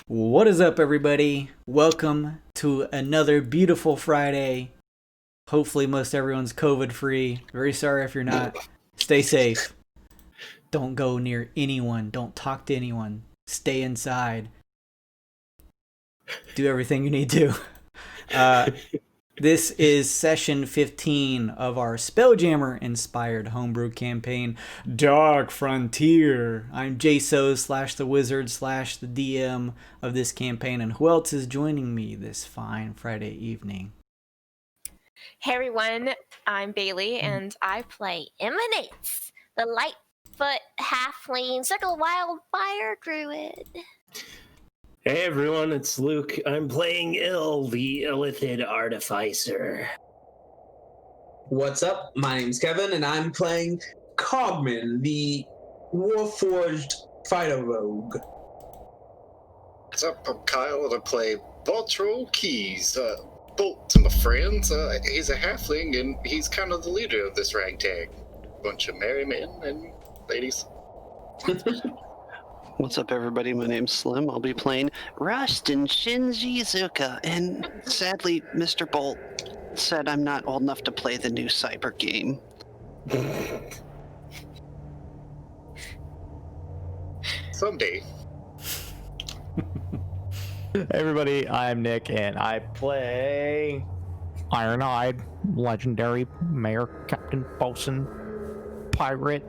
What is up, everybody? Welcome to another beautiful Friday. Hopefully most everyone's COVID free. Very sorry if you're not. Stay safe. Don't go near anyone. Don't talk to anyone. Stay inside. Do everything you need to. This is session 15 of our Spelljammer inspired homebrew campaign, Dark Frontier. I'm JSO / the wizard / the DM of this campaign, and who else is joining me this fine Friday evening? Hey everyone, I'm Bailey, and I play Neyts, the Lightfoot Halfling Wildfire Druid. Hey everyone, it's Luke. I'm playing the Illithid Artificer. What's up? My name's Kevin, and I'm playing Cogman, the Warforged fighter rogue. What's up? I'm Kyle, and I play Baltrol Keys. Bolt to my friends. He's a halfling, and he's kind of the leader of this ragtag. Bunch of merry men and ladies. What's up, everybody? My name's Slim. I'll be playing Rustin Shinjizuka, and sadly, Mr. Bolt said I'm not old enough to play the new cyber game. Someday. Hey everybody, I'm Nick, and I play Ironhide, legendary mayor, captain, bosun, pirate,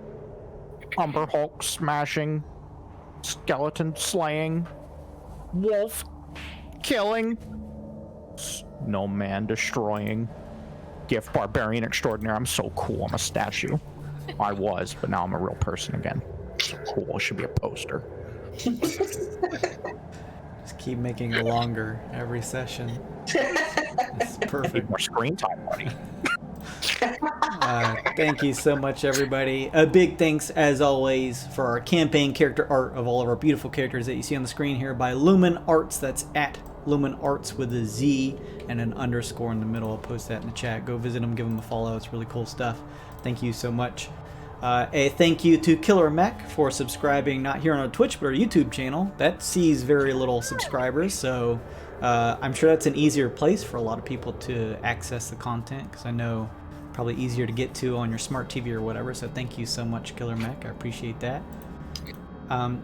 umber hulk smashing, skeleton slaying, wolf killing, snowman destroying, gift barbarian extraordinaire. I'm so cool. I'm a statue. I was, but now I'm a real person again. So cool. It should be a poster. Just keep making it longer every session. It's perfect. More screen time, buddy. Thank you so much, everybody. A big thanks, as always, for our campaign character art of all of our beautiful characters that you see on the screen here by Lumen Arts. That's at Lumen Arts with a Z and an underscore in the middle. I'll post that in the chat. Go visit them, give them a follow. It's really cool stuff. Thank you so much. A thank you to Killer Mech for subscribing, not here on our Twitch, but our YouTube channel. That sees very little subscribers, so I'm sure that's an easier place for a lot of people to access the content, because I know probably easier to get to on your smart TV or whatever. So thank you so much, Killer Mech. I appreciate that.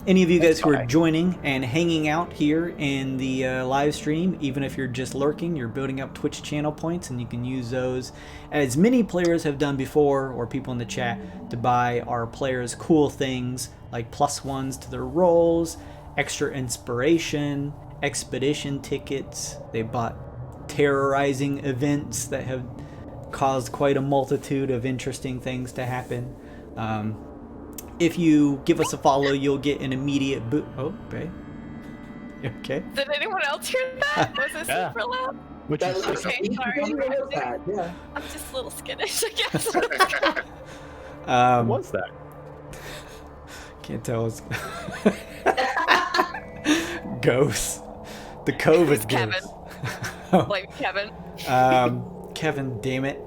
Any of you guys who are joining and hanging out here in the live stream, even if you're just lurking, you're building up Twitch channel points, and you can use those, as many players have done before, or people in the chat, to buy our players cool things like +1s to their rolls, extra inspiration, expedition tickets. They bought terrorizing events that have caused quite a multitude of interesting things to happen. If you give us a follow, you'll get an immediate boot. Oh, okay. Okay. Did anyone else hear that? Was it super loud? Which is Okay, sorry. Yeah. I'm just a little skittish, I guess. what was that? Can't tell. It's ghosts. The COVID Kevin. ghosts. Blame Kevin. Kevin, damn it.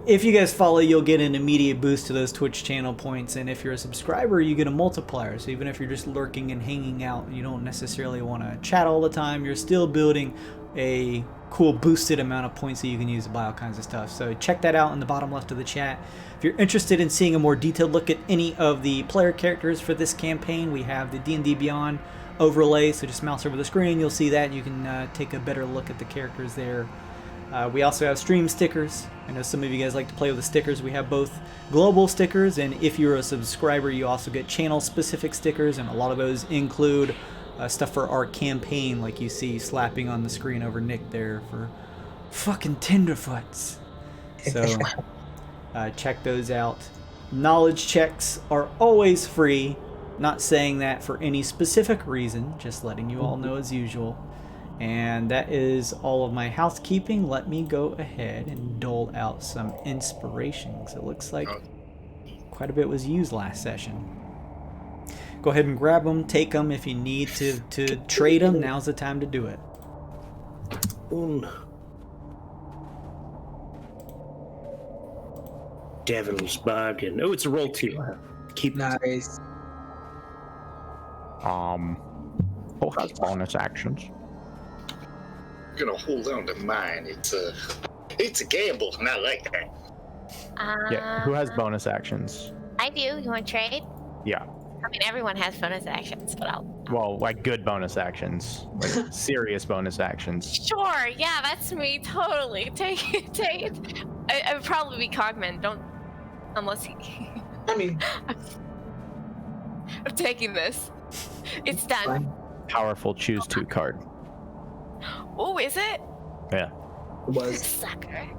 If you guys follow, you'll get an immediate boost to those Twitch channel points, and if you're a subscriber, you get a multiplier. So even if you're just lurking and hanging out, you don't necessarily want to chat all the time, you're still building a cool boosted amount of points that you can use to buy all kinds of stuff. So check that out in the bottom left of the chat. If you're interested in seeing a more detailed look at any of the player characters for this campaign, we have the D&D Beyond overlay, so just mouse over the screen, you'll see that. You can take a better look at the characters there. We also have stream stickers. I know some of you guys like to play with the stickers. We have both global stickers, and if you're a subscriber, you also get channel-specific stickers, and a lot of those include stuff for our campaign, like you see slapping on the screen over Nick there for fucking tenderfoots. So check those out. Knowledge checks are always free. Not saying that for any specific reason, just letting you all know as usual. And that is all of my housekeeping. Let me go ahead and dole out some inspirations. It looks like quite a bit was used last session. Go ahead and grab them, take them. If you need to trade them, now's the time to do it. Devil's bargain. Oh, it's a roll 2. Keep Nice. Oh, that's bonus actions. I'm gonna hold on to mine. It's a gamble, and I like that. Yeah. Who has bonus actions? I do. You want to trade? Yeah. I mean, everyone has bonus actions, but I'll. Well, like good bonus actions, like serious bonus actions. Sure. Yeah, that's me. Totally. Take it. Take it. I would probably be Cogman. Don't. Unless he. I mean, I'm taking this. It's done. Powerful choose 2 card. Oh, is it? Yeah. was Sucker.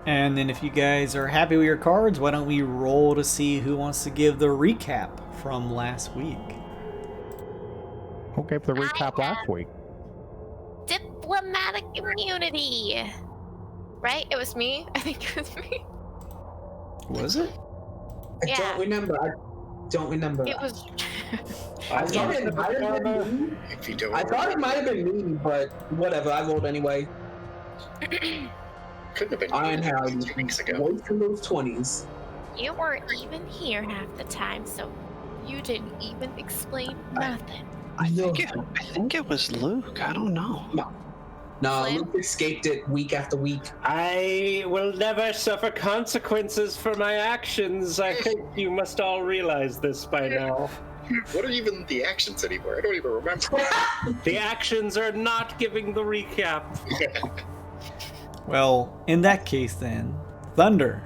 And then if you guys are happy with your cards, why don't we roll to see who wants to give the recap from last week? Who gave the recap last week? Diplomatic immunity. Right? It was me. I think it was me. Was it? I Yeah. don't remember. I don't remember. It was. I thought it might have been me. If you don't, I thought it might have been me, but whatever. I rolled anyway. could have been Ironhide 2 weeks ago. way from those 20s. You weren't even here half the time, so you didn't even explain nothing. I think it was Luke. I don't know. No, Slim? Luke escaped it week after week. I will never suffer consequences for my actions. I think you must all realize this by now. What are even the actions anymore? I don't even remember. The actions are not giving the recap. Well, in that case then, Thunder.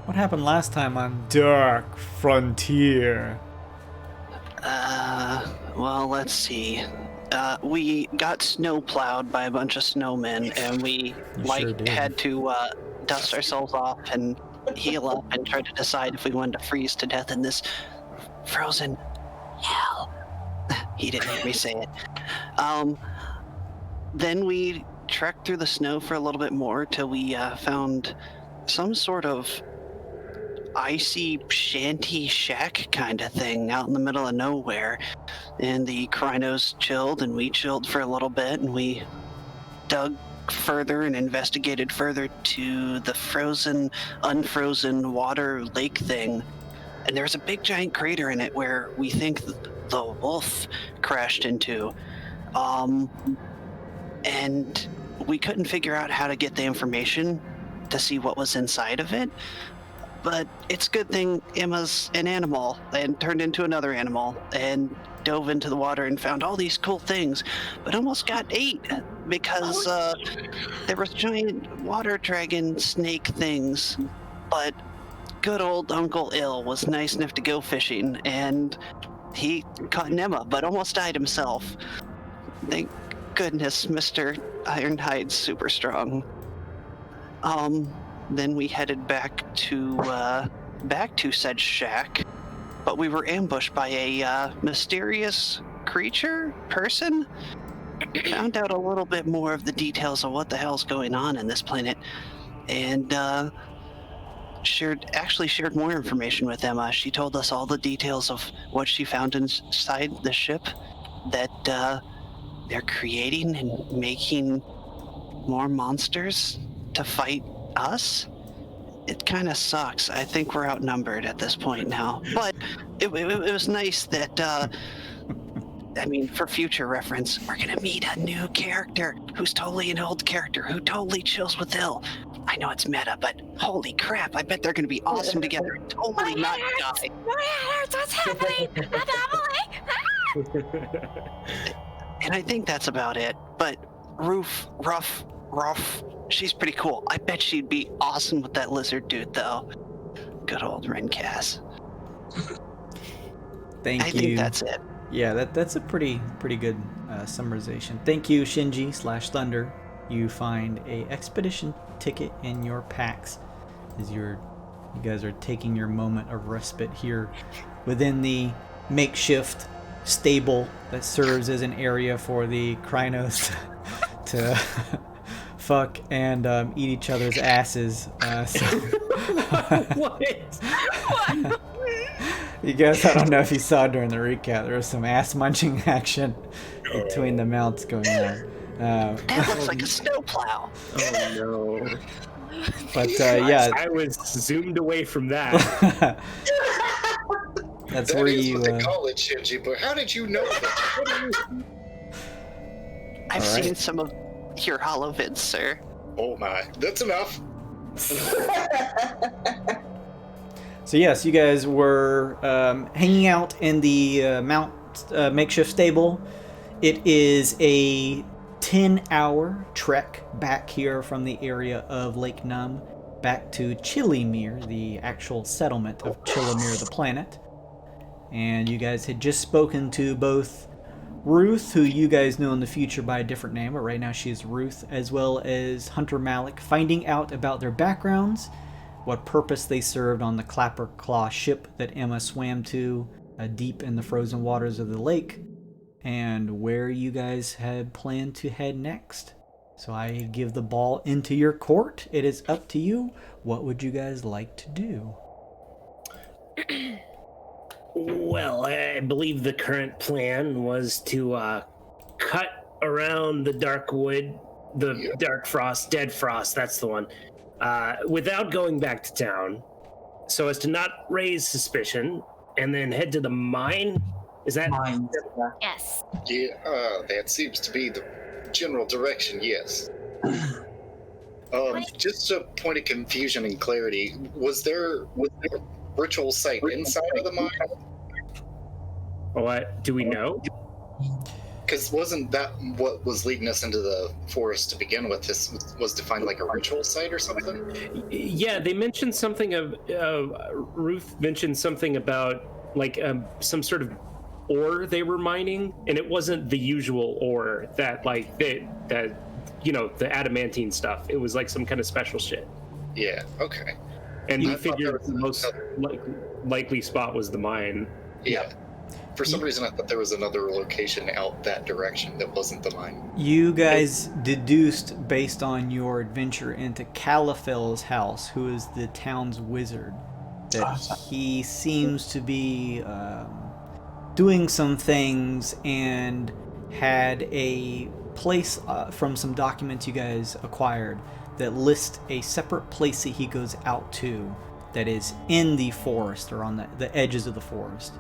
What happened last time on Dark Frontier? Well, let's see. We got snow plowed by a bunch of snowmen, and we sure did. had to dust ourselves off and heal up and try to decide if we wanted to freeze to death in this frozen hell. He didn't hear me say it. Then we trekked through the snow for a little bit more till we found some sort of icy shanty shack kind of thing out in the middle of nowhere. And the Krynos chilled, and we chilled for a little bit, and we dug further and investigated further to the unfrozen water lake thing. And there's a big giant crater in it where we think the wolf crashed into. And we couldn't figure out how to get the information to see what was inside of it. But it's a good thing Emma's an animal and turned into another animal and dove into the water and found all these cool things, but almost got ate because there was giant water dragon snake things. But good old Uncle Il was nice enough to go fishing, and he caught an Emma, but almost died himself. Thank goodness Mr. Ironhide's super strong. Then we headed back to said shack, but we were ambushed by a mysterious person. Found out a little bit more of the details of what the hell's going on in this planet, and shared more information with Emma. She told us all the details of what she found inside the ship, that they're creating and making more monsters to fight us. It kind of sucks. I think we're outnumbered at this point now. But it was nice that, I mean, for future reference, we're going to meet a new character who's totally an old character who totally chills with Il. I know it's meta, but holy crap, I bet they're going to be awesome together and totally not die. My head hurts. What's happening? Anomaly. And I think that's about it. But Ruff, she's pretty cool. I bet she'd be awesome with that lizard dude, though. Good old Rencass. Thank you. I think that's it. Yeah, that's a pretty good summarization. Thank you, Shinji/Thunder. You find a expedition ticket in your packs as you guys are taking your moment of respite here within the makeshift stable that serves as an area for the Krynos to fuck and eat each other's asses. What? You guys, I don't know if you saw during the recap, there was some ass munching action between the mounts going on. That looks like a snowplow. Oh no. But yeah, I was zoomed away from that. That's That where is you. what they call it, Shinji, but how did you know that? What are you... I've All right. seen some of your holovids, sir. Oh my, that's enough. So yes, you guys were hanging out in the makeshift stable. It is a 10-hour trek back here from the area of Lake Numb back to Chillimere, the actual settlement of Chillimere, the planet. And you guys had just spoken to both Ruth, who you guys know in the future by a different name, but right now she is Ruth, as well as Hunter Malik, finding out about their backgrounds, what purpose they served on the Clapper Claw ship that Emma swam to deep in the frozen waters of the lake, and where you guys had planned to head next. So I give the ball into your court. It is up to you. What would you guys like to do? Well, I believe the current plan was to cut around the dark wood, the dark frost, dead frost, that's the one, without going back to town, so as to not raise suspicion, and then head to the mine. Is that Mine. Yes. Yeah, that seems to be the general direction, yes. Just a point of confusion and clarity, was there a ritual site inside of the mine? What do we know? Because wasn't that what was leading us into the forest to begin with? This was to find like a ritual site or something? Yeah, they mentioned something of Ruth mentioned something about like some sort of ore they were mining, and it wasn't the usual ore that like that you know, the adamantine stuff. It was like some kind of special shit. Yeah, okay. And I we thought there figured was the most likely spot was the mine. Yeah. For some reason, I thought there was another location out that direction that wasn't the mine. You guys deduced based on your adventure into Kaliphel's house, who is the town's wizard, that he seems to be doing some things and had a place from some documents you guys acquired that list a separate place that he goes out to that is in the forest or on the edges of the forest.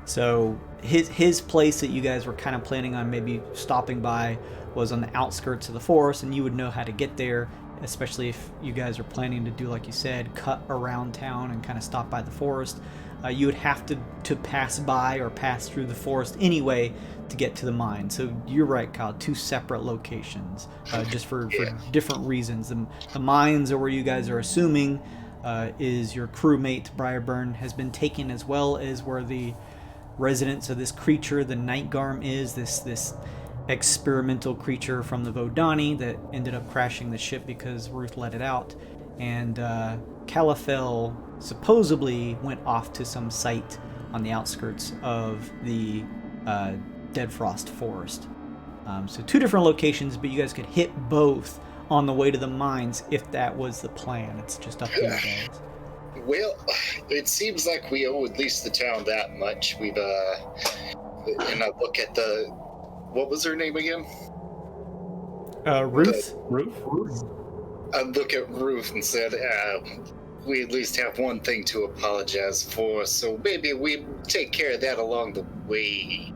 So his place that you guys were kind of planning on maybe stopping by was on the outskirts of the forest, and you would know how to get there, especially if you guys are planning to do, like you said, cut around town and kind of stop by the forest. You would have to pass by or pass through the forest anyway to get to the mine. So you're right, Kyle, 2 separate locations, just for different reasons. The mines are where you guys are assuming is your crewmate Briarburn has been taken, as well as where the residence of this creature, the Nightgarm, is this experimental creature from the Vodani that ended up crashing the ship because Ruth let it out. And Kaliphel supposedly went off to some site on the outskirts of the Deadfrost Forest. So 2 different locations, but you guys could hit both on the way to the mines if that was the plan. It's just up to you guys. Well, it seems like we owe at least the town that much. We've, and I look at what was her name again? Ruth? Ruth? I look at Ruth and said, we at least have one thing to apologize for, so maybe we take care of that along the way.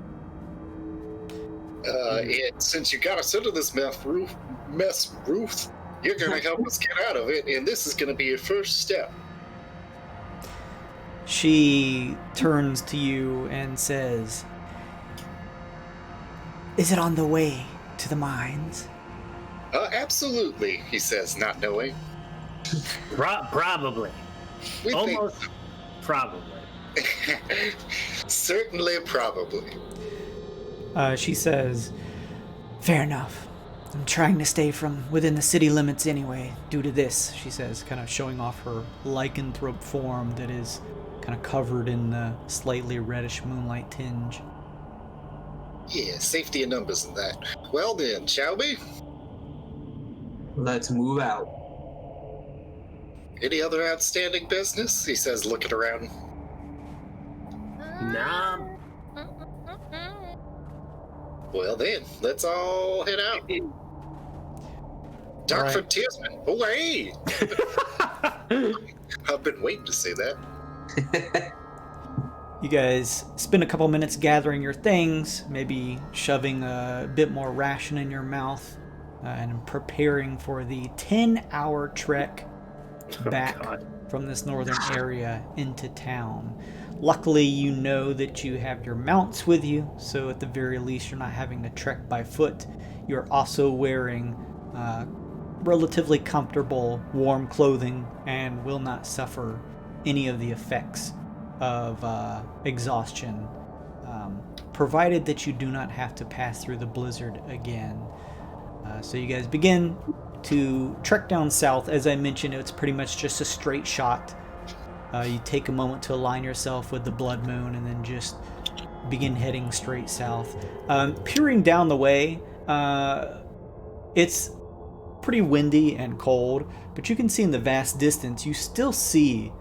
And since you got us into this mess, Ruth, you're going to help us get out of it, and this is going to be your first step. She turns to you and says, "Is it on the way to the mines?" Absolutely, he says, not knowing. Probably. We Almost. think Probably. certainly, probably. She says, "Fair enough. I'm trying to stay from within the city limits anyway, due to this," she says, kind of showing off her lycanthrope form that is kind of covered in the slightly reddish moonlight tinge. Yeah, safety in numbers and that. Well then, shall we? Let's move out. Any other outstanding business? He says, looking around. Nah. Well then, let's all head out. Dark All right. frontiersman, away! I've been waiting to say that. You guys spend a couple minutes gathering your things, maybe shoving a bit more ration in your mouth, and preparing for the 10-hour trek back from this northern area into town. Luckily, you know that you have your mounts with you, so at the very least you're not having to trek by foot. You're also wearing relatively comfortable, warm clothing and will not suffer any of the effects of exhaustion, provided that you do not have to pass through the blizzard again. So you guys begin to trek down south. As I mentioned, it's pretty much just a straight shot. You take a moment to align yourself with the blood moon and then just begin heading straight south. Peering down the way, it's pretty windy and cold, but you can see in the vast distance, you still see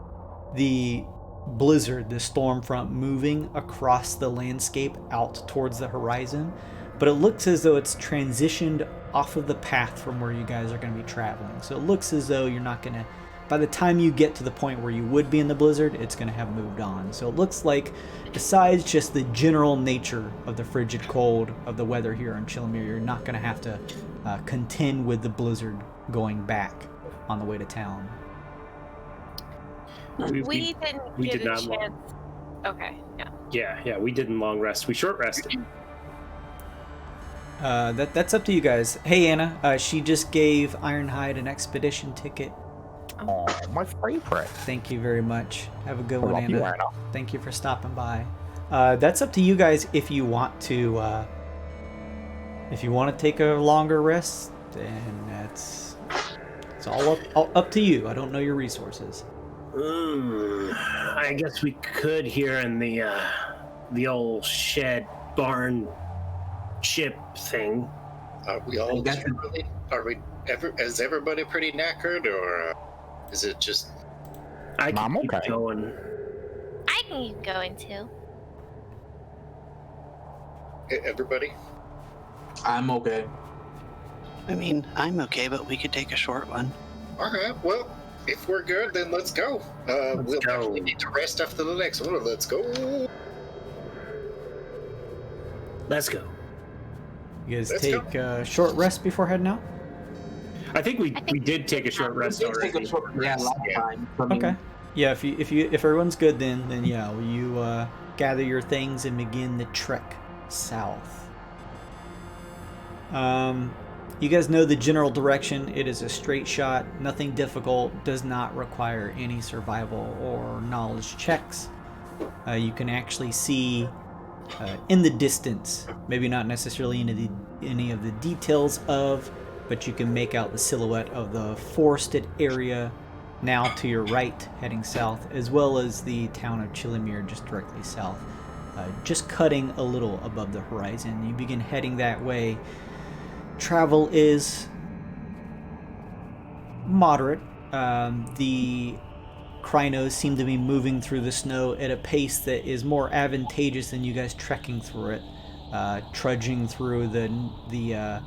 the blizzard, the storm front moving across the landscape out towards the horizon, but it looks as though it's transitioned off of the path from where you guys are going to be traveling. So it looks as though you're not going to, by the time you get to the point where you would be in the blizzard, it's going to have moved on. So it looks like, besides just the general nature of the frigid cold of the weather here in T.H.U.N.D.E.R, you're not going to have to contend with the blizzard going back on the way to town. We didn't we get did a not chance. Okay, yeah. Yeah, we didn't long rest. We short rested. That's up to you guys. Hey, Anna, she just gave Ironhide an expedition ticket. Oh, my favorite. Thank you very much. Have a good I one, love Anna. you, Anna. Thank you for stopping by. That's up to you guys if you want to. If you want to take a longer rest, then it's all up to you. I don't know your resources. I guess we could here in the old shed barn ship thing. Are we all That's- generally? Is everybody pretty knackered, or is it just? I can I'm keep okay. going. I can keep going too. Everybody? I'm okay. I mean, I'm okay, but we could take a short one. All right. Well, if we're good, then let's go. We'll go. definitely need to rest after the next one. Let's go. Let's go. You guys Let's take a short rest before heading out? I think we did take a short rest We did already. take a short last time. I mean, Okay. Yeah, if everyone's good, then yeah, you gather your things and begin the trek south. You guys know the general direction. It is a straight shot, nothing difficult, does not require any survival or knowledge checks. You can actually see in the distance, maybe not necessarily into any of the details of, but you can make out the silhouette of the forested area now to your right, heading south, as well as the town of T.H.U.N.D.E.R just directly south, just cutting a little above the horizon. You begin heading that way. Travel is moderate. The Krynos seem to be moving through the snow at a pace that is more advantageous than you guys trekking through it, trudging through the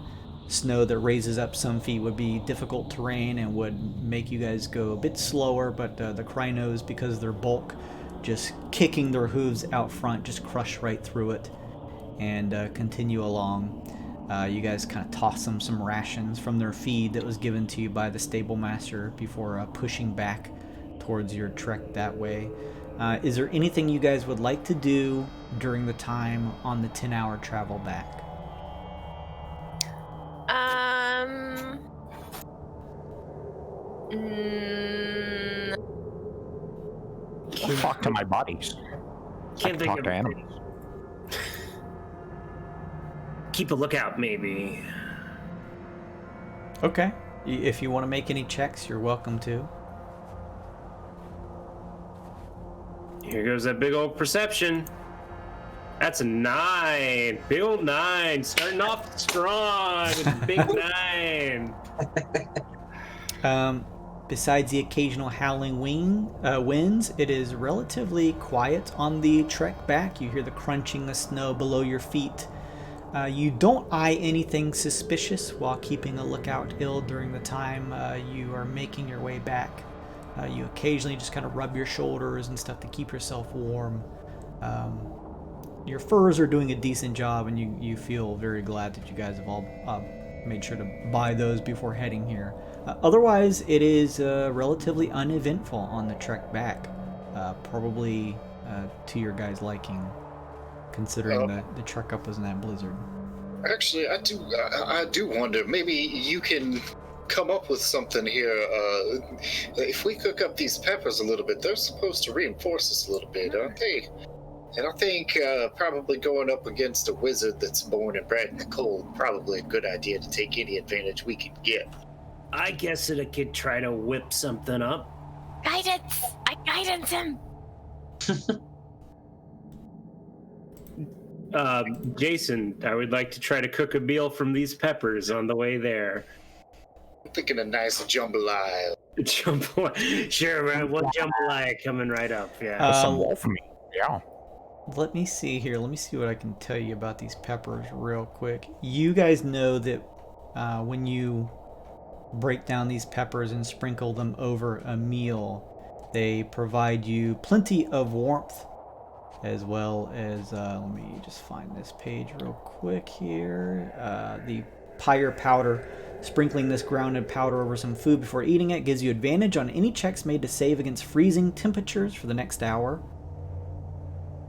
snow that raises up some feet would be difficult terrain and would make you guys go a bit slower, but the Krynos, because of their bulk, just kicking their hooves out front, just crush right through it and continue along. You guys kind of toss them some rations from their feed that was given to you by the stable master before pushing back towards your trek that way. Is there anything you guys would like to do during the time on the 10-hour travel back? Talk to my buddies. Can't think Talk of to animals. Keep a lookout, maybe. Okay. If you want to make any checks, you're welcome to. Here goes that big old perception. That's a 9. Big old 9. Starting off strong with a big 9. Besides the occasional howling winds, it is relatively quiet on the trek back. You hear the crunching of snow below your feet. You don't eye anything suspicious while keeping a lookout ill during the time you are making your way back. You occasionally just kind of rub your shoulders and stuff to keep yourself warm. your furs are doing a decent job, and you feel very glad that you guys have all made sure to buy those before heading here. Otherwise, it is relatively uneventful on the trek back. Probably to your guys' liking, considering the trek up was in that blizzard. Actually, I do wonder, maybe you can come up with something here. If we cook up these peppers a little bit, they're supposed to reinforce us a little bit, aren't they? And I think probably going up against a wizard that's born and bred in the cold, probably a good idea to take any advantage we can get. I guess I could try to whip something up. Guidance! I guidance him! Jason, I would like to try to cook a meal from these peppers on the way there. I'm thinking a nice jambalaya. Sure, right? One jambalaya coming right up. Yeah. That's some wolf meat. Yeah. Let me see here. Let me see what I can tell you about these peppers real quick. You guys know that when you break down these peppers and sprinkle them over a meal, they provide you plenty of warmth, as well as, let me just find this page real quick here. The pyre powder. Sprinkling this grounded powder over some food before eating it gives you advantage on any checks made to save against freezing temperatures for the next hour.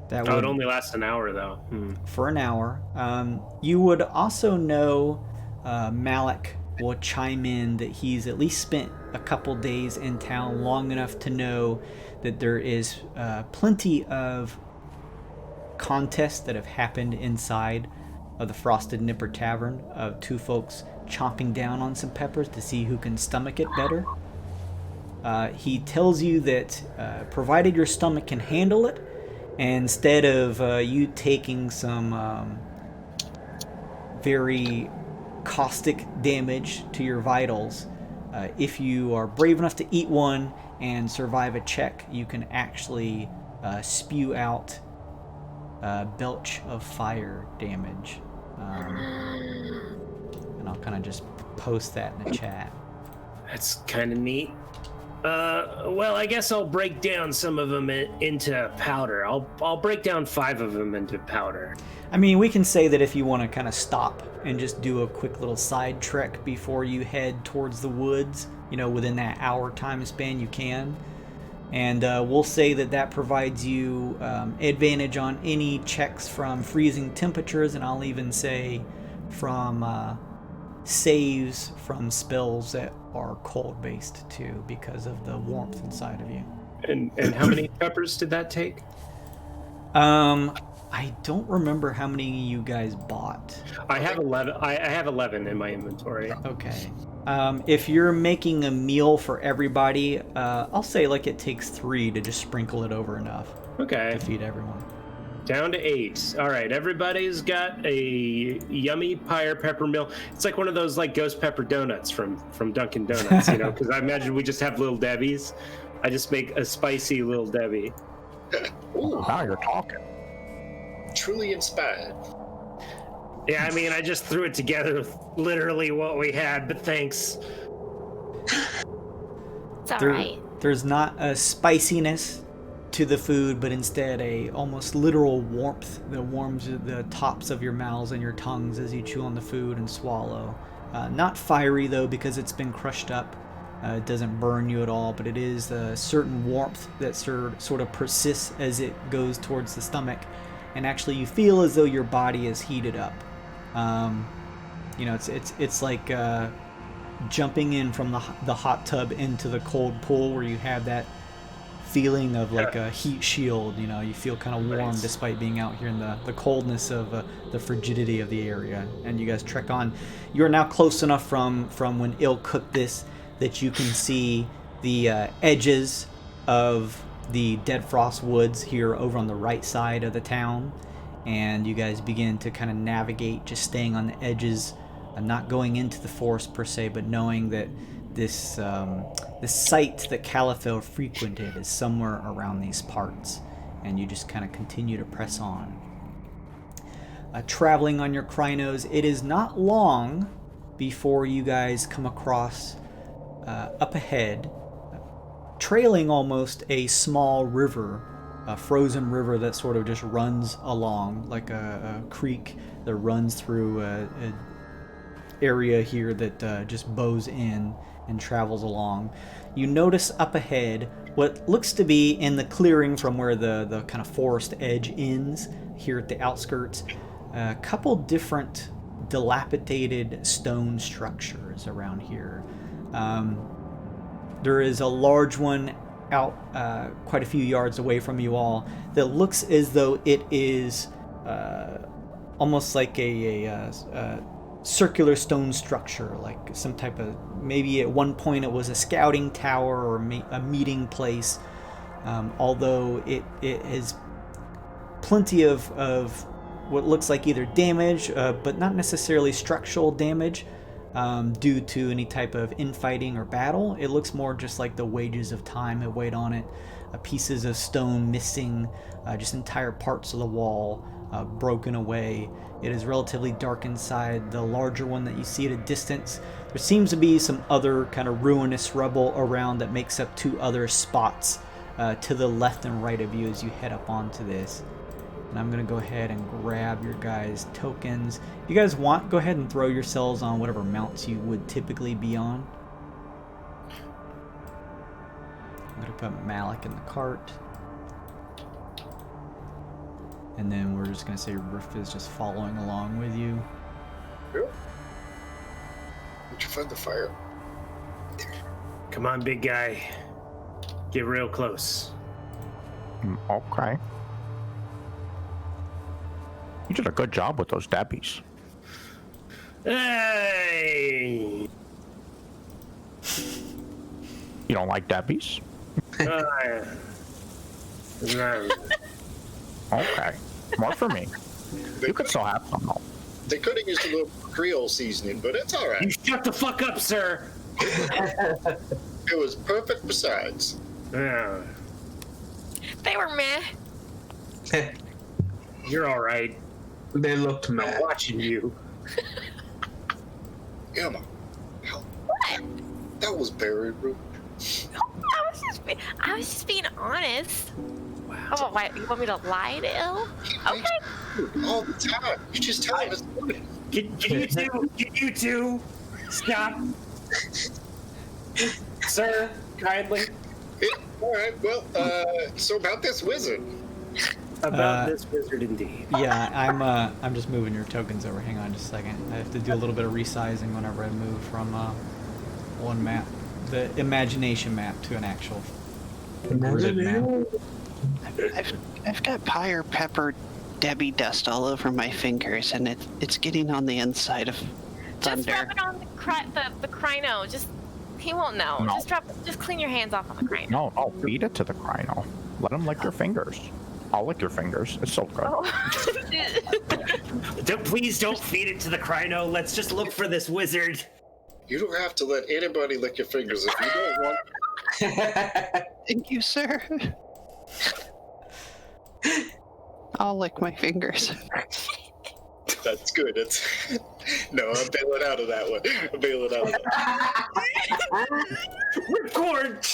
That would only last an hour, though. For an hour. You would also know Malik will chime in that he's at least spent a couple days in town, long enough to know that there is plenty of contests that have happened inside of the Frosted Nipper Tavern of two folks chomping down on some peppers to see who can stomach it better. He tells you that provided your stomach can handle it, instead of you taking some very caustic damage to your vitals, if you are brave enough to eat one and survive a check, you can actually spew out belch of fire damage. And I'll kind of just post that in the chat. That's kind of neat. Well, I guess I'll break down some of them into powder. I'll break down 5 of them into powder. I mean, we can say that if you want to kind of stop and just do a quick little side trek before you head towards the woods, within that hour time span, you can. And we'll say that provides you advantage on any checks from freezing temperatures, and I'll even say from saves from spells that are cold based too, because of the warmth inside of you. And how many peppers did that take? I don't remember how many you guys bought. I have 11. I have 11 in my inventory. Okay. If you're making a meal for everybody, I'll say it takes 3 to just sprinkle it over enough. Okay. To feed everyone. Down to 8. All right, everybody's got a yummy pyre pepper meal. It's like one of those ghost pepper donuts from Dunkin' Donuts, because I imagine we just have Little Debbie's. I just make a spicy Little Debbie. Ooh, Now you're talking. truly inspired. Yeah, I mean, I just threw it together with literally what we had, but thanks. It's alright. There's not a spiciness to the food, but instead a almost literal warmth that warms the tops of your mouths and your tongues as you chew on the food and swallow. Not fiery though, because it's been crushed up. It doesn't burn you at all, but it is a certain warmth that sort of persists as it goes towards the stomach, and actually you feel as though your body is heated up. It's like jumping in from the hot tub into the cold pool, where you have that feeling of a heat shield. You feel kind of warm despite being out here in the coldness of the frigidity of the area. And you guys trek on. You're now close enough from when Il cooked this that you can see the edges of the Deadfrost woods here over on the right side of the town, and you guys begin to kind of navigate, just staying on the edges, not going into the forest per se, but knowing that this site that Kaliphel frequented is somewhere around these parts, and you just kind of continue to press on. Traveling on your Krynos, it is not long before you guys come across up ahead, trailing almost a small river a frozen river that sort of just runs along, like a creek that runs through an area here that just bows in and travels along. You notice up ahead what looks to be in the clearing from where the kind of forest edge ends here at the outskirts, a couple different dilapidated stone structures around here. There is a large one out quite a few yards away from you all that looks as though it is almost like a circular stone structure, like some type of, maybe at one point it was a scouting tower or a meeting place, although it has plenty of what looks like either damage, but not necessarily structural damage, due to any type of infighting or battle. It looks more just like the wages of time have weighed on it. Pieces of stone missing, just entire parts of the wall broken away. It is relatively dark inside. The larger one that you see at a distance, there seems to be some other kind of ruinous rubble around that makes up two other spots to the left and right of you as you head up onto this. And I'm going to go ahead and grab your guys' tokens. If you guys want, go ahead and throw yourselves on whatever mounts you would typically be on. I'm going to put Malik in the cart. And then we're just going to say Riff is just following along with you. Yep. Did you find the fire? Come on, big guy. Get real close. Okay. You did a good job with those debbies. Hey! You don't like debbies? No. Okay. More for me. You could still have some though. They could have used a little Creole seasoning, but it's all right. You shut the fuck up, sir! It was perfect besides. Yeah. They were meh. You're all right. They looked I'm mad. watching you. Emma, What? that was very rude. I was just being honest. Wow. Oh, why, you want me to lie to Ill? Okay. All the time. You just tell him it's good. Can you two stop? Sir, kindly. Yeah, all right, well, so about this wizard. About this wizard, indeed. Yeah, I'm just moving your tokens over. Hang on just a second. I have to do a little bit of resizing whenever I move from one map, the imagination map, to an actual gridded map. I've got Pyre Pepper Debbie dust all over my fingers, and it's getting on the inside of Thunder. Just rub it on the Crino. Just, he won't know. No. Just clean your hands off on the Crino. No, feed it to the Crino. Let him lick your fingers. I'll lick your fingers. It's so good. Oh. Please don't feed it to the Crino. Let's just look for this wizard. You don't have to let anybody lick your fingers if you don't want. Thank you, sir. I'll lick my fingers. That's good. No, I'm bailing out of that one. I'm bailing out of that. Record!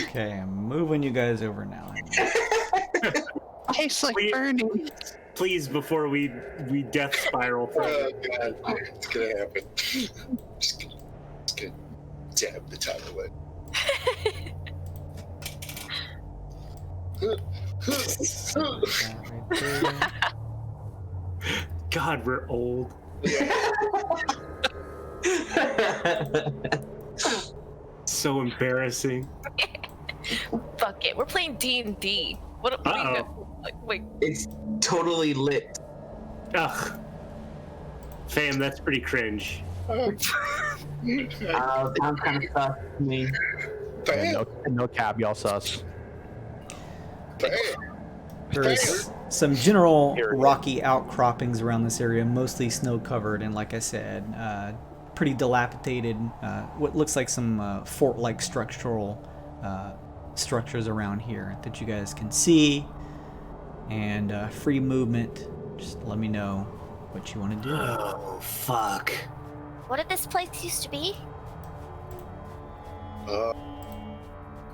Okay, I'm moving you guys over now. Tastes like burning. Please, before we death spiral. Oh, God. It's going to happen. Just gonna dab the time away. God, we're old. So embarrassing. Fuck it. We're playing D&D. What do you go? Wait. It's totally lit. Ugh. Fam, that's pretty cringe. Sounds kind of sus to me. No cab, y'all sus. There is some general rocky outcroppings around this area, mostly snow covered, and like I said, pretty dilapidated. What looks like some fort-like structural structures around here that you guys can see, and free movement. Just let me know what you want to do. Oh, fuck. What did this place used to be?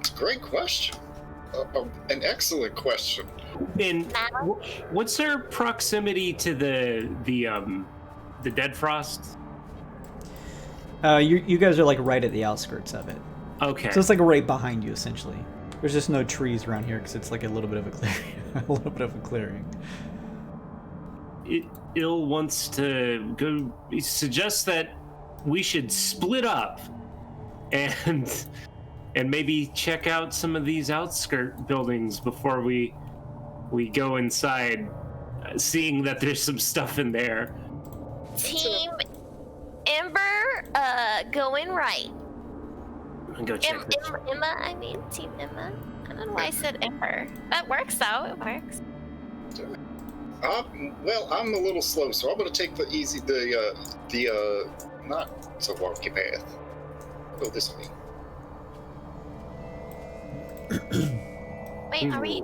It's a great question. An excellent question. And what's their proximity to the Deadfrost? You guys are like right at the outskirts of it. Okay. So it's like right behind you, essentially. There's just no trees around here because it's like a little bit of a clearing. a little bit of a clearing. Ill wants to go. He suggests that we should split up and maybe check out some of these outskirt buildings before we go inside, seeing that there's some stuff in there. Team Ember, going right. And go check this. Team Emma. I don't know why I said Ember. That works though. It works. Well, I'm a little slow, so I'm gonna take the not so wonky path. Go this way. Wait, are we?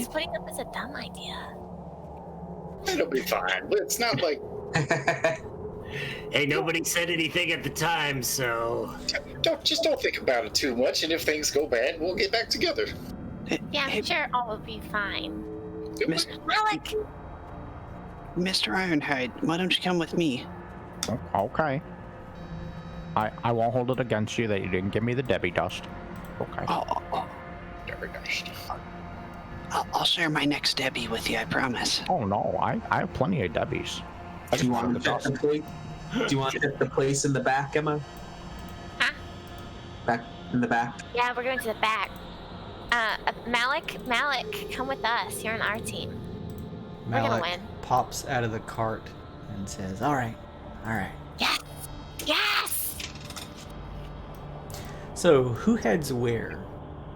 Splitting up is a dumb idea. It'll be fine. It's not like. Hey, nobody said anything at the time, so. Don't think about it too much, and if things go bad, we'll get back together. Yeah, I'm sure all will be fine. Malik! Mr. Ironhide, why don't you come with me? Okay. I won't hold it against you that you didn't give me the Debbie dust. Okay. Very nice. I'll share my next Debbie with you, I promise. Oh no, I have plenty of Debbies. Do you want to check the place in the back, Emma? Huh? Back in the back. Yeah, we're going to the back. Malik, come with us. You're on our team. We're gonna win. Pops out of the cart and says, all right. Yes! So who heads where?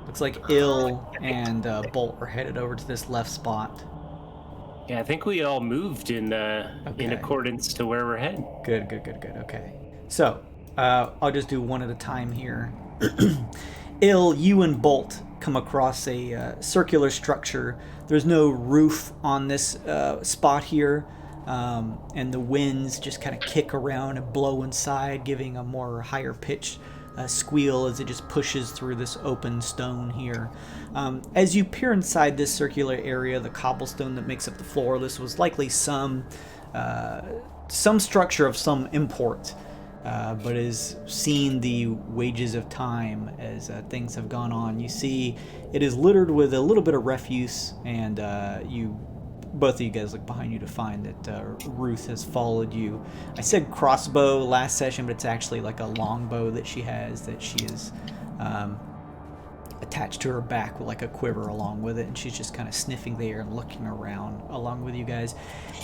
Looks like Ill and Bolt are headed over to this left spot. Yeah, I think we all moved in accordance to where we're heading. Good. Okay. So, I'll just do one at a time here. Ill, you and Bolt come across a circular structure. There's no roof on this spot here, and the winds just kind of kick around and blow inside, giving a more higher pitch squeal as it just pushes through this open stone here. As you peer inside this circular area, the cobblestone that makes up the floor, this was likely some structure of some import, but has seen the wages of time as things have gone on. You see it is littered with a little bit of refuse, and both of you guys look behind you to find that Ruth has followed you. I said crossbow last session, but it's actually like a longbow that she has that she is attached to her back with like a quiver along with it, and she's just kind of sniffing the air and looking around along with you guys.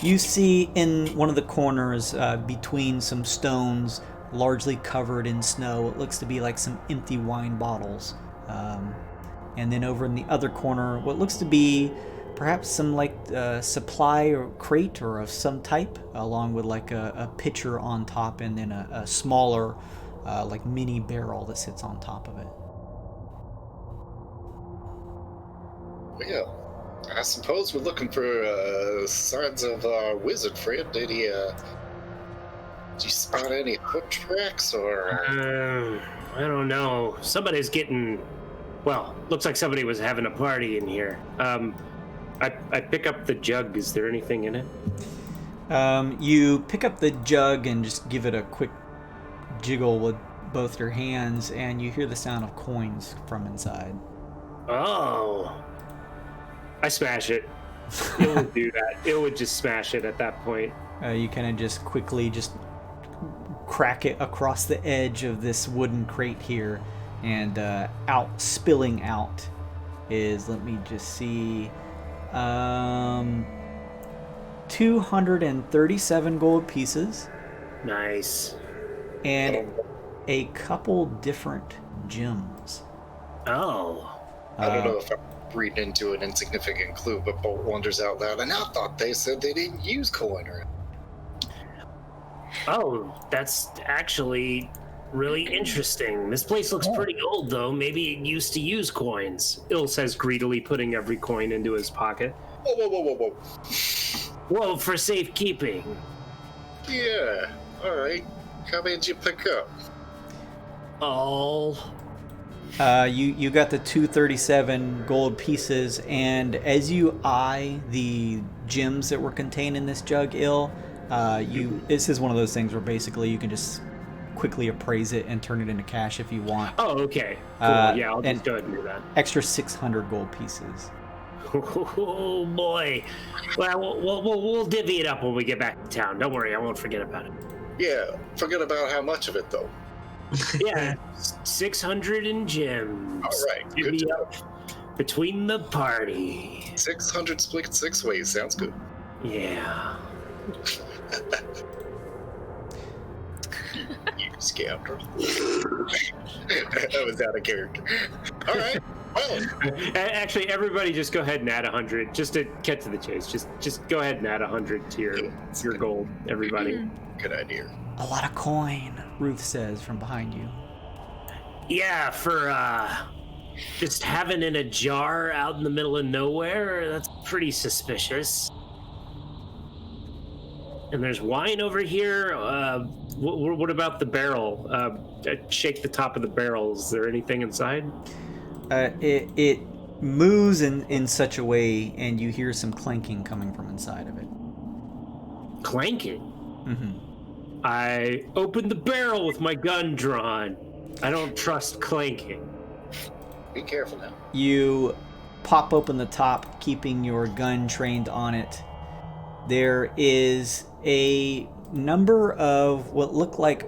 You see in one of the corners between some stones largely covered in snow, it looks to be like some empty wine bottles, and then over in the other corner what looks to be perhaps some like supply or crate or of some type, along with like a pitcher on top, and then a smaller like mini barrel that sits on top of it. Well, I suppose we're looking for signs of our wizard friend. Did you spot any foot tracks or? I don't know. Somebody's getting. Well, looks like somebody was having a party in here. I pick up the jug. Is there anything in it? You pick up the jug and just give it a quick jiggle with both your hands, and you hear the sound of coins from inside. Oh. I smash it. It would do that. It would just smash it at that point. You kind of just quickly just crack it across the edge of this wooden crate here, and spilling out is, let me just see, 237 gold pieces. Nice. And a couple different gems. Oh. I don't know if I'm reading into an insignificant clue, but Bolt wonders out loud, and I thought they said they didn't use coin or. Oh, that's actually really interesting. This place looks pretty old, though. Maybe it used to use coins. Ill says greedily, putting every coin into his pocket. Whoa. Well, for safekeeping. Yeah, alright. How many did you pick up? All. You got the 237 gold pieces, and as you eye the gems that were contained in this jug, this is one of those things where basically you can just quickly appraise it and turn it into cash if you want. Oh, okay. Cool. Yeah, I'll just go ahead and do that. Extra 600 gold pieces. Oh boy. Well, we'll divvy it up when we get back to town. Don't worry, I won't forget about it. Yeah, forget about how much of it though. Yeah, 600 in gems. All right, Divvy good up between the party. 600 split 6 ways. Sounds good. Yeah. You scoundrel. That was out of character. All right. Well, Actually, everybody just go ahead and add 100. Just to get to the chase. Just go ahead and add 100 to your gold, everybody. good idea. A lot of coin, Ruth says from behind you. Yeah, for just having in a jar out in the middle of nowhere, that's pretty suspicious. And there's wine over here. What about the barrel? Shake the top of the barrel. Is there anything inside? It moves in such a way, and you hear some clanking coming from inside of it. Clanking? Mm-hmm. I opened the barrel with my gun drawn. I don't trust clanking. Be careful now. You pop open the top, keeping your gun trained on it. There is a number of what look like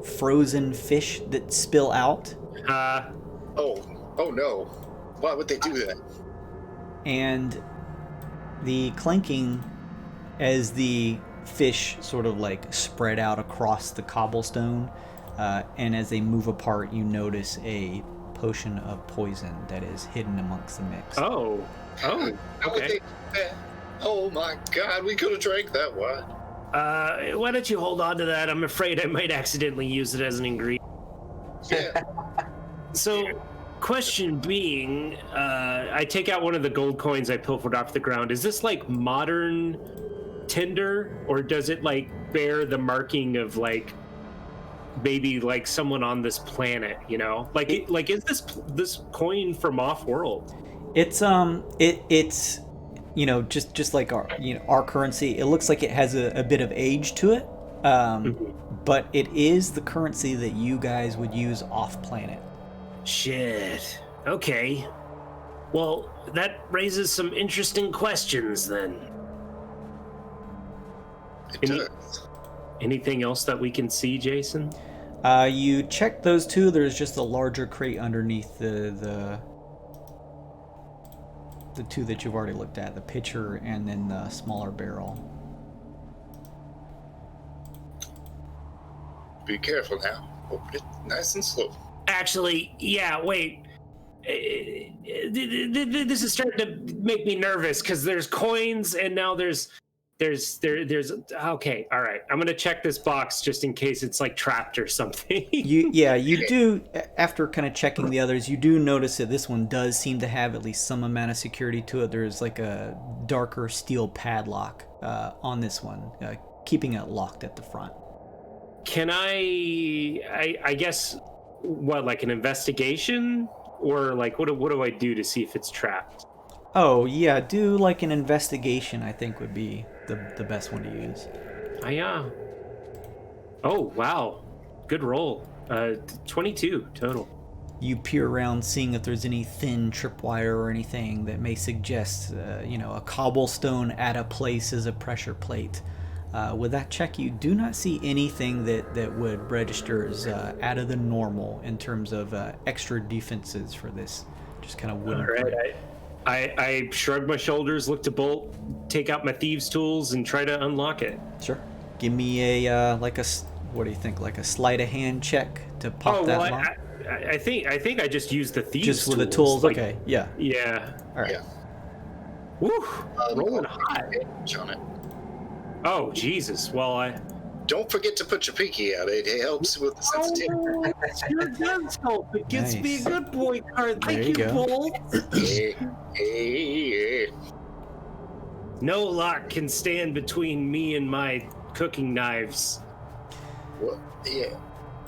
frozen fish that spill out. Oh no. Why would they do that? And the clanking as the fish sort of like spread out across the cobblestone, and as they move apart, you notice a potion of poison that is hidden amongst the mix. Oh, How would okay. they do that? Oh my god, we could have drank that wine. Why don't you hold on to that? I'm afraid I might accidentally use it as an ingredient. Yeah. So, question being, I take out one of the gold coins I pilfered off the ground. Is this like modern T.H.U.N.D.E.R, or does it like bear the marking of like maybe like someone on this planet? You know, like is this coin from off-world? It's it's you know, just like our currency. It looks like it has a bit of age to it, but it is the currency that you guys would use off planet. Shit. Okay. Well, that raises some interesting questions then. It does. Anything else that we can see, Jason? You check those two. There's just a larger crate underneath the two that you've already looked at, the pitcher and then the smaller barrel. Be careful now. Open it nice and slow. Actually, yeah, wait. This is starting to make me nervous because there's coins and now there's okay, all right. I'm gonna check this box just in case it's like trapped or something. You do, after kind of checking the others, you do notice that this one does seem to have at least some amount of security to it. There's like a darker steel padlock on this one, keeping it locked at the front. Can I guess what, like an investigation, or like what do I do to see if it's trapped? Oh yeah, do like an investigation. I think would be the best one to use. Yeah. Oh wow, good roll. 22 total. You peer around, seeing if there's any thin tripwire or anything that may suggest, a cobblestone at a place as a pressure plate. With that check, you do not see anything that would register as out of the normal in terms of extra defenses for this. Just kind of wooden. All right. I shrug my shoulders, look to bolt, take out my thieves' tools, and try to unlock it. Sure. Give me a what do you think? Like a sleight of hand check to pop that lock. I think I just used the thieves' just with tools. the tools. Like, okay. Yeah. Yeah. All right. Yeah. Woo. Rolling hot. On it. Oh Jesus. Well, Don't forget to put your pinky out. It helps with the sensitivity. Sure does help. It gives me a Nice. good boy card. There Thank you you, go. Bolt. Hey. No lock can stand between me and my cooking knives. What? Yeah.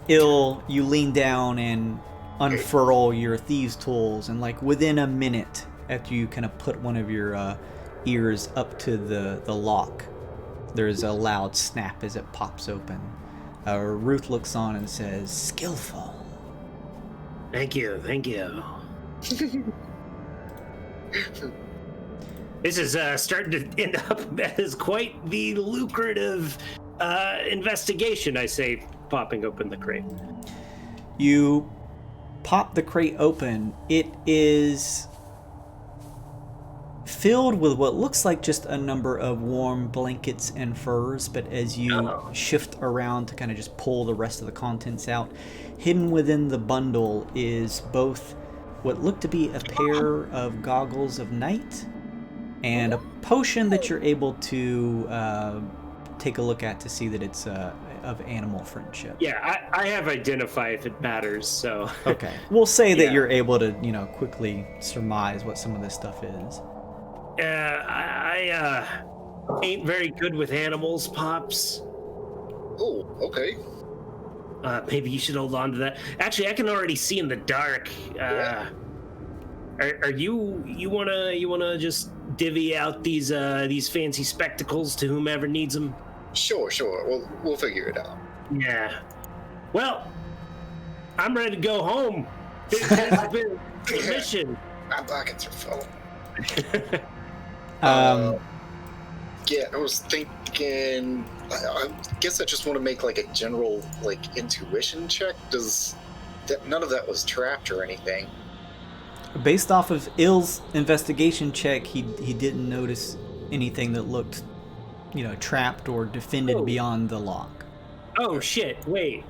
You lean down and unfurl your thieves' tools, and like within a minute after you kind of put one of your ears up to the lock, there's a loud snap as it pops open. Ruth looks on and says, "Skillful." Thank you. This is starting to end up as quite the lucrative investigation, I say, popping open the crate. You pop the crate open. It is filled with what looks like just a number of warm blankets and furs, but as you shift around to kind of just pull the rest of the contents out, hidden within the bundle is both what look to be a pair of goggles of night and a potion that you're able to take a look at to see that it's of animal friendship. Yeah, I have identify if it matters, so... Okay. We'll say that you're able to, quickly surmise what some of this stuff is. I ain't very good with animals, Pops. Oh, okay. Maybe you should hold on to that. Actually, I can already see in the dark. Are you wanna just divvy out these fancy spectacles to whomever needs them? Sure. We'll figure it out. Yeah. Well, I'm ready to go home. This has been a mission. I'm back at your phone. Yeah, I was thinking. I guess I just want to make like a general intuition check. None of that was trapped or anything. Based off of Ill's investigation check, he didn't notice anything that looked, trapped or defended beyond the lock. Oh shit! Wait.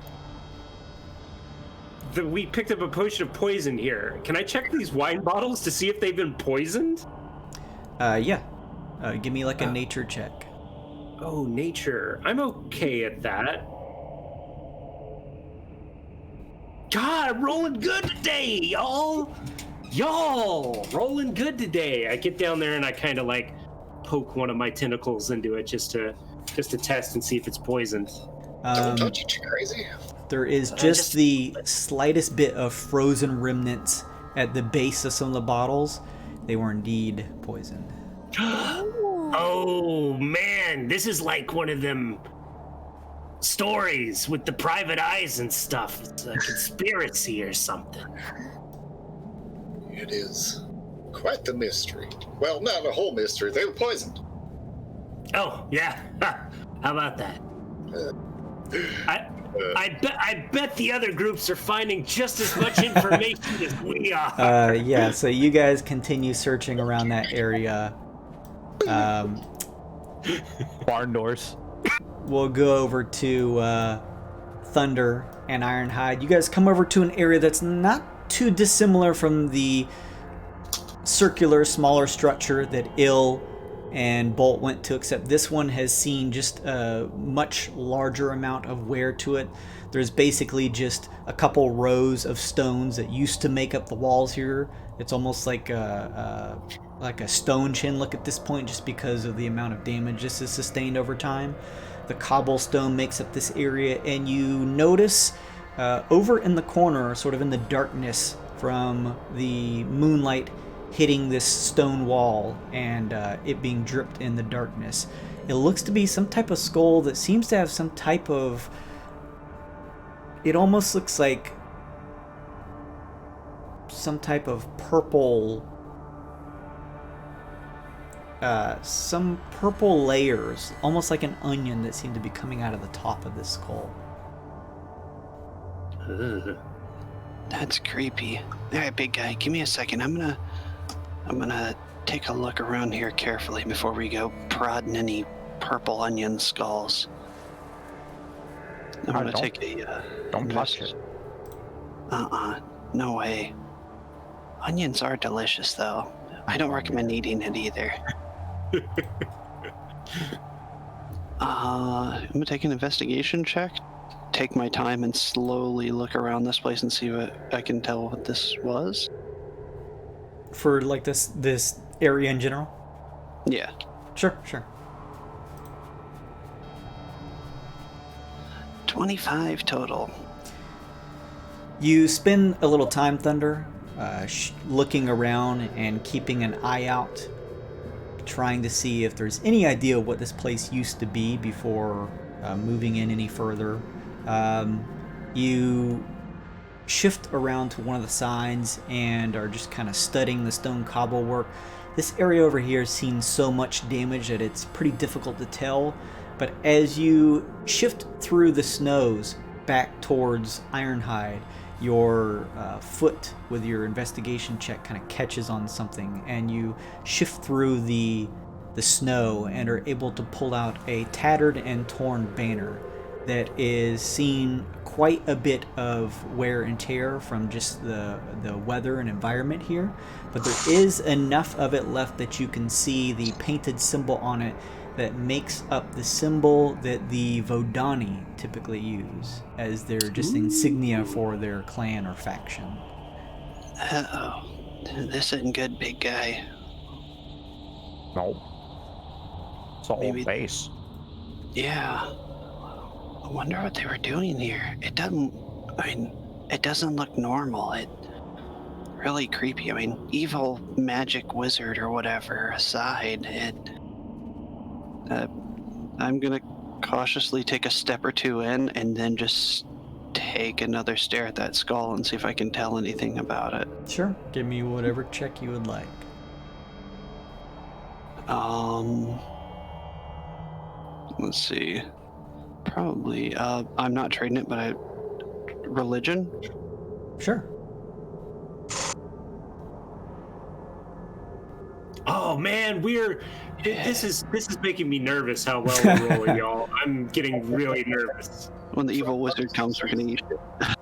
We picked up a potion of poison here. Can I check these wine bottles to see if they've been poisoned? Yeah. Give me a nature check. Oh, nature. I'm okay at that. God, I'm rolling good today, y'all. Rolling good today. I get down there and I kind of poke one of my tentacles into it just to test and see if it's poisoned. Don't touch it, you crazy. There is just the slightest bit of frozen remnants at the base of some of the bottles. They were indeed poisoned. Oh man, this is like one of them stories with the private eyes and stuff. It's a conspiracy or something. It is quite the mystery. Well, not a whole mystery. They were poisoned. Oh yeah, how about that? I bet the other groups are finding just as much information as we are. Yeah. So you guys continue searching around that area. Barn doors. We'll go over to Thunder and Ironhide. You guys come over to an area that's not too dissimilar from the circular, smaller structure that Ill and Bolt went to, except this one has seen just a much larger amount of wear to it. There's basically just a couple rows of stones that used to make up the walls here. It's almost like a stone chin look at this point, just because of the amount of damage this has sustained over time. The cobblestone makes up this area, and you notice over in the corner, sort of in the darkness from the moonlight hitting this stone wall and it being dripped in the darkness, it looks to be some type of skull that seems to have some type of... It almost looks like some type of purple... some purple layers, almost like an onion, that seem to be coming out of the top of this skull. That's creepy. All right, big guy, give me a second. I'm gonna take a look around here carefully before we go prodding any purple onion skulls. I'm gonna take a... Don't touch it. No way. Onions are delicious, though. I don't recommend eating it either. I'm gonna take an investigation check. Take my time and slowly look around this place and see what I can tell what this was. For this area in general? Yeah. Sure. 25 total. You spend a little time, Thunder, looking around and keeping an eye out, trying to see if there's any idea what this place used to be before moving in any further. You shift around to one of the sides and are just kind of studying the stone cobble work. This area over here has seen so much damage that it's pretty difficult to tell, but as you shift through the snows back towards Ironhide, your foot with your investigation check kind of catches on something, and you shift through the snow and are able to pull out a tattered and torn banner that is seen quite a bit of wear and tear from just the weather and environment here, but there is enough of it left that you can see the painted symbol on it that makes up the symbol that the Vodani typically use as their just insignia for their clan or faction. Uh-oh. This isn't good, big guy. No. It's all Maybe- base. Yeah. I wonder what they were doing here. It doesn't look normal. It really creepy. I mean, evil magic wizard or whatever aside, I'm gonna cautiously take a step or two in and then just take another stare at that skull and see if I can tell anything about it. Sure, give me whatever check you would like. Let's see. Probably, I'm not trading it, but religion? Sure. Oh man, this is making me nervous how well we're rolling, y'all. I'm getting really nervous. When the evil wizard comes, we're gonna eat it.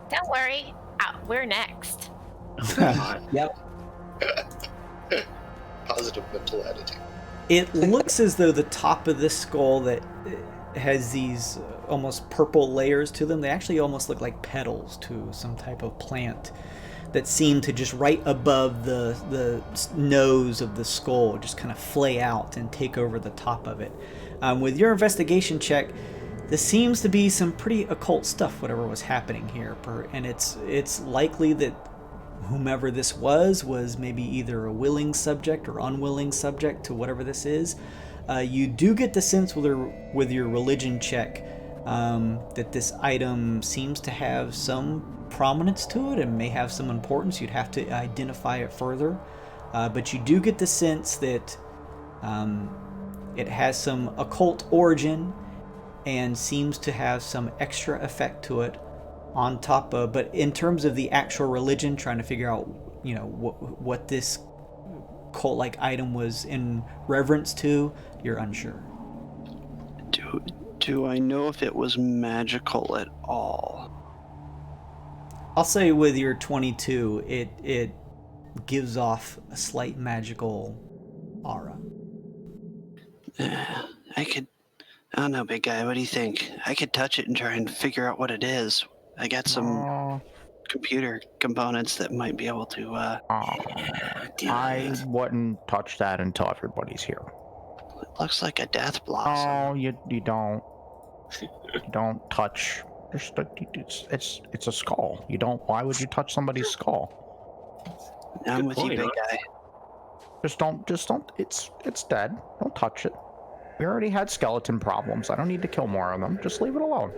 Don't worry. We're next. Yep. Positive mental attitude. It looks as though the top of this skull that has these almost purple layers to them, they actually almost look like petals to some type of plant that seem to just right above the nose of the skull just kind of flay out and take over the top of it. With your investigation check, this seems to be some pretty occult stuff, whatever was happening here, and it's likely that whomever this was maybe either a willing subject or unwilling subject to whatever this is. You do get the sense with your religion check that this item seems to have some prominence to it and may have some importance. You'd have to identify it further, but you do get the sense that it has some occult origin and seems to have some extra effect to it on top of. But in terms of the actual religion, trying to figure out what this cult-like item was in reverence to, you're unsure. Do I know if it was magical at all? I'll say with your 22, it gives off a slight magical aura. I don't know, big guy, what do you think? I could touch it and try and figure out what it is. I got some computer components that might be able to, I wouldn't touch that until everybody's here. It looks like a death blossom. Oh, you don't. You don't touch. It's a skull. You don't. Why would you touch somebody's skull? I'm with you, big guy. Just don't. It's dead. Don't touch it. We already had skeleton problems. I don't need to kill more of them. Just leave it alone.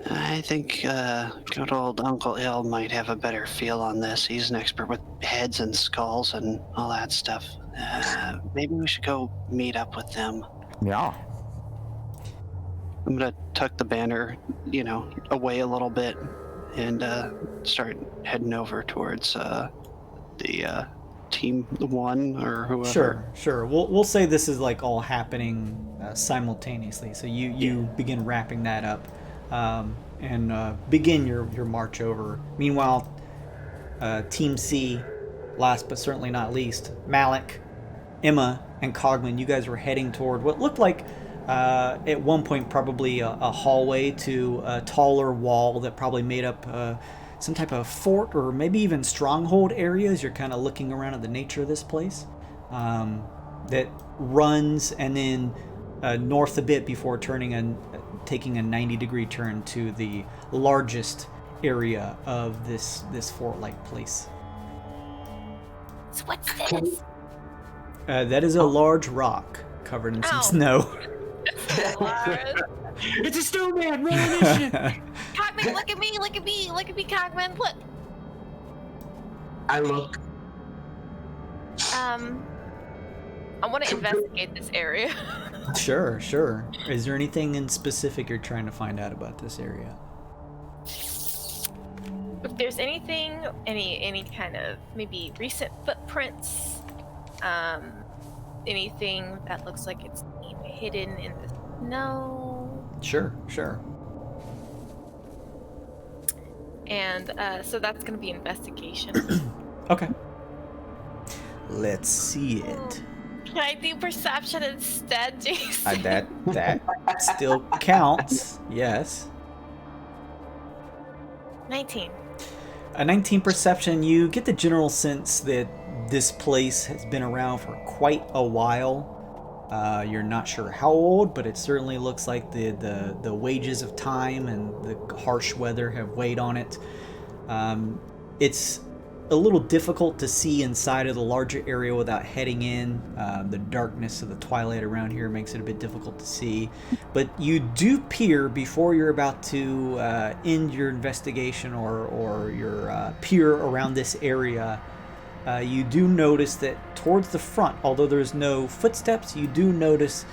I think good old Uncle Ill might have a better feel on this. He's an expert with heads and skulls and all that stuff. Maybe we should go meet up with them. Yeah. I'm gonna tuck the banner, away a little bit and start heading over towards the Team 1 or whoever. Sure. We'll say this is like all happening simultaneously. So you begin wrapping that up and begin your march over. Meanwhile, Team C, last but certainly not least, Malik, Emma, and Cogman, you guys were heading toward what looked like at one point probably a hallway to a taller wall that probably made up some type of fort or maybe even stronghold areas. You're kind of looking around at the nature of this place that runs and then north a bit before taking a 90-degree turn to the largest area of this fort-like place. So what's this? That is a large rock covered in some Ow. snow. It's a snowman. Roll initiative. Cogman, look at me, Cogman, look. I look. I want to investigate this area. Sure. Is there anything in specific you're trying to find out about this area? If there's anything, any kind of maybe recent footprints, anything that looks like it's been hidden in the snow. Sure. And so that's going to be investigation. Okay. Let's see it. Can I do perception instead, Jason? That still counts. Yes. 19. A 19 perception, you get the general sense that this place has been around for quite a while. You're not sure how old, but it certainly looks like the wages of time and the harsh weather have weighed on it. It's a little difficult to see inside of the larger area without heading in. The darkness of the twilight around here makes it a bit difficult to see. But you do peer before you're about to end your investigation or your peer around this area. You do notice that towards the front, although there's no footsteps, you do notice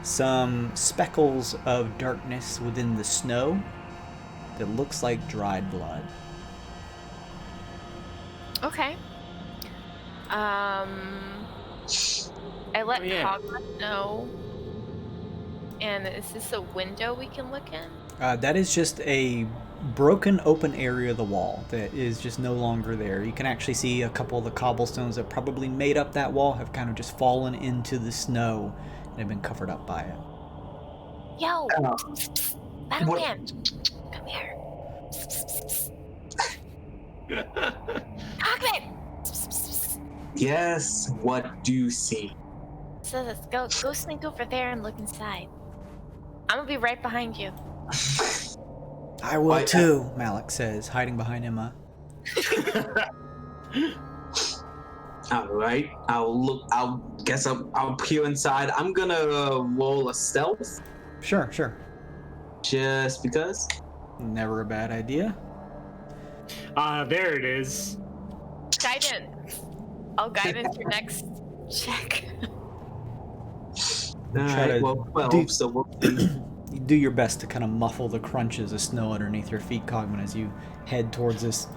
some speckles of darkness within the snow that looks like dried blood. Okay. I let Cogman know. And is this a window we can look in? That is just a broken open area of the wall that is just no longer there. You can actually see a couple of the cobblestones that probably made up that wall have kind of just fallen into the snow and have been covered up by it. Yo! Battleman! Come here. Cogman! Yes, what do you see? So let's go sneak over there and look inside. I'm gonna be right behind you. I will too, Malik says, hiding behind Emma. Alright, I'll peer inside. I'm gonna roll a stealth. Sure. Just because. Never a bad idea. There it is. Guidance. I'll guidance your next check. Try to 12, so we'll see. You do your best to kind of muffle the crunches of snow underneath your feet, Cogman, as you head towards this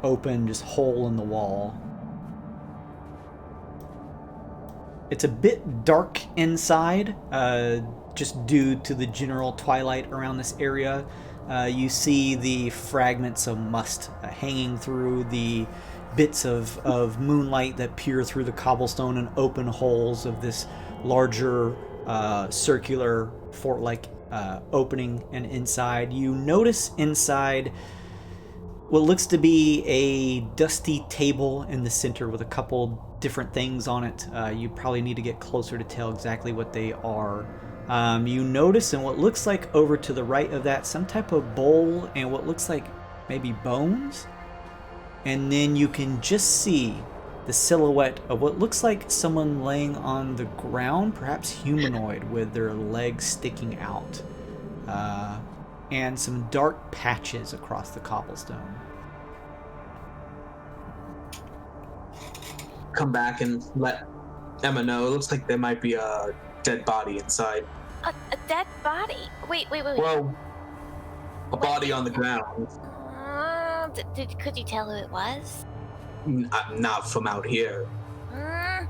open, just hole in the wall. It's a bit dark inside, just due to the general twilight around this area. You see the fragments of must hanging through the bits of moonlight that peer through the cobblestone and open holes of this larger circular fort-like opening. And inside you notice inside what looks to be a dusty table in the center with a couple different things on it. You probably need to get closer to tell exactly what they are. You notice in what looks like over to the right of that some type of bowl and what looks like maybe bones. And then you can just see the silhouette of what looks like someone laying on the ground, perhaps humanoid, with their legs sticking out. And some dark patches across the cobblestone. Come back and let Emma know. It looks like there might be a dead body inside. A dead body? Wait. Well, a body on the ground. Could you tell who it was? Not from out here. I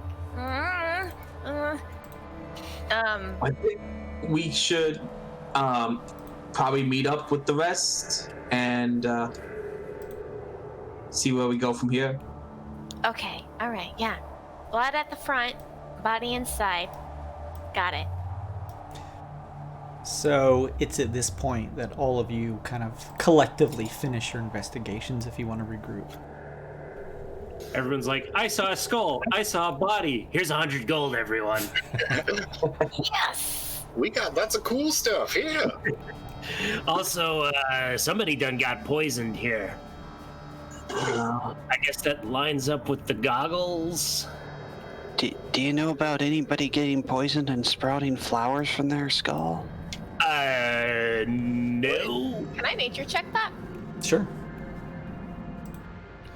think we should probably meet up with the rest and see where we go from here. Okay, alright, yeah. Blood at the front, body inside. Got it. So it's at this point that all of you kind of collectively finish your investigations if you want to regroup. Everyone's like, I saw a skull. I saw a body. Here's 100 gold, everyone. Yes! We got lots of cool stuff here. Also, somebody done got poisoned here. I guess that lines up with the goggles. Do you know about anybody getting poisoned and sprouting flowers from their skull? No. Can I nature check that? Sure.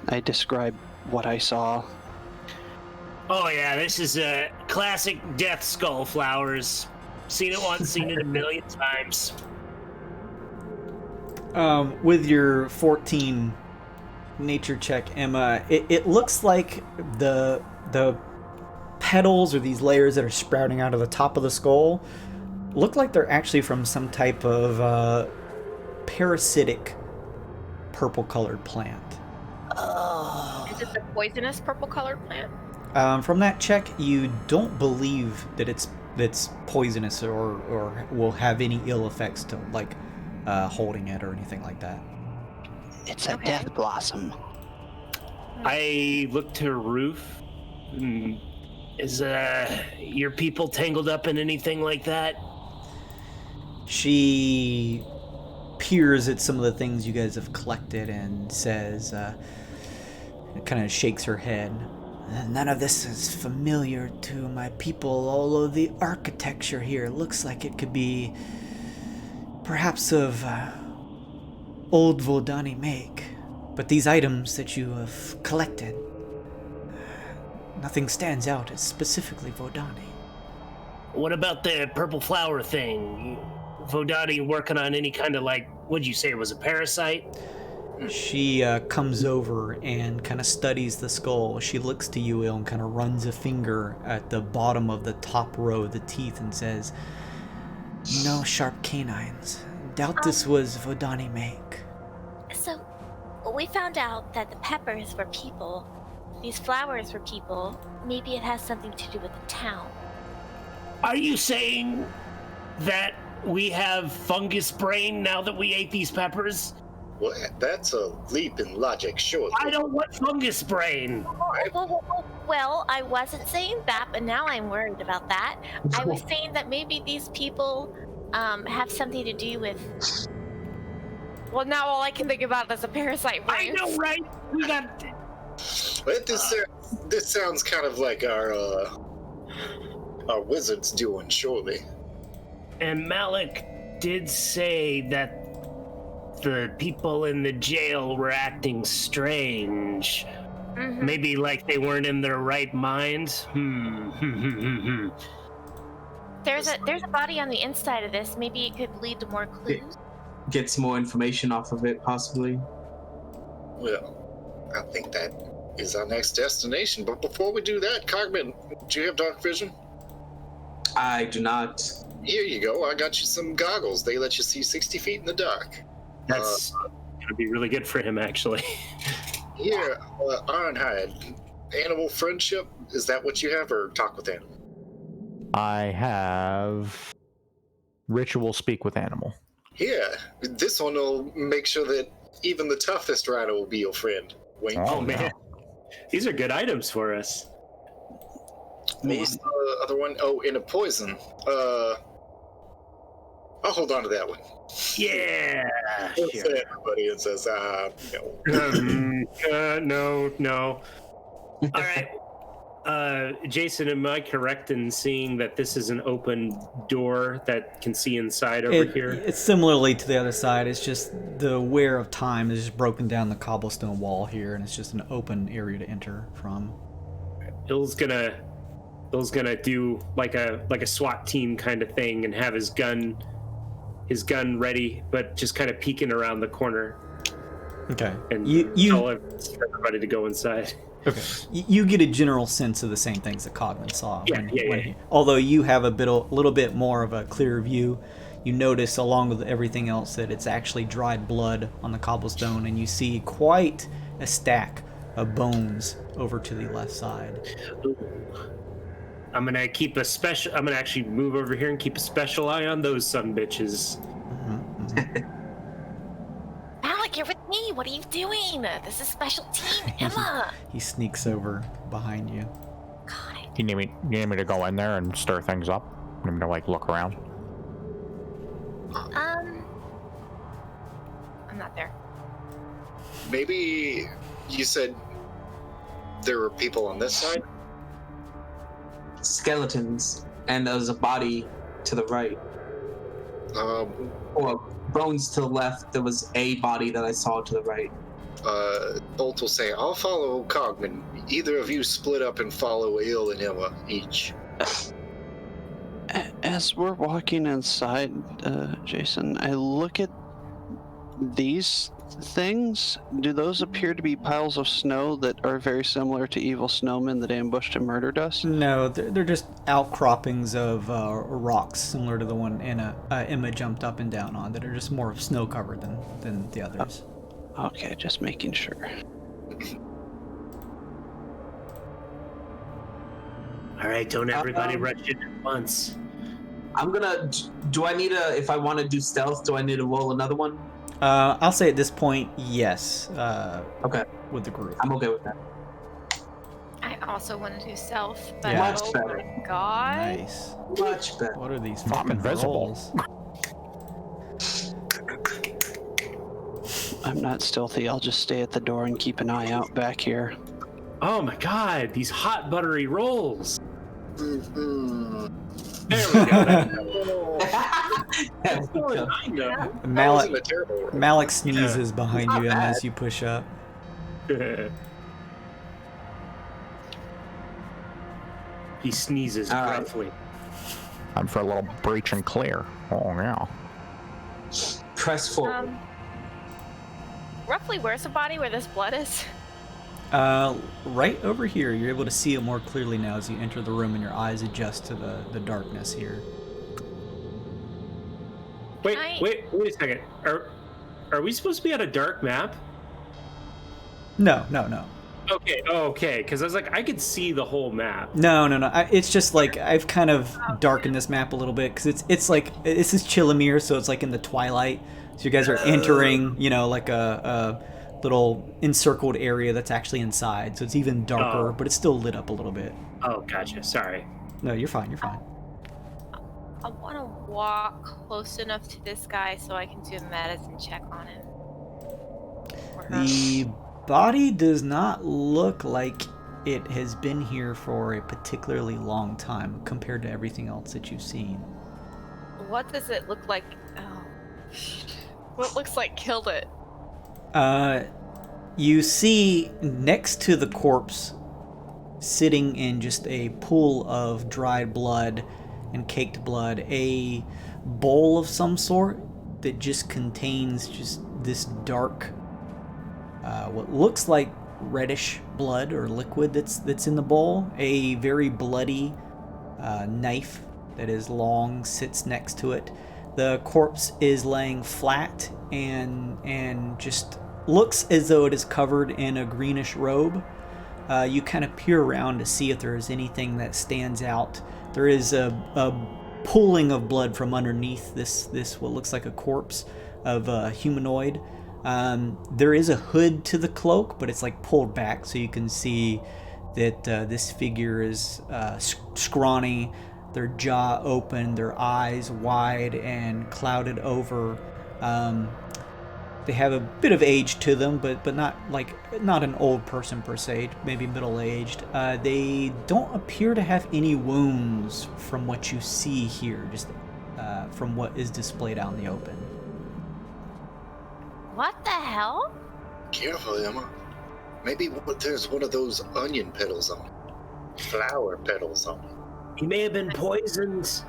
I describe what I saw. Oh yeah, this is a classic death skull flowers. Seen it once, seen it a million times. With your 14 nature check, Emma, it looks like the petals or these layers that are sprouting out of the top of the skull look like they're actually from some type of parasitic purple-colored plant. Is it the poisonous purple-colored plant? From that check, you don't believe that it's poisonous or will have any ill effects to like holding it or anything like that. It's a death blossom. I look to Roof. Is your people tangled up in anything like that? She peers at some of the things you guys have collected and says, kind of shakes her head. None of this is familiar to my people, although the architecture here looks like it could be perhaps of old Vodani make. But these items that you have collected, nothing stands out as specifically Vodani. What about the purple flower thing? Vodani working on any kind of what'd you say it was a parasite? She comes over and kind of studies the skull. She looks to you, Il, and kind of runs a finger at the bottom of the top row of the teeth and says, "No sharp canines. Doubt this was Vodani make." So, we found out that the peppers were people. These flowers were people. Maybe it has something to do with the town. Are you saying that we have fungus brain now that we ate these peppers? Well, that's a leap in logic, sure. I don't want fungus brain. Well, I wasn't saying that, but now I'm worried about that. I was saying that maybe these people have something to do with... Well, now all I can think about is a parasite brain. I know, right? We got... But this sounds kind of like our wizard's doing, surely. And Malik did say that the people in the jail were acting strange. Mm-hmm. Maybe like they weren't in their right minds. There's a body on the inside of this. Maybe it could lead to more clues. Get some more information off of it, possibly. Well, I think that is our next destination. But before we do that, Cogman, do you have dark vision? I do not. Here you go. I got you some goggles. They let you see 60 feet in the dark. That's gonna be really good for him, actually. Here, Ironhide. Animal friendship, is that what you have, or talk with animal? I have ritual speak with animal. Yeah, this one will make sure that even the toughest rhino will be your friend. Wink. Oh man, these are good items for us. What was the other one? Oh, in a poison. I'll hold on to that one. Yeah. He'll say everybody and says, no. No. All right. Jason, am I correct in seeing that this is an open door that can see inside over here? It's similarly to the other side. It's just the wear of time has just broken down the cobblestone wall here, and it's just an open area to enter from. Ill's gonna do like a SWAT team kind of thing and have his gun ready, but just kind of peeking around the corner. Okay. And you tell everybody to go inside. Okay. You get a general sense of the same things that Cogman saw. Yeah. Although you have a little bit more of a clear view, you notice along with everything else that it's actually dried blood on the cobblestone, and you see quite a stack of bones over to the left side. I'm gonna actually move over here and keep a special eye on those sumbitches. Alec, you're with me. What are you doing? This is special team Emma. He sneaks over behind you. God. You need me to go in there and stir things up? You need me to look around? I'm not there. Maybe you said there were people on this side? Skeletons, and there's a body to the right. Or bones to the left. There was a body that I saw to the right. Bolt will say, I'll follow Cogman. Either of you split up and follow Il and Illa each. As we're walking inside, Jason, I look at these things. Do those appear to be piles of snow that are very similar to evil snowmen that ambushed and murdered us? No, they're just outcroppings of rocks similar to the one Emma jumped up and down on that are just more snow covered than the others. Okay, just making sure. All right, don't everybody rush in at once. I'm gonna. Do I need if I want to do stealth, do I need to roll another one? I'll say at this point, yes. Okay. With the group. I'm okay with that. I also want to do stealth, but Yeah. Much oh better. my god. Nice. Much better. What are these I'm fucking invisible. rolls? I'm not stealthy. I'll just stay at the door and keep an eye out back here. Oh my god, these hot buttery rolls. Mm-hmm. There we go. There we go. I know. That Malik, wasn't a terrible roll. Malik sneezes behind Not you bad. as you push up. He sneezes All right. gruffly. I'm for a little breach and clear. Oh, yeah. Press forward. Roughly where's the body where this blood is? Right over here, you're able to see it more clearly now as you enter the room and your eyes adjust to the darkness here. Wait I- a second. Are we supposed to be on a dark map? No. Okay, because I was like, I could see the whole map. No. It's just like I've kind of darkened this map a little bit because it's like this is Chillimere, so it's like in the twilight. So you guys are entering, like a little encircled area that's actually inside. So it's even darker, but it's still lit up a little bit. Oh, gotcha. Sorry. No, you're fine. I want to walk close enough to this guy so I can do a medicine check on him. Or her. The body does not look like it has been here for a particularly long time compared to everything else that you've seen. What does it look like? Oh. What looks like killed it? You see next to the corpse, sitting in just a pool of dried blood and caked blood, a bowl of some sort that just contains just this dark, what looks like reddish blood or liquid that's in the bowl. A very bloody knife that is long sits next to it. The corpse is laying flat and just looks as though it is covered in a greenish robe. You kind of peer around to see if there is anything that stands out. There is a pooling of blood from underneath this what looks like a corpse of a humanoid. There is a hood to the cloak, but it's like pulled back so you can see that this figure is scrawny, their jaw open, their eyes wide and clouded over. They have a bit of age to them, but not an old person per se, maybe middle-aged. They don't appear to have any wounds from what you see here, just from what is displayed out in the open. What the hell? Careful, Emma. Maybe there's one of those onion petals on it. Flower petals on it. He may have been poisoned.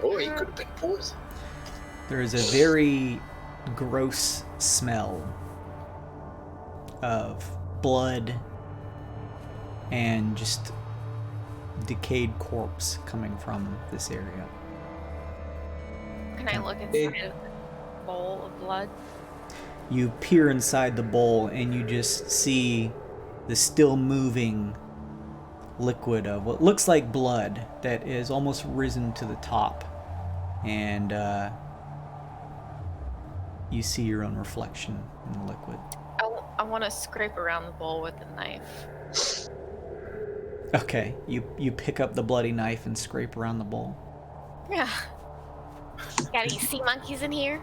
Or he could have been poisoned. There is a very gross smell of blood and just decayed corpse coming from this area. Can I look inside of the bowl of blood? You peer inside the bowl and you just see the still moving liquid of what looks like blood that is almost risen to the top, and you see your own reflection in the liquid. I want to scrape around the bowl with a knife. Okay, you pick up the bloody knife and scrape around the bowl. Yeah. Got any sea monkeys in here?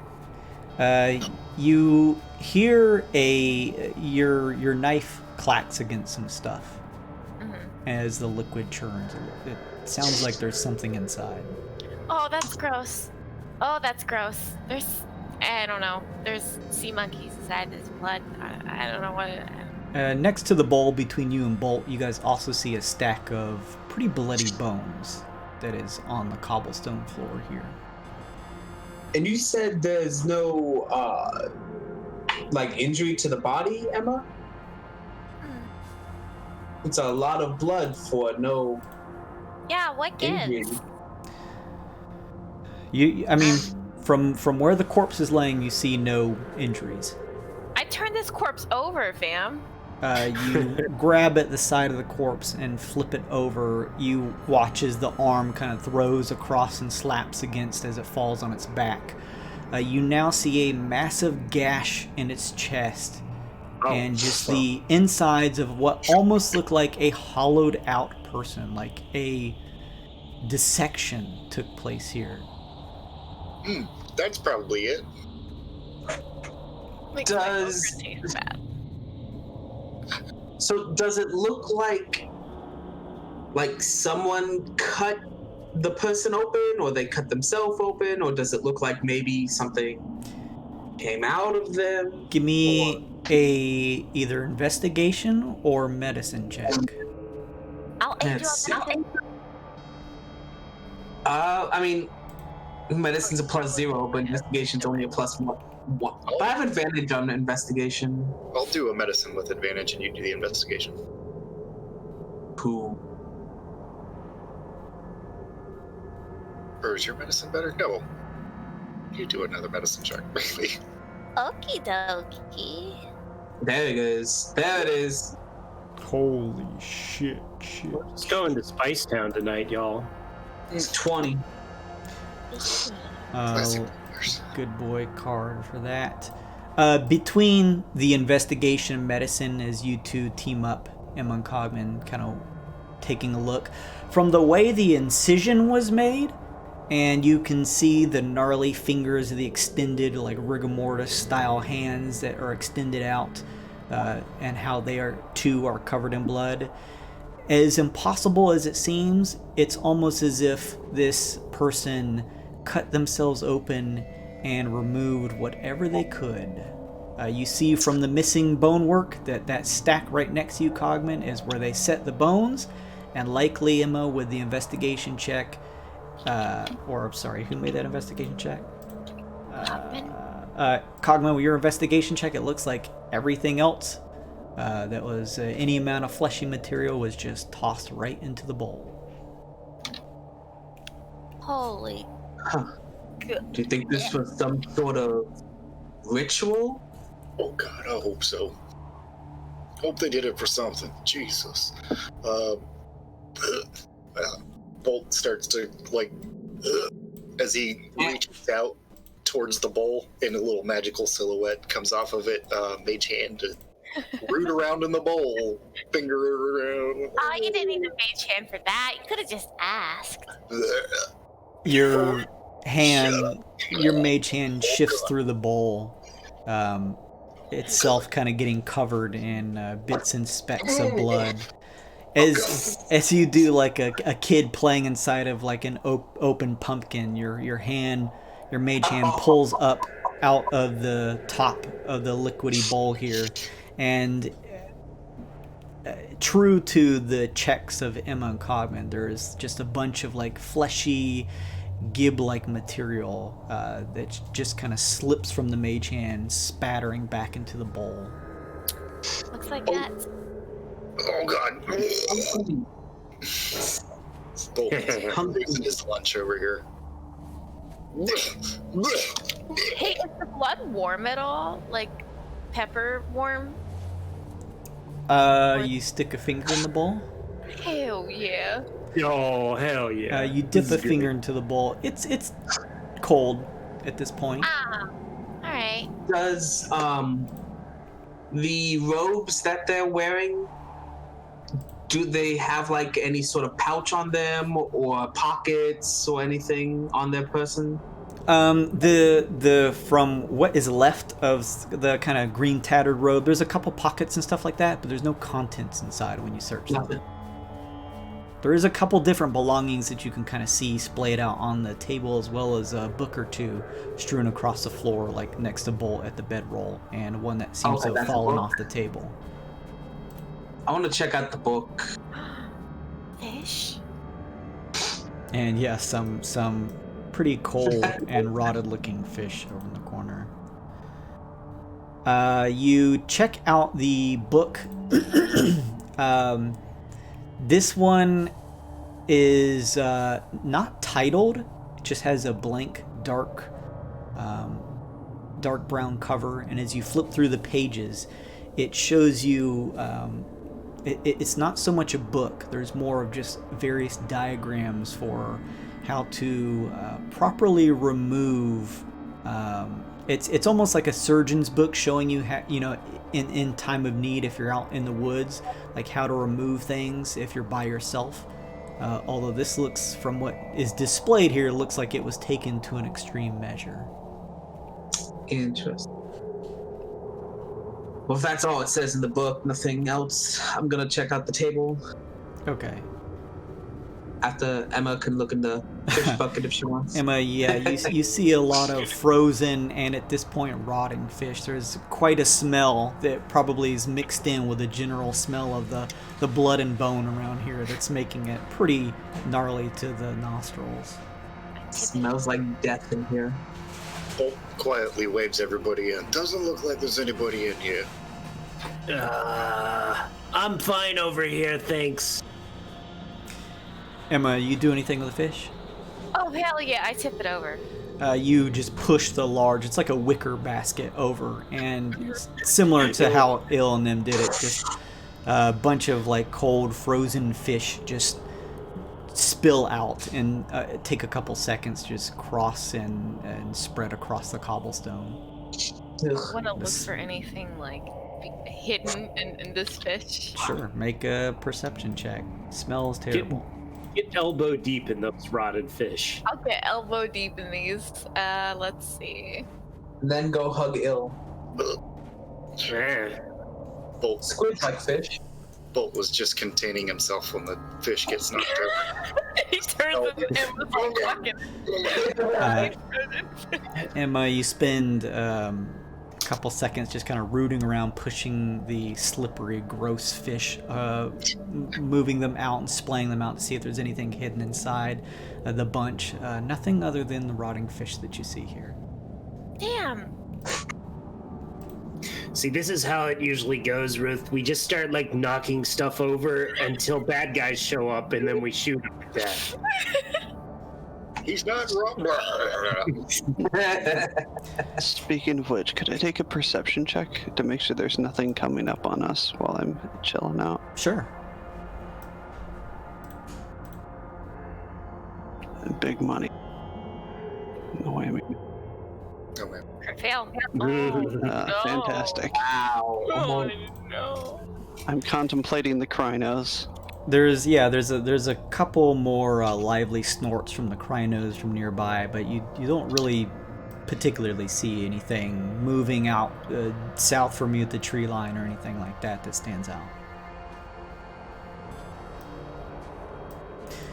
You hear your knife clacks against some stuff as the liquid churns. It sounds like there's something inside. Oh, that's gross. I don't know. There's sea monkeys inside this blood. I don't know what. Next to the bowl between you and Bolt, you guys also see a stack of pretty bloody bones that is on the cobblestone floor here. And you said there's no, injury to the body, Emma? It's a lot of blood for no Yeah, what injury. gives? From where the corpse is laying, you see no injuries. I turned this corpse over, fam. You grab at the side of the corpse and flip it over. You watch as the arm kind of throws across and slaps against as it falls on its back. You now see a massive gash in its chest and just the insides of what almost look like a hollowed out person, like a dissection took place here. That's probably it. Makes my Does- ogre taste bad. So does it look like someone cut the person open, or they cut themselves open, or does it look like maybe something came out of them? Give me either investigation or medicine check. I'll aid you Let's on that. Medicine's a +0, but investigation's only a +1. But I have advantage on investigation. I'll do a medicine with advantage, and you do the investigation. Cool. Or is your medicine better? No. You do another medicine check, really. Okie dokie. There it is. There it is. Holy shit. Let's go into Spice Town tonight, y'all. 20. Classic numbers. Good boy card for that. Between the investigation and medicine, as you two team up, Emma and Cogman kind of taking a look. From the way the incision was made, and you can see the gnarly fingers of the extended, like rigor mortis style hands that are extended out, and how they are covered in blood. As impossible as it seems, it's almost as if this person cut themselves open and removed whatever they could. You see from the missing bone work that stack right next to you, Cogman, is where they set the bones, and likely Emma with the investigation check, who made that investigation check? Cogman, with your investigation check, it looks like everything else that was any amount of fleshy material was just tossed right into the bowl. Holy. Huh. Do you think this was some sort of ritual? Oh god, I hope so. Hope they did it for something. Jesus. Bolt starts to, as he reaches out towards the bowl, and a little magical silhouette comes off of it, mage hand to root around in the bowl, finger around. Oh, you didn't need a mage hand for that. You could have just asked. Your mage hand shifts through the bowl, itself kind of getting covered in bits and specks of blood. As you do like a kid playing inside of like an open pumpkin, your mage hand pulls up out of the top of the liquidy bowl here, and true to the checks of Emma and Cogman, there is just a bunch of like fleshy gib-like material that just kind of slips from the mage hand, spattering back into the bowl. Looks like that. Oh god. Bolt losing his lunch over here. Hey, is the blood warm at all? Like pepper warm? You stick a finger in the bowl. Hell yeah. Oh, hell yeah. You dip a finger into the bowl. It's cold at this point. Alright. Does the robes that they're wearing, do they have like any sort of pouch on them or pockets or anything on their person? The from what is left of the kind of green tattered robe, there's a couple pockets and stuff like that, but there's no contents inside when you search them. There is a couple different belongings that you can kind of see splayed out on the table, as well as a book or two strewn across the floor, like next to Bolt at the bedroll, and one that seems to have fallen off the table. I want to check out the book. Fish. And yeah, some pretty cold and rotted looking fish over in the corner. You check out the book. This one is not titled. It just has a blank dark brown cover, and as you flip through the pages, it shows you it's not so much a book. There's more of just various diagrams for how to properly remove. It's almost like a surgeon's book showing you how, in time of need, if you're out in the woods, like how to remove things if you're by yourself. Although this looks, from what is displayed here, looks like it was taken to an extreme measure. Interesting. Well, if that's all it says in the book, nothing else, I'm gonna check out the table. Okay. After Emma can look in the fish bucket if she wants. Emma, yeah, you see a lot of frozen and at this point rotting fish. There's quite a smell that probably is mixed in with the general smell of the blood and bone around here that's making it pretty gnarly to the nostrils. Smells like death in here. Bolt quietly waves everybody in. Doesn't look like there's anybody in here. I'm fine over here, thanks. Emma, you do anything with the fish? Oh, hell yeah, I tip it over. You just push the large, it's like a wicker basket over, and similar to how Il and them did it, just a bunch of like cold frozen fish just spill out and take a couple seconds, just cross and spread across the cobblestone. I want to look for anything like hidden in this fish. Sure, make a perception check. Smells terrible. Get elbow deep in those rotted fish. I'll get elbow deep in these. Let's see. And then go hug ill. Bolt Squid like fish. Bolt was just containing himself when the fish gets knocked over. He turns into fucking. Emma, you spend a couple seconds just kind of rooting around, pushing the slippery, gross fish, moving them out and splaying them out to see if there's anything hidden inside the bunch. Nothing other than the rotting fish that you see here. Damn. See, this is how it usually goes, Ruth. We just start like knocking stuff over until bad guys show up, and then we shoot them to death. He's not wrong. Speaking of which, could I take a perception check to make sure there's nothing coming up on us while I'm chilling out? Sure. Big money. No whammy. Oh, man. Fail. Fantastic. Wow. Oh, no. I'm contemplating the crinos. There's a couple more lively snorts from the crinos from nearby, but you don't really particularly see anything moving out south from you at the tree line or anything like that stands out.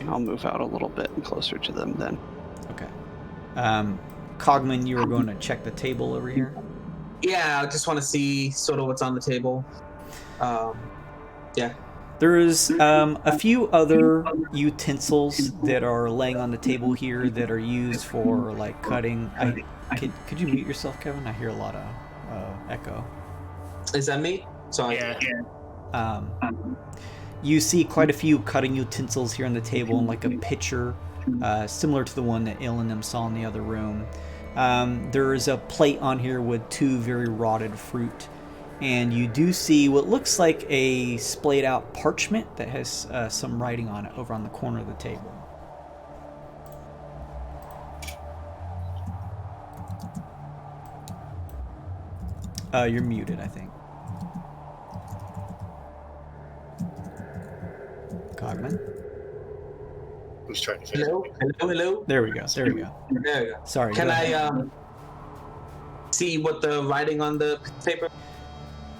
I'll move out a little bit and closer to them then. Okay. Cogman, you were going to check the table over here? Yeah, I just want to see sort of what's on the table. Yeah. There's a few other utensils that are laying on the table here that are used for like cutting. Could you mute yourself, Kevin? I hear a lot of echo. Is that me? Sorry. Yeah. You see quite a few cutting utensils here on the table, and like a pitcher, similar to the one that Il and them saw in the other room. There's a plate on here with two very rotted fruit. And you do see what looks like a splayed out parchment that has some writing on it over on the corner of the table. You're muted, I think. Cogman? Who's trying to fix it? Hello. There we go. There we go. Sorry. Can go I ahead. see what the writing on the paper?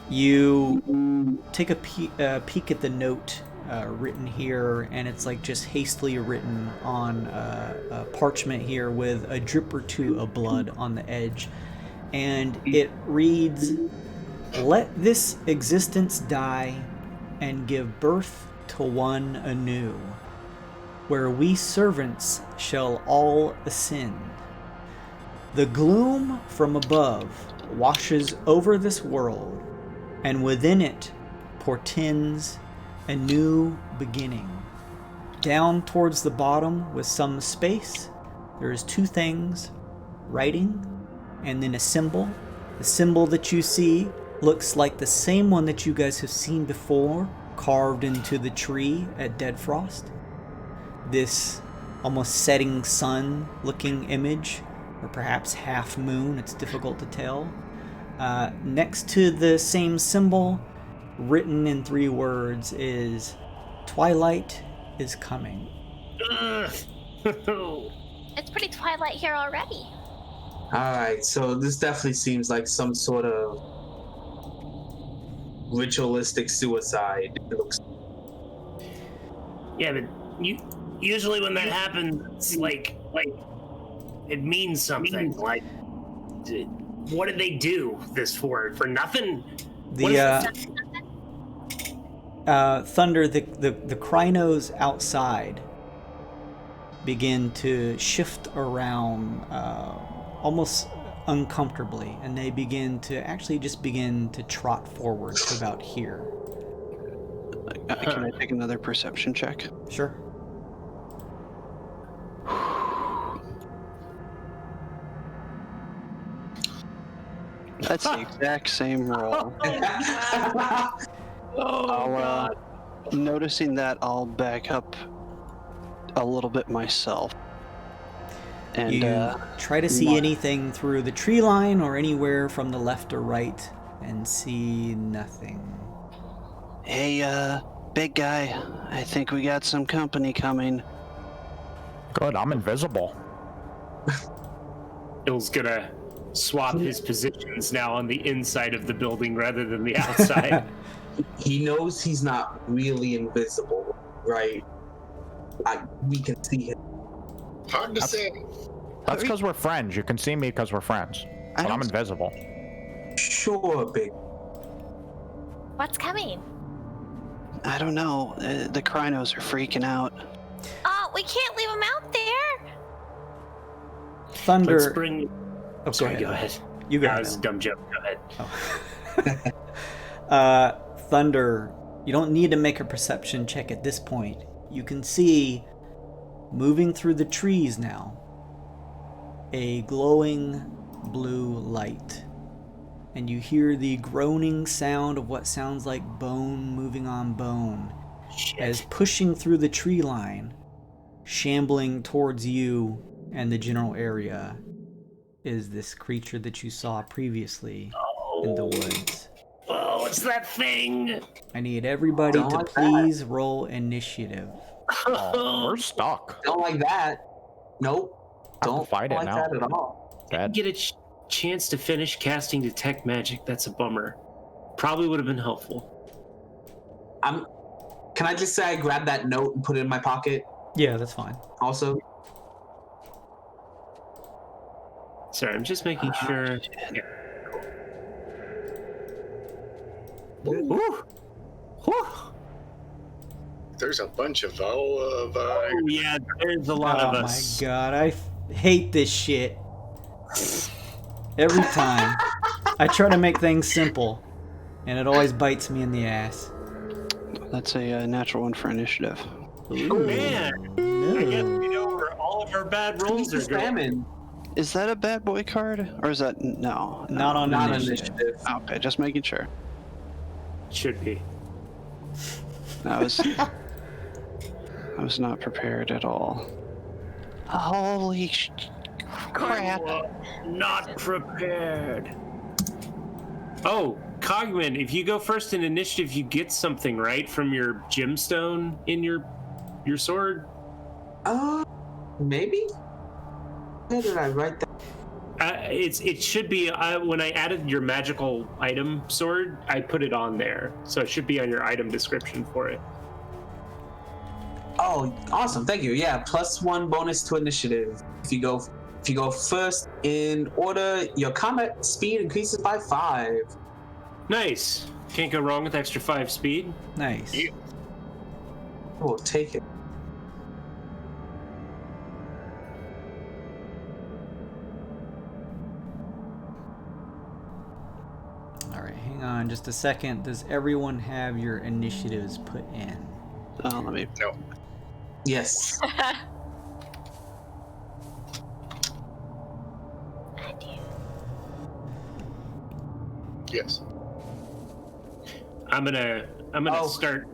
You take a peek at the note written here, and it's like just hastily written on a parchment here with a drip or two of blood on the edge. And it reads, "Let this existence die and give birth to one anew, where we servants shall all ascend. The gloom from above washes over this world, and within it portends a new beginning. Down towards the bottom with some space, there is two things, writing and then a symbol. The symbol that you see looks like the same one that you guys have seen before, carved into the tree at Deadfrost. This almost setting sun looking image, or perhaps half moon, it's difficult to tell. Next to the same symbol, written in 3 words, is "Twilight is coming." It's pretty twilight here already. Alright, so this definitely seems like some sort of ritualistic suicide. It looks. Yeah, but usually when that happens, it's like it means something. Like, what did they do this for? For nothing? Thunder, the Krynos outside begin to shift around almost uncomfortably, and they begin to trot forward to about here. Can I take another perception check? Sure. That's the exact same roll. Noticing that, I'll back up a little bit myself. And you try to see anything through the tree line or anywhere from the left or right, and see nothing. Hey, big guy, I think we got some company coming. Good, I'm invisible. Ill's gonna swap his positions now on the inside of the building rather than the outside. He knows he's not really invisible, right? We can see him. Hard to say. That's because we're friends. You can see me because we're friends. But I'm invisible. Sure, big. What's coming? I don't know. The Krynos are freaking out. Oh, we can't leave them out there. Thunder. Let's bring. Oh, Sorry, go ahead. You go That ahead. was a dumb joke. Go ahead. Oh. Thunder, you don't need to make a perception check at this point. You can see, moving through the trees now, a glowing blue light. And you hear the groaning sound of what sounds like bone moving on bone. Shit. As pushing through the tree line, shambling towards you and the general area, is this creature that you saw previously in the woods. Oh, it's that thing! I need everybody Don't to like please roll initiative. Oh, we're stuck. Don't like that. Nope. Don't fight it like now. that at all. Dead. Get a chance to finish casting Detect Magic. That's a bummer. Probably would have been helpful. Can I just say I grabbed that note and put it in my pocket? Yeah, that's fine. Also. Sorry, I'm just making sure. Yeah. Ooh. Whew. There's a bunch of Oh, yeah, there's a lot of us. Oh my god, I hate this shit. Every time. I try to make things simple, and it always bites me in the ass. That's a natural one for initiative. Oh, man. I guess we know where all of our bad rolls are going. Salmon. Is that a bad boy card? Or is that... No. Not on Not initiative. initiative. Okay, just making sure. Should be. I was not prepared at all. Holy crap. Not prepared. Oh, Cogman, if you go first in initiative, you get something, right? From your gemstone in your sword? Maybe? Where did I write that? It should be when I added your magical item sword, I put it on there, so it should be on your item description for it. Oh, awesome! Thank you. Yeah, +1 bonus to initiative. If you go first in order, your combat speed increases by 5. Nice. Can't go wrong with extra 5 speed. Nice. Yeah. We'll take it. All right, hang on just a second. Does everyone have your initiatives put in? Oh, let me. No. Yes. I do. Yes. I'm gonna Oh. start.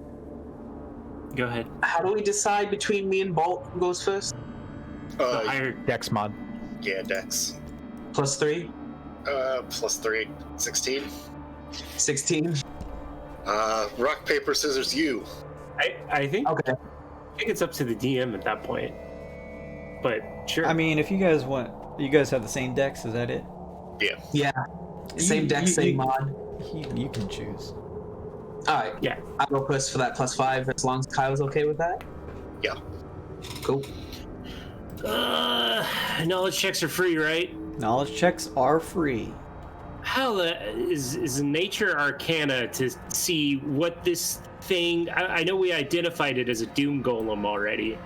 Go ahead. How do we decide between me and Bolt who goes first? The higher Dex mod. Yeah, Dex. +3, +3, 16. 16. Rock, paper, scissors, you. I think Okay. I think it's up to the DM at that point. But sure. I mean, if you guys want, you guys have the same decks. Is that it? Yeah. Yeah. Same deck, same mod. You can choose. All right. Yeah. I'll go first for that +5 as long as Kyle's okay with that. Yeah. Cool. Knowledge checks are free, right? Knowledge checks are free. How is nature arcana to see what this thing? I know we identified it as a doom golem already,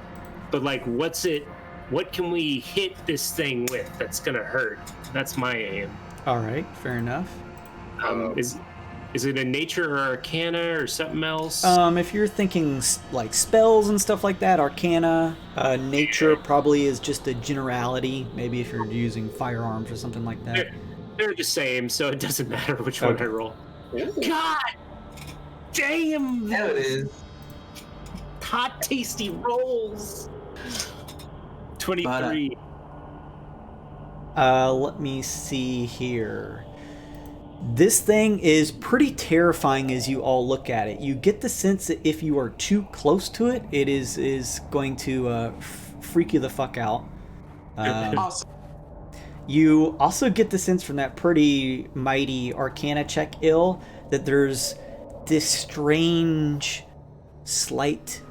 but like, what's it? What can we hit this thing with that's gonna hurt? That's my aim. All right, fair enough. Is it a nature or arcana or something else? If you're thinking like spells and stuff like that, arcana, nature probably is just a generality. Maybe if you're using firearms or something like that. They're the same, so it doesn't matter which one I roll. God damn! There it is. Hot, tasty rolls. 23. Let me see here. This thing is pretty terrifying as you all look at it. You get the sense that if you are too close to it, it is going to freak you the fuck out. Awesome. You also get the sense from that pretty mighty Arcana check, Ill, that there's this strange, slight,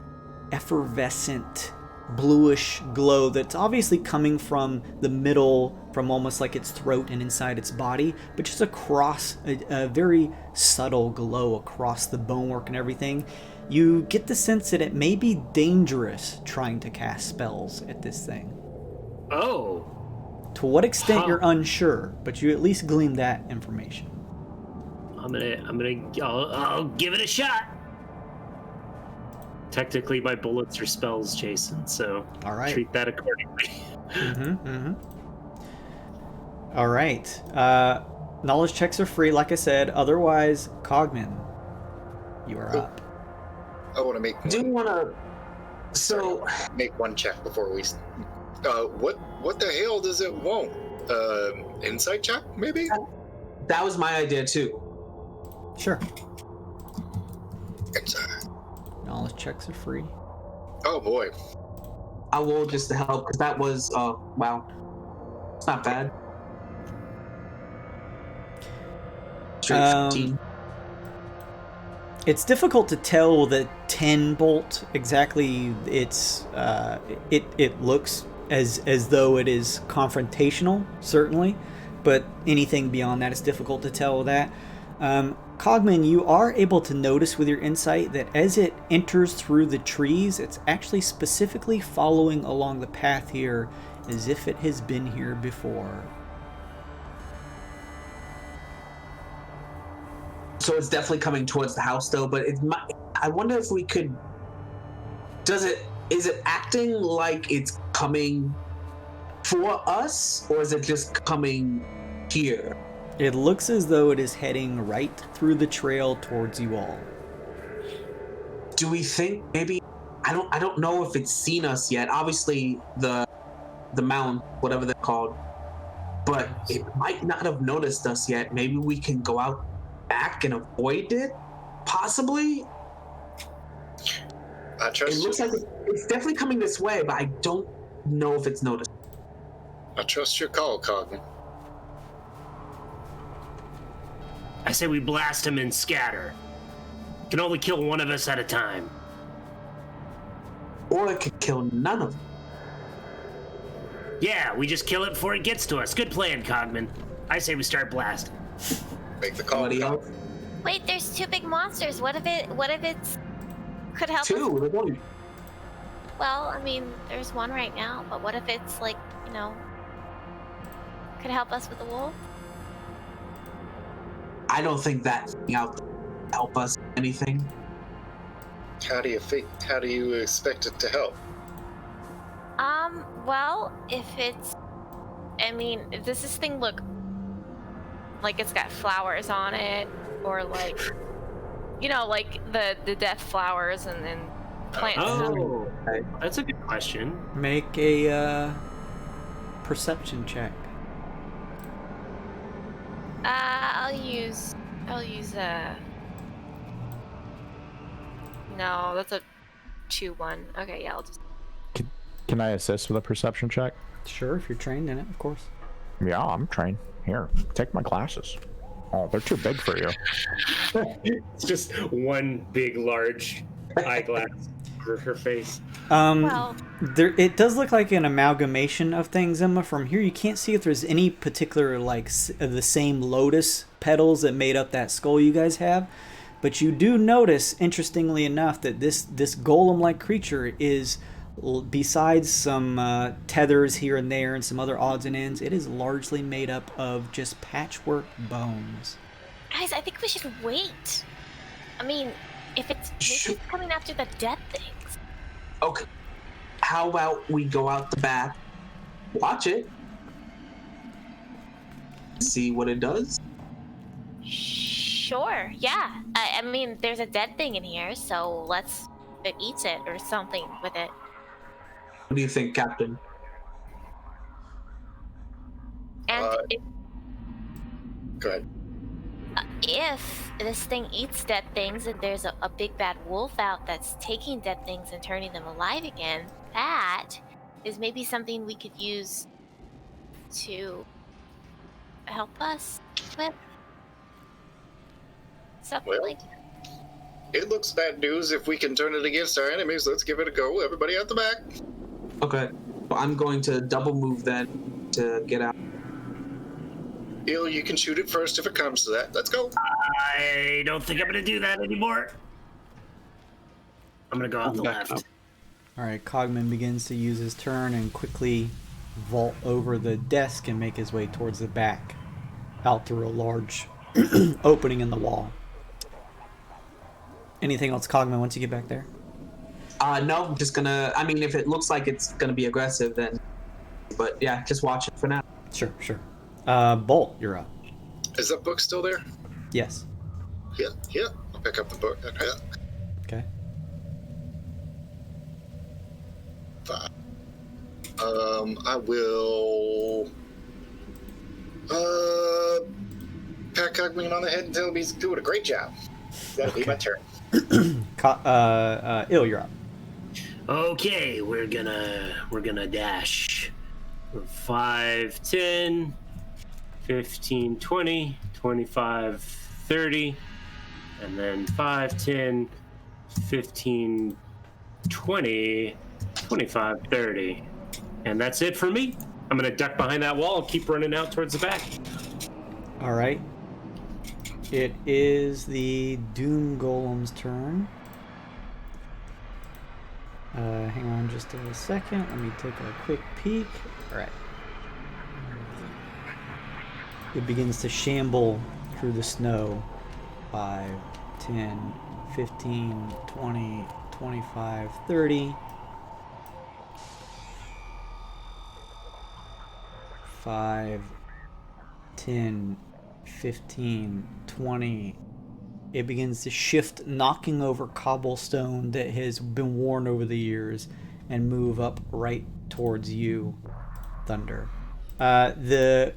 effervescent, bluish glow that's obviously coming from the middle, from almost like its throat and inside its body, but just across a very subtle glow across the bonework and everything. You get the sense that it may be dangerous trying to cast spells at this thing. Oh. To what extent you're unsure, but you at least glean that information. I'll give it a shot. Technically, my bullets are spells, Jason, so all right. Treat that accordingly. All right. Knowledge checks are free, like I said. Otherwise, Cogman, you are up. I want to make I do want to. So. Make one check before we. What the hell does it want? Insight check, maybe? That was my idea too. Sure. Insight. Knowledge checks are free. Oh boy. I will just to help because that was wow. It's not bad. Straight 15. It's difficult to tell the 10 bolt exactly. It's it looks as though it is confrontational, certainly, but anything beyond that is difficult to tell that. Cogman, you are able to notice with your insight that as it enters through the trees, it's actually specifically following along the path here as if it has been here before. So it's definitely coming towards the house though, but I wonder if we could. Is it acting like it's coming for us, or is it just coming here? It looks as though it is heading right through the trail towards you all. Do we think maybe I don't know if it's seen us yet. Obviously the mound, whatever they're called. But it might not have noticed us yet. Maybe we can go out back and avoid it? Possibly? I trust It looks you. like It's definitely coming this way, but I don't know if it's noticed. I trust your call, Cogman. I say we blast him and scatter. Can only kill one of us at a time. Or it could kill none of them. Yeah, we just kill it before it gets to us. Good plan, Cogman. I say we start blasting. Make the call. Anybody else? Wait, there's two big monsters. What if it's could help us? Two. There's only Well, I mean, there's one right now, but what if it's like, could help us with the wolf? I don't think that thing out there will help us anything. How do you expect it to help? Well, if does this thing look like it's got flowers on it, or like, like the death flowers and then plants? Oh, that's a good question. Make a perception check. I'll use no, that's a 2-1. Okay, yeah, I'll just. Can I assist with a perception check? Sure, if you're trained in it, of course. Yeah, I'm trained. Here, take my glasses. Oh, they're too big for you. It's just one big, large eyeglass over her face. Well, It does look like an amalgamation of things, Emma. From here, you can't see if there's any particular, like, the same lotus petals that made up that skull you guys have. But you do notice, interestingly enough, that this golem-like creature is, besides some tethers here and there and some other odds and ends, it is largely made up of just patchwork bones. guys, I think we should wait. I mean, if maybe it's coming after the dead things. Okay. How about we go out the back, watch it, see what it does? Sure, yeah. I mean, there's a dead thing in here, so it eats it or something with it. What do you think, Captain? And Go ahead. if this thing eats dead things and there's a big bad wolf out that's taking dead things and turning them alive again, that is maybe something we could use to help us with. Something Well, like It looks bad news. If we can turn it against our enemies, let's give it a go. Everybody out the back. Okay. Well, I'm going to double move then to get out. Ill, you can shoot it first if it comes to that. Let's go. I don't think I'm going to do that anymore. I'm going to go out the left. All right, Cogman begins to use his turn and quickly vault over the desk and make his way towards the back, out through a large opening in the wall. Anything else, Cogman, once you get back there? No, I'm just gonna, I mean, if it looks like it's gonna be aggressive, then, but yeah, just watch it for now. Sure. Bolt, you're up. Is that book still there? Yes. Yeah. I'll pick up the book. Yeah. Okay. 5. I will pat Cogman on the head and tell him he's doing a great job. That'll be my turn. Ill, you're up. Okay, we're gonna dash 5, 10, 15, 20, 25, 30, and then 5, 10, 15, 20, 25, 30. And that's it for me. I'm gonna duck behind that wall and keep running out towards the back. All right. It is the Doom Golem's turn. Hang on just a second. Let me take a quick peek. All right. It begins to shamble through the snow. 5, 10, 15, 20, 25, 30. 5, 10, 15, 20. It begins to shift, knocking over cobblestone that has been worn over the years, and move up right towards you, Thunder. The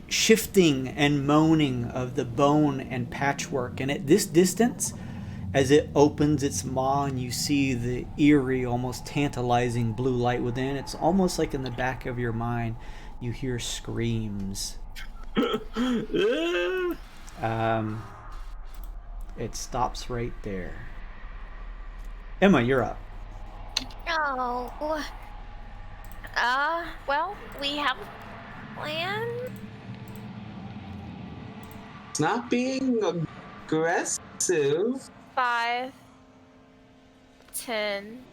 shifting and moaning of the bone and patchwork, and at this distance, As it opens its maw and you see the eerie, almost tantalizing blue light within, it's almost like in the back of your mind you hear screams. It stops right there. Emma, you're up. Oh. Well, we have a plan. It's not being aggressive. 5, 10.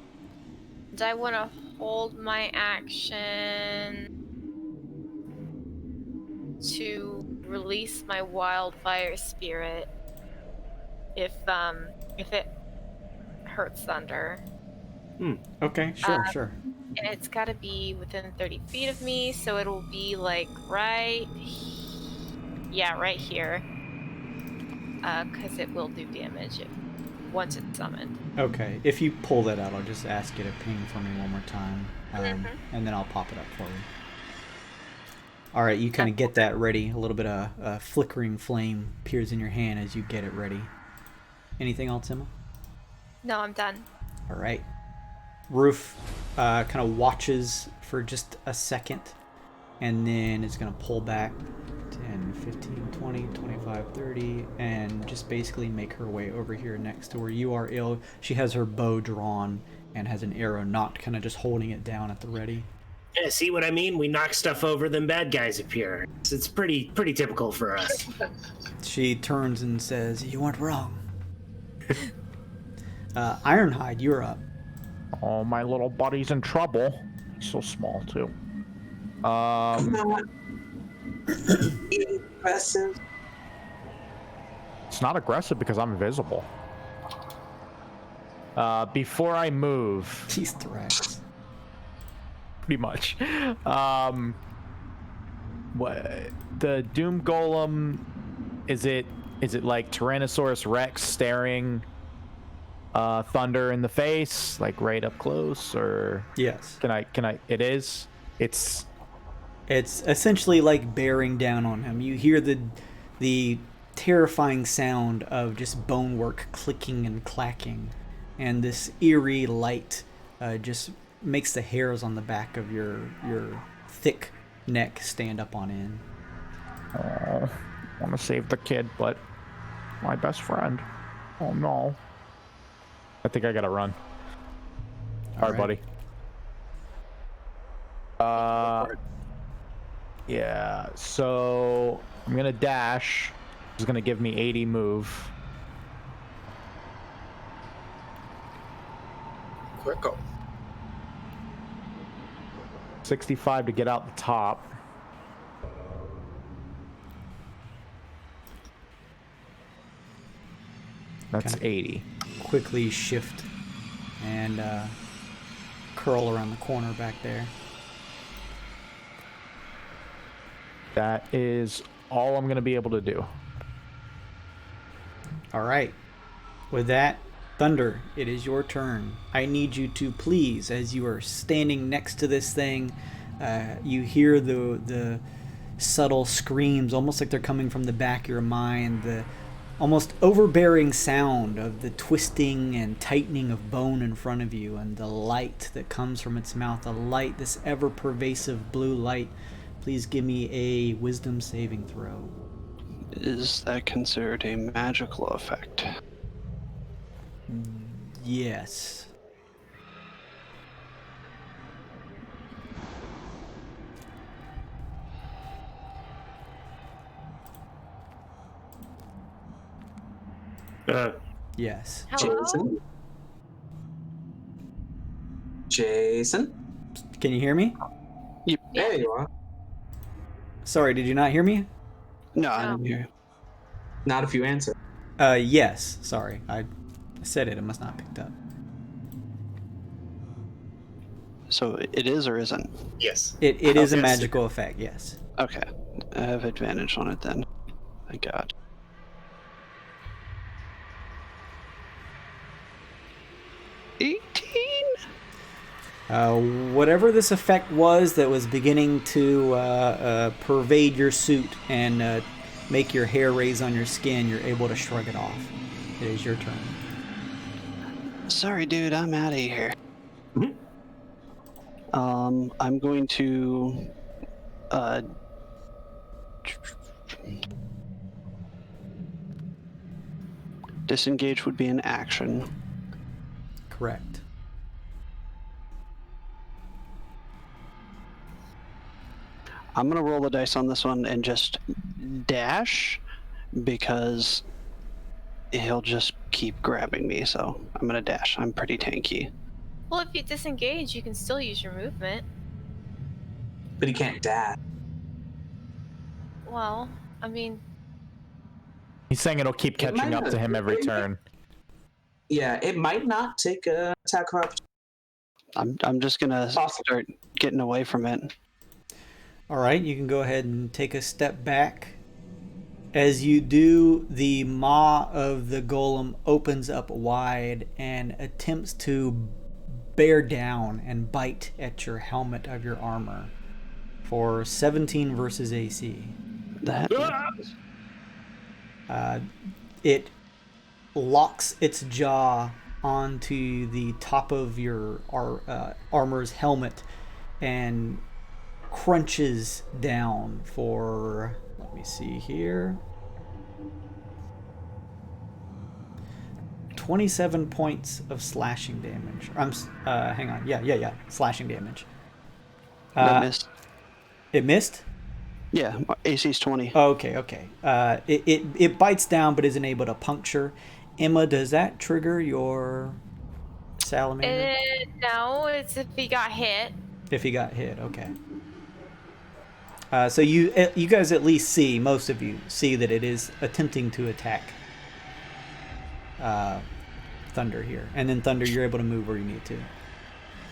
Do I want to hold my action to release my wildfire spirit if it hurts Thunder? Okay, sure. And it's got to be within 30 feet of me, so it'll be like right here. Because it will do damage once it's summoned. Okay, if you pull that out, I'll just ask you to ping for me one more time, and then I'll pop it up for you. All right, you kind of get that ready. A little bit of flickering flame appears in your hand as you get it ready. Anything else, Emma? No, I'm done. All right. Roof kind of watches for just a second, and then it's going to pull back 10, 15, 20, 25, 30, and just basically make her way over here next to where you are, Ill. She has her bow drawn and has an arrow knocked, kind of just holding it down at the ready. Yeah, see what I mean? We knock stuff over, then bad guys appear. It's pretty typical for us. She turns and says, "You weren't wrong." Ironhide, you're up. Oh, my little buddy's in trouble. He's so small, too. Not aggressive. It's not aggressive because I'm invisible. Before I move... He's threats. Pretty much. What the Doom Golem, is it like Tyrannosaurus Rex staring Thunder in the face, like right up close, or Yes. can I it is? It's essentially like bearing down on him. You hear the terrifying sound of just bonework clicking and clacking, and this eerie light just makes the hairs on the back of your thick neck stand up on end. oh, I want to save the kid, but my best friend. Oh no. I think I gotta run. All right, buddy. Yeah, so I'm gonna dash. This is gonna give me 80 move. Quick go. 65 to get out the top. That's Okay. 80. Quickly shift and curl around the corner back there. That is all I'm gonna be able to do. All right. With that, Thunder, it is your turn. I need you to please, as you are standing next to this thing, you hear the subtle screams, almost like they're coming from the back of your mind, the almost overbearing sound of the twisting and tightening of bone in front of you, and the light that comes from its mouth, the light, this ever-pervasive blue light. Please give me a wisdom saving throw. Is that considered a magical effect? Yes. Yes. Hello? Jason? Can you hear me? There you are. Sorry, did you not hear me? No, I didn't hear you. Not if you answer. Yes. Sorry. I said it. It must not have picked up. So it is or isn't? Yes. It is a yes. magical effect, yes. Okay. I have advantage on it then. Thank God. Whatever this effect was that was beginning to pervade your suit and make your hair raise on your skin, you're able to shrug it off. It is your turn. Sorry, dude, I'm out of here. Mhm. I'm going to disengage would be an action. Correct. I'm gonna roll the dice on this one and just dash because he'll just keep grabbing me, so I'm gonna dash. I'm pretty tanky. Well, if you disengage, you can still use your movement. But he can't dash. Well, I mean, He's saying it'll keep It might catching up not- to him every it might- turn. Yeah, it might not take a attack of opportunity. I'm just gonna Awesome. start getting away from it. All right, you can go ahead and take a step back. As you do, the maw of the golem opens up wide and attempts to bear down and bite at your helmet of your armor for 17 versus AC. That It locks its jaw onto the top of your armor's helmet and crunches down for, let me see here, 27 points of slashing damage. Hang on. Yeah. Slashing damage. that missed. It missed? Yeah, AC's 20. Okay. It bites down but isn't able to puncture. Emma, does that trigger your salamander? no, it's if he got hit. If he got hit, okay. So you guys at least see, most of you see that it is attempting to attack Thunder here. And then Thunder, you're able to move where you need to.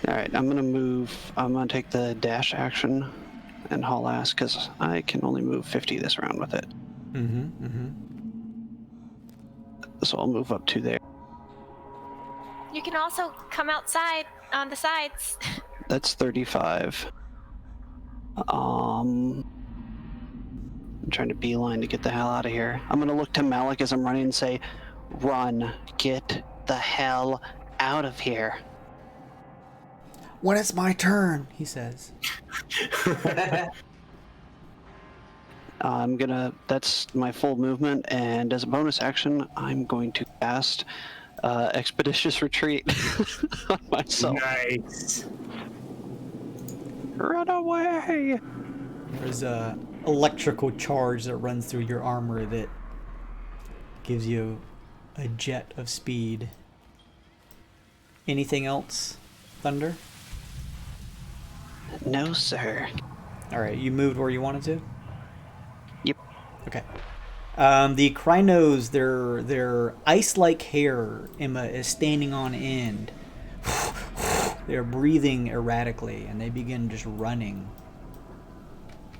Alright, I'm gonna move. I'm gonna take the dash action and haul ass because I can only move 50 this round with it. So I'll move up to there. You can also come outside on the sides. That's 35. I'm trying to beeline to get the hell out of here. I'm gonna look to Malik as I'm running and say, "Run, get the hell out of here." When it's my turn, he says. That's my full movement, and as a bonus action, I'm going to cast Expeditious Retreat on myself. Nice. Run away! There's a electrical charge that runs through your armor that gives you a jet of speed. Anything else, Thunder? No, sir. All right, you moved where you wanted to? Yep. Okay. The Krynos, their ice-like hair, Emma, is standing on end. They're breathing erratically, and they begin just running,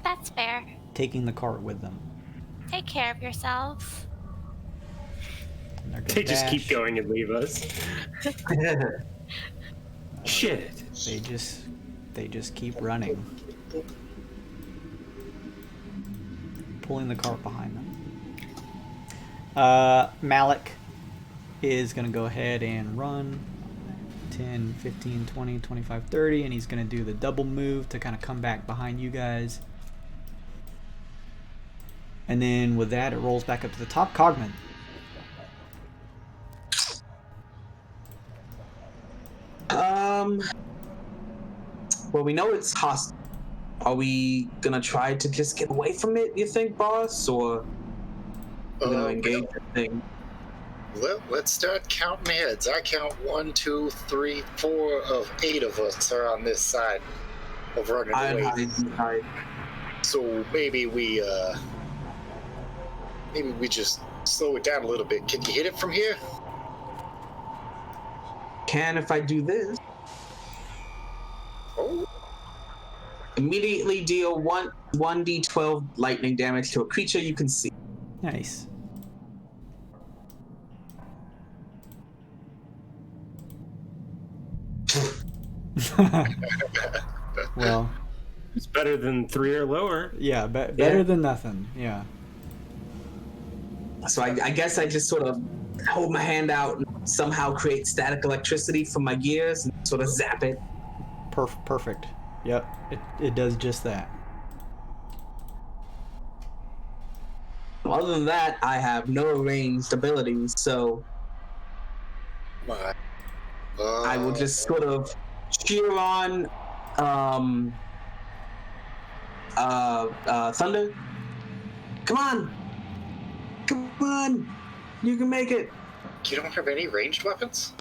That's fair. taking the cart with them. Take care of yourself. And they're gonna They just keep dash. going and leave us. Shit. They just keep running, pulling the cart behind them. Malik is going to go ahead and run 10, 15, 20, 25, 30, and he's going to do the double move to kind of come back behind you guys. And then with that, it rolls back up to the top. Cogman. Well, we know it's hostile. Are we gonna try to just get away from it, you think, boss? Or we're gonna engage the thing? Let's start counting heads. I count 1, 2, 3, 4 of 8 of us are on this side of running away. Ironhide. So maybe we just slow it down a little bit. Can you hit it from here? Can if I do this. Oh, Immediately deal 1d12 lightning damage to a creature you can see. Nice. Well, It's better than 3 or lower. yeah, better Yeah. than nothing. Yeah. So I guess I just sort of hold my hand out and somehow create static electricity from my gears and sort of zap it. Perfect. Yep, it does just that. Other than that, I have no ranged abilities, so My. I will just sort of cheer on Thunder. Come on, you can make it. You don't have any ranged weapons?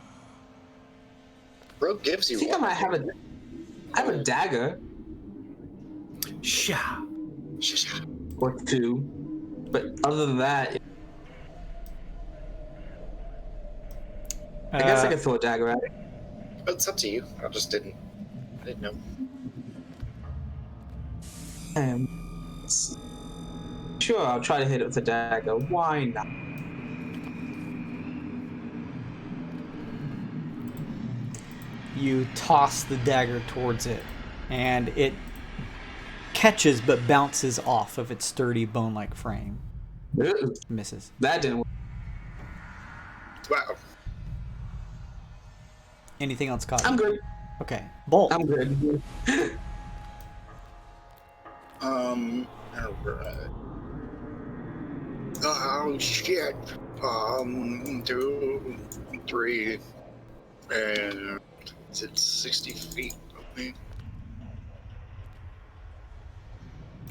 Rogue gives you I think one. I have a dagger Sha. or two, but other than that, I guess I could throw a dagger at it. It's up to you. I didn't know. Sure, I'll try to hit it with a dagger. Why not? You toss the dagger towards it, and it catches but bounces off of its sturdy bone-like frame. Ooh, Misses. that didn't work. Wow. Anything else, Cogman? I'm good. Okay. Bolt. I'm good. Alright. Oh shit. 2, 3, and is it 60 feet of me?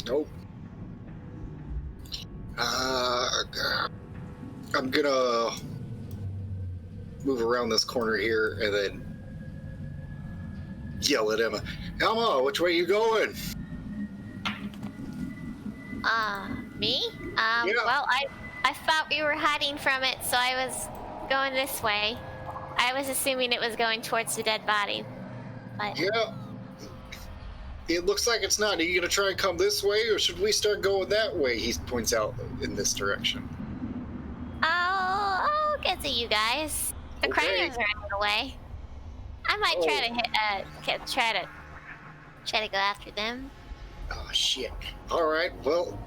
Nope. I'm gonna move around this corner here and then yell at Emma. Emma, which way you going? Me? Yeah. Well, I thought we were hiding from it, so I was going this way. I was assuming it was going towards the dead body. But Yeah. It looks like it's not. Are you gonna try and come this way, or should we start going that way? He points out in this direction. I'll get to you guys. The Okay. Crynos are out of the way. I might try to try to go after them. Oh shit. Alright, well,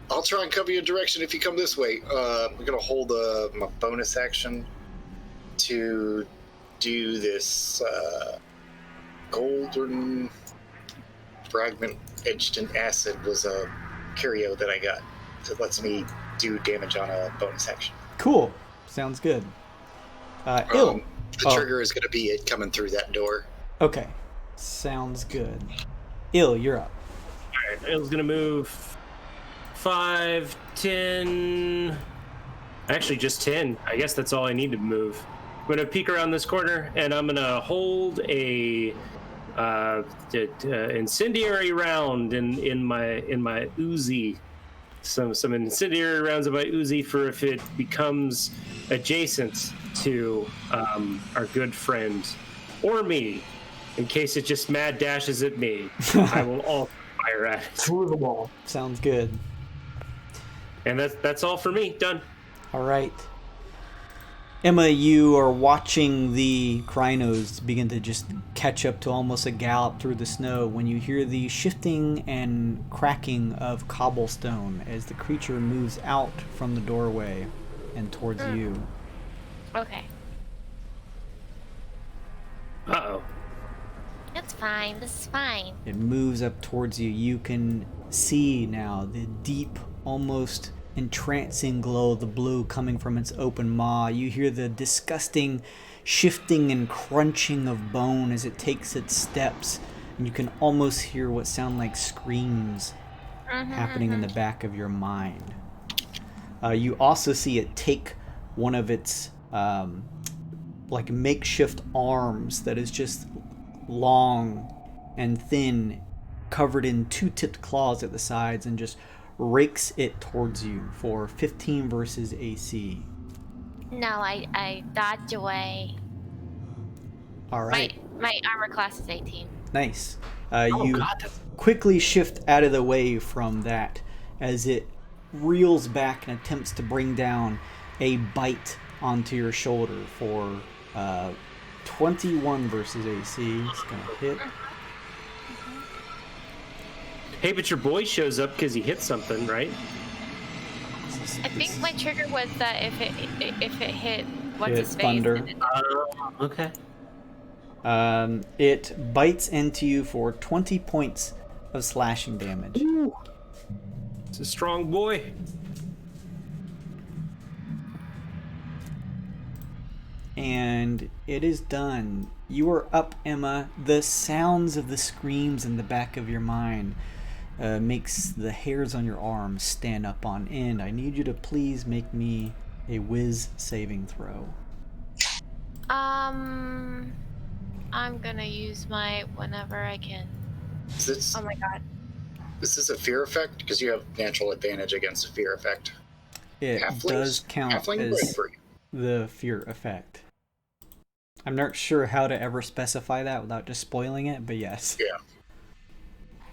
I'll try and cover your direction if you come this way. I'm gonna hold my bonus action to do this golden fragment etched in acid was a curio that I got. So it lets me do damage on a bonus action. Cool. Sounds good. Ill. The trigger is gonna be it coming through that door. Okay. Sounds good. Ill, you're up. Alright, Ill's gonna move 5, 10. Actually, just 10. I guess that's all I need to move. I'm gonna peek around this corner, and I'm gonna hold a incendiary round in my Uzi. Some incendiary rounds of my Uzi for if it becomes adjacent to our good friend or me. In case it just mad dashes at me, I will also fire at it. Through the wall. Sounds good. And that's all for me. Done. All right. Emma, you are watching the Crynos begin to just catch up to almost a gallop through the snow when you hear the shifting and cracking of cobblestone as the creature moves out from the doorway and towards you. Okay. Uh-oh. That's fine. This is fine. It moves up towards you. You can see now the deep, almost entrancing glow of the blue coming from its open maw. You hear the disgusting shifting and crunching of bone as it takes its steps, and you can almost hear what sound like screams happening in the back of your mind. You also see it take one of its like makeshift arms that is just long and thin, covered in two-tipped claws at the sides, and just rakes it towards you for 15 versus AC. No, I dodged away. All right. My armor class is 18. Nice. You quickly shift out of the way from that as it reels back and attempts to bring down a bite onto your shoulder for 21 versus AC. It's going to hit. Hey, but your boy shows up because he hit something, right? This is I think my trigger was that if it hit what's Hit his face. thunder. then it- Okay. It bites into you for 20 points of slashing damage. Ooh. It's a strong boy. And it is done. You are up, Emma. The sounds of the screams in the back of your mind makes the hairs on your arms stand up on end. I need you to please make me a whiz saving throw. I'm gonna use my whenever I can. Is this, Oh my god. is this a fear effect? Because you have natural advantage against a fear effect. It Halflings? does count Halfling as bravery. the fear effect. I'm not sure how to ever specify that without just spoiling it, but yes. Yeah.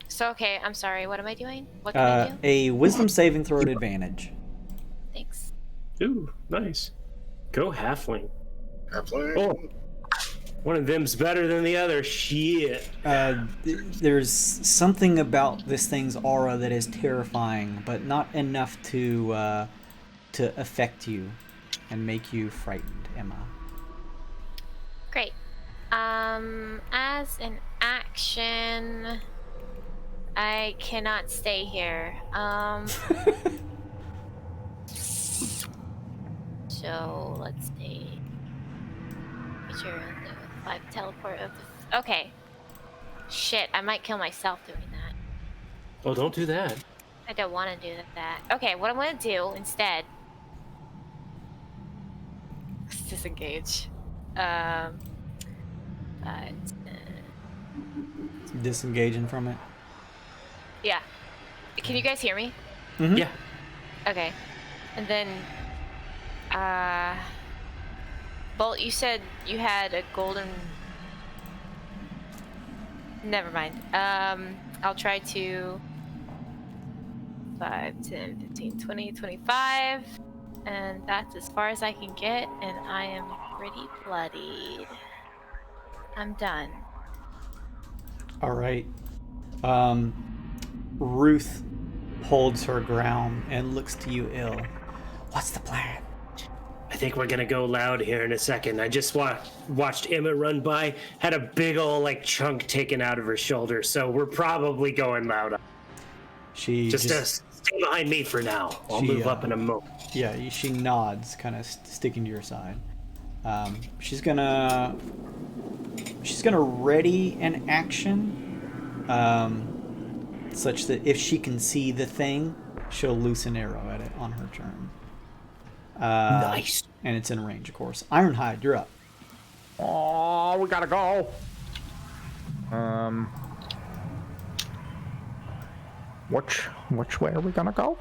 So okay, I'm sorry. What am I doing? What can I do? A wisdom saving throw at advantage. Thanks. Ooh, nice. Go halfling. Halfling. Oh, one of them's better than the other. Shit. There's something about this thing's aura that is terrifying, but not enough to affect you and make you frightened, Emma. Great. As an action, I cannot stay here. So let's see. Creature 5 teleport of the. Okay. Shit, I might kill myself doing that. Oh, don't do that. I don't want to do that. Okay, what I'm gonna do instead. Disengage. Disengaging from it. Yeah. Can you guys hear me? Mm-hmm. Yeah. Okay. And then, Bolt, you said you had a golden. Never mind. I'll try to 5, 10, 15, 20, 25. And that's as far as I can get, and I am pretty bloodied. I'm done. All right. Ruth holds her ground and looks to you ill. What's the plan? I think we're gonna go loud here in a second. I just watched Emma run by, had a big ol' chunk taken out of her shoulder, so we're probably going loud. She Just stay behind me for now. I'll move up in a moment. Yeah, she nods, kind of sticking to your side. She's gonna ready an action, such that if she can see the thing, she'll loose an arrow at it on her turn. Nice. And it's in range, of course. Ironhide, you're up. Oh, we gotta go. Which way are we gonna go?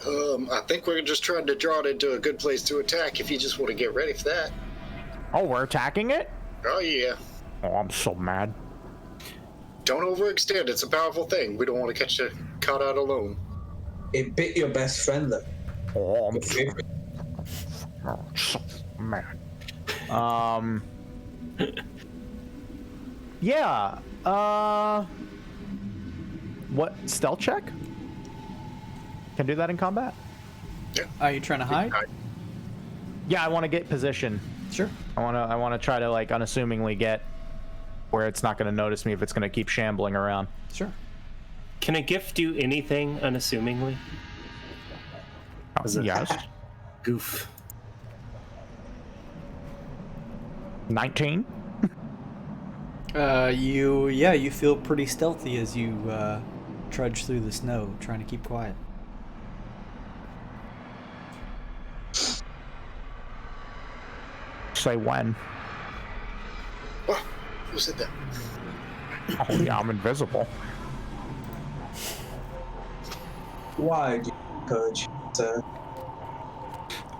I think we're just trying to draw it into a good place to attack if you just want to get ready for that. Oh, we're attacking it? Oh, yeah. Oh, I'm so mad. Don't overextend. It's a powerful thing. We don't want to catch you caught out alone. It bit your best friend, though. Oh, I'm so mad. Yeah. What, stealth check? Can do that in combat? Yeah. Are you trying to hide? Yeah, I want to get position. Sure. I want to try to unassumingly get where it's not going to notice me if it's going to keep shambling around. Sure. Can a gift do anything unassumingly? Yes. Goof. 19. You feel pretty stealthy as you trudge through the snow, trying to keep quiet. Say when. Oh, who said that? Oh yeah, I'm invisible. Why do you encourage, sir?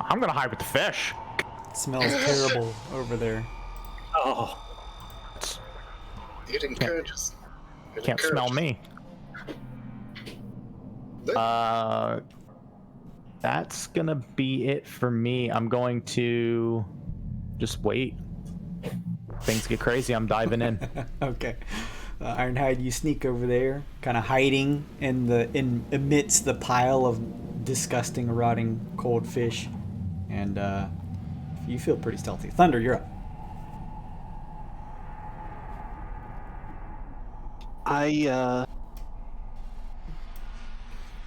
I'm gonna hide with the fish. It smells terrible over there. Oh. It encourages. Can't smell me. That's gonna be it for me. I'm going to just wait. Things get crazy, I'm diving in. Okay. Ironhide, you sneak over there, kind of hiding in amidst the pile of disgusting, rotting, cold fish, and you feel pretty stealthy. Thunder, you're up.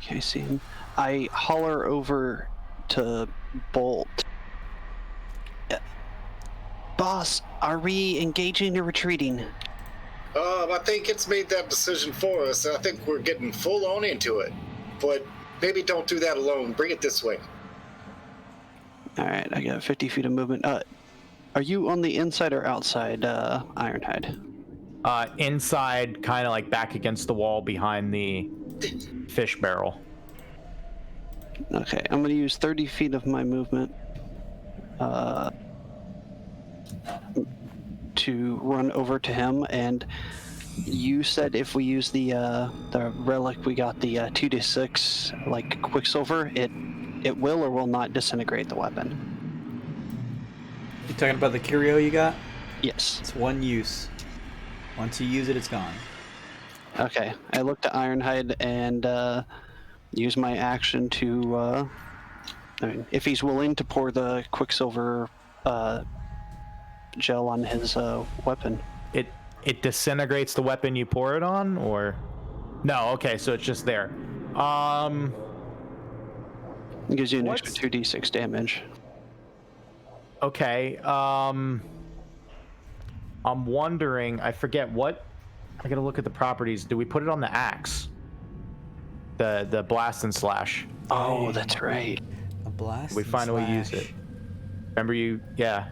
Okay, see him. I holler over to Bolt. Boss, are we engaging or retreating? I think it's made that decision for us. I think we're getting full on into it. But maybe don't do that alone. Bring it this way. All right, I got 50 feet of movement. Are you on the inside or outside, Ironhide? Inside, kind of like back against the wall behind the fish barrel. Okay, I'm going to use 30 feet of my movement to run over to him, and you said if we use the relic, we got the 2d6 like Quicksilver, it will or will not disintegrate the weapon. You talking about the curio you got? Yes. It's one use. Once you use it, it's gone. Okay, I looked at Ironhide and use my action to, if he's willing to pour the Quicksilver gel on his weapon. It disintegrates the weapon you pour it on, or no? Okay, so it's just there. It gives you an extra 2d6 damage. Okay. I'm wondering. I forget what. I gotta look at the properties. Do we put it on the axe? The blast and slash. Oh, that's right. A blast. We find a way to use it. Remember you? Yeah.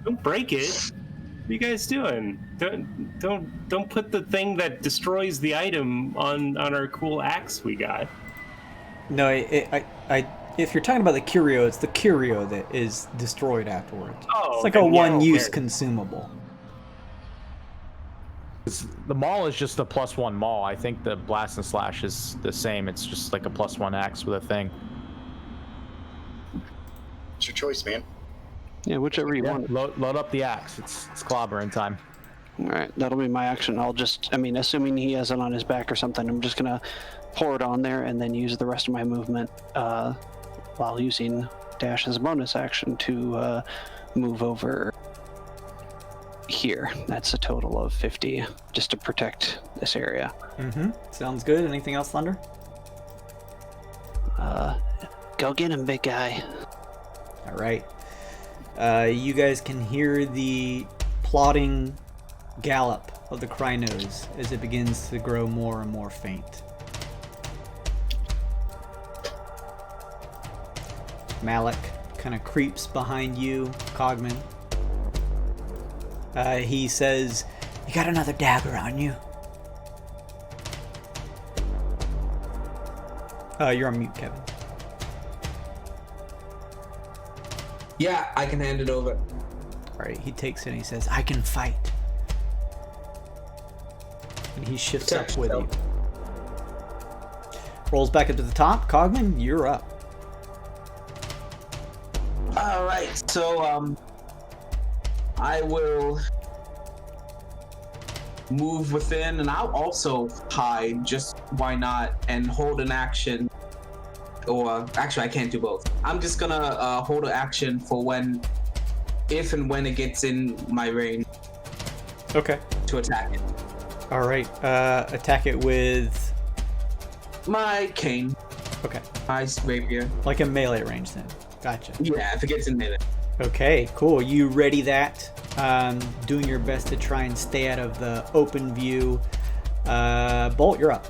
Don't break it. What are you guys doing? Don't put the thing that destroys the item on our cool axe we got. No, if you're talking about the curio, it's the curio that is destroyed afterwards. Oh, it's like a one-use okay. consumable. The maul is just a +1 maul. I think the blast and slash is the same. It's just like a +1 axe with a thing. It's your choice, man. Yeah, whichever you want. Load up the axe. It's clobbering time. All right, that'll be my action. Assuming he has it on his back or something, I'm just gonna pour it on there and then use the rest of my movement while using dash as a bonus action to move over here. That's a total of 50 just to protect this area. Sounds good. Anything else, Thunder? Go get him, big guy. All right. You guys can hear the plodding gallop of the Krynos as it begins to grow more and more faint. Malik kind of creeps behind you, Cogman. He says, "You got another dagger on you?" You're on mute, Kevin. Yeah, I can hand it over. All right, he takes it and he says, "I can fight." And he shifts up with you. Rolls back up to the top. Cogman, you're up. All right, so I will move within, and I'll also hide. Just why not? And hold an action. Or actually, I can't do both. I'm just gonna hold an action for if and when it gets in my range. Okay. To attack it. All right. Attack it with My cane. Okay. My rapier. Like a melee range then. Gotcha. Yeah, if it gets in melee. Okay, cool. You ready that? Doing your best to try and stay out of the open view. Bolt, you're up.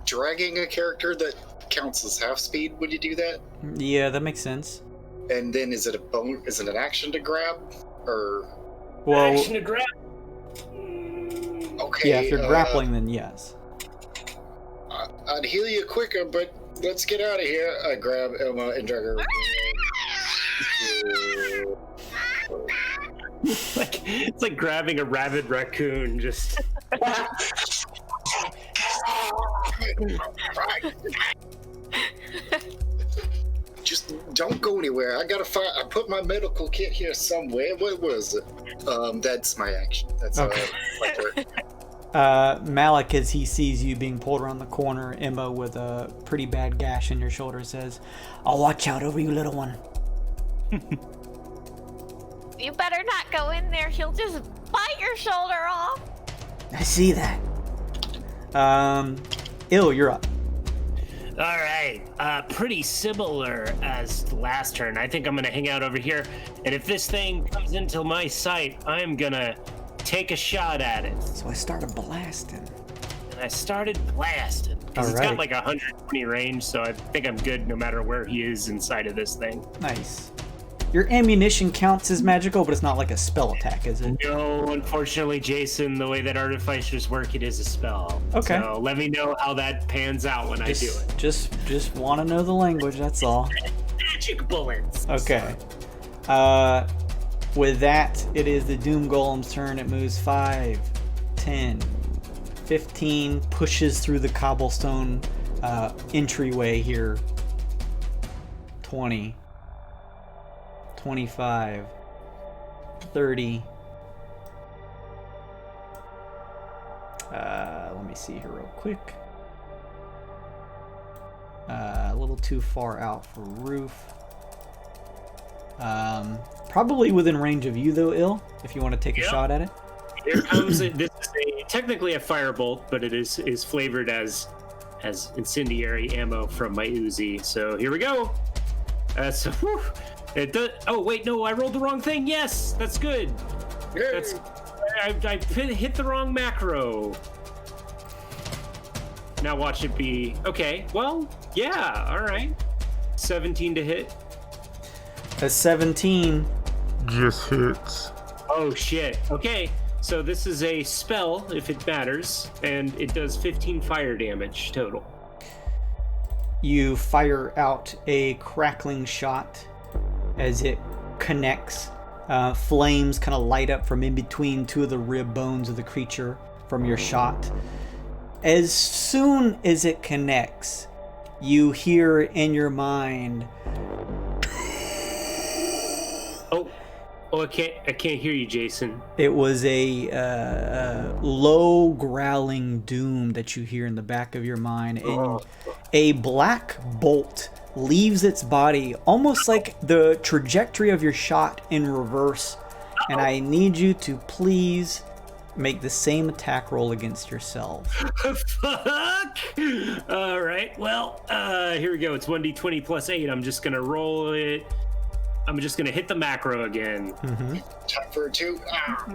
Dragging a character that counts as half speed. Would you do that? Yeah, that makes sense. And then is it an action to grab, or? Well, Action to grab. Okay. yeah, if you're grappling, then yes. I'd heal you quicker, but let's get out of here. I grab Emma and drag her. It's like grabbing a rabid raccoon. Just. Just don't go anywhere. I gotta find. I put my medical kit here somewhere. What was it? That's my action. That's Okay. my turn. Malik, as he sees you being pulled around the corner, Emma with a pretty bad gash in your shoulder says, "I'll watch out over you, little one." You better not go in there. He'll just bite your shoulder off. I see that. Ill, you're up. All right, pretty similar as the last turn. I think I'm gonna hang out over here, and if this thing comes into my sight, I'm gonna take a shot at it. So I started blasting. And I started blasting. Because it's got like 120 range, so I think I'm good no matter where he is inside of this thing. Nice. Your ammunition counts as magical, but it's not like a spell attack, is it? No, unfortunately, Jason, the way that Artificers work, it is a spell. Okay. So let me know how that pans out when I do it. Just want to know the language, that's all. Magic bullets. Okay. With that, it is the Doom Golem's turn. It moves 5, 10, 15, pushes through the cobblestone entryway here. 20, 25, 30. Let me see here real quick. A little too far out for roof. Probably within range of you though, Ill, if you want to take a shot at it. Here comes it. This is technically a firebolt, but it is flavored as incendiary ammo from my Uzi. So here we go. It does. Oh wait, no, I rolled the wrong thing. Yes, that's good. That's I hit the wrong macro. Now watch it be okay. Well, yeah, all right. 17 to hit. A 17 just hits. Oh shit. Okay, so this is a spell, if it matters, and it does 15 fire damage total. You fire out a crackling shot as it connects. Flames kind of light up from in between two of the rib bones of the creature from your shot. As soon as it connects, you hear in your mind, Oh, I can't hear you, Jason. it was a low growling doom that you hear in the back of your mind, and a black bolt leaves its body, almost like the trajectory of your shot in reverse. And I need you to please make the same attack roll against yourself. Fuck! All right, well, here we go. It's 1d20 plus 8. I'm just gonna roll it. I'm just gonna hit the macro again. Mm-hmm. Time for a 2. Ah.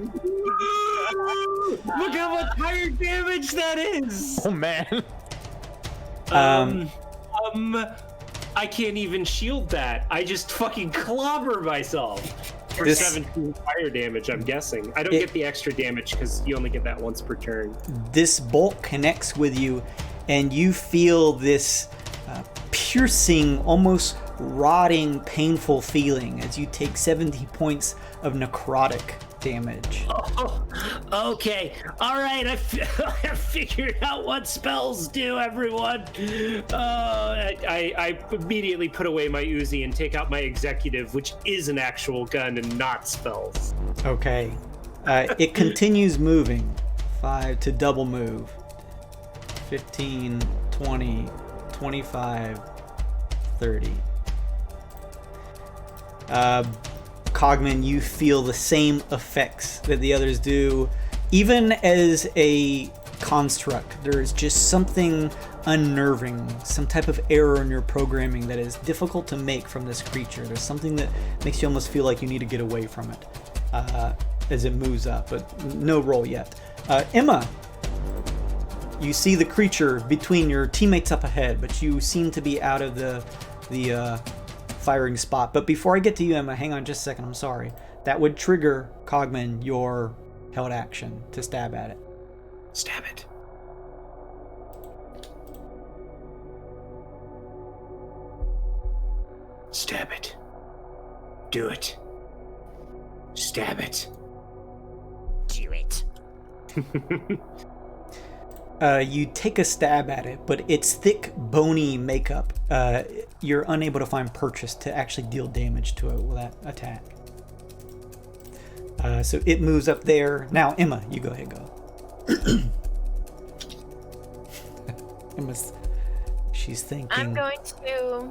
Look how much higher damage that is! Oh man. I can't even shield that. I just fucking clobber myself for 17 fire damage, I'm guessing. I don't get the extra damage because you only get that once per turn. This bolt connects with you, and you feel this piercing, almost rotting, painful feeling as you take 70 points of necrotic damage. Oh, okay. All right. I figured out what spells do, everyone. I immediately put away my Uzi and take out my executive, which is an actual gun and not spells. Okay. It continues moving. 5 to double move. 15, 20, 25, 30. Cogman, you feel the same effects that the others do. Even as a construct, there's just something unnerving, some type of error in your programming that is difficult to make from this creature. There's something that makes you almost feel like you need to get away from it as it moves up, but no roll yet. Emma, you see the creature between your teammates up ahead, but you seem to be out of the firing spot. But before I get to you, Emma, hang on just a second. I'm sorry. That would trigger, Cogman, your held action to stab at it. Stab it. Stab it. Do it. Stab it. Do it. You take a stab at it, but its thick, bony makeup, you're unable to find purchase to actually deal damage to it with that attack. So it moves up there. Now, Emma, you go ahead, go. She's thinking. I'm going to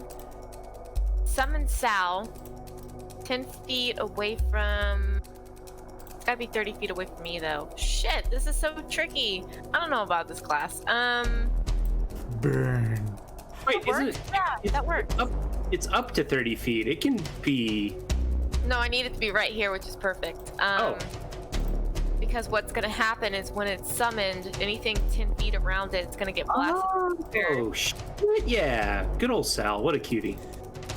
summon Sal 10 feet away from... It's gotta be 30 feet away from me, though. Shit, this is so tricky. I don't know about this class. Burn. Wait, isn't it? Yeah, that works. It's up to 30 feet. It can be... No, I need it to be right here, which is perfect. Because what's gonna happen is when it's summoned, anything 10 feet around it, it's gonna get blasted. Oh, shit. Yeah. Good old Sal. What a cutie.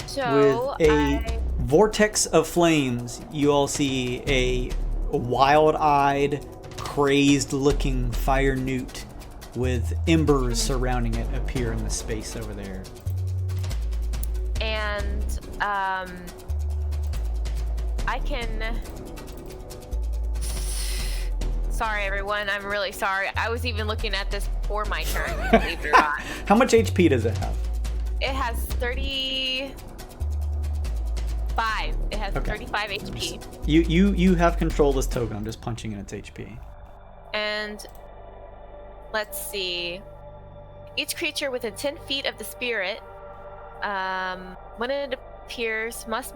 So With a vortex of flames, you all see a wild-eyed, crazed-looking fire newt with embers surrounding it appear in the space over there. And I can... Sorry, everyone. I'm really sorry. I was even looking at this before my turn, believe it or not. How much HP does it have? It has 35. It has Okay. 35 HP. You have control of this token. I'm just punching in its HP. And let's see. Each creature within 10 feet of the spirit, when it appears, must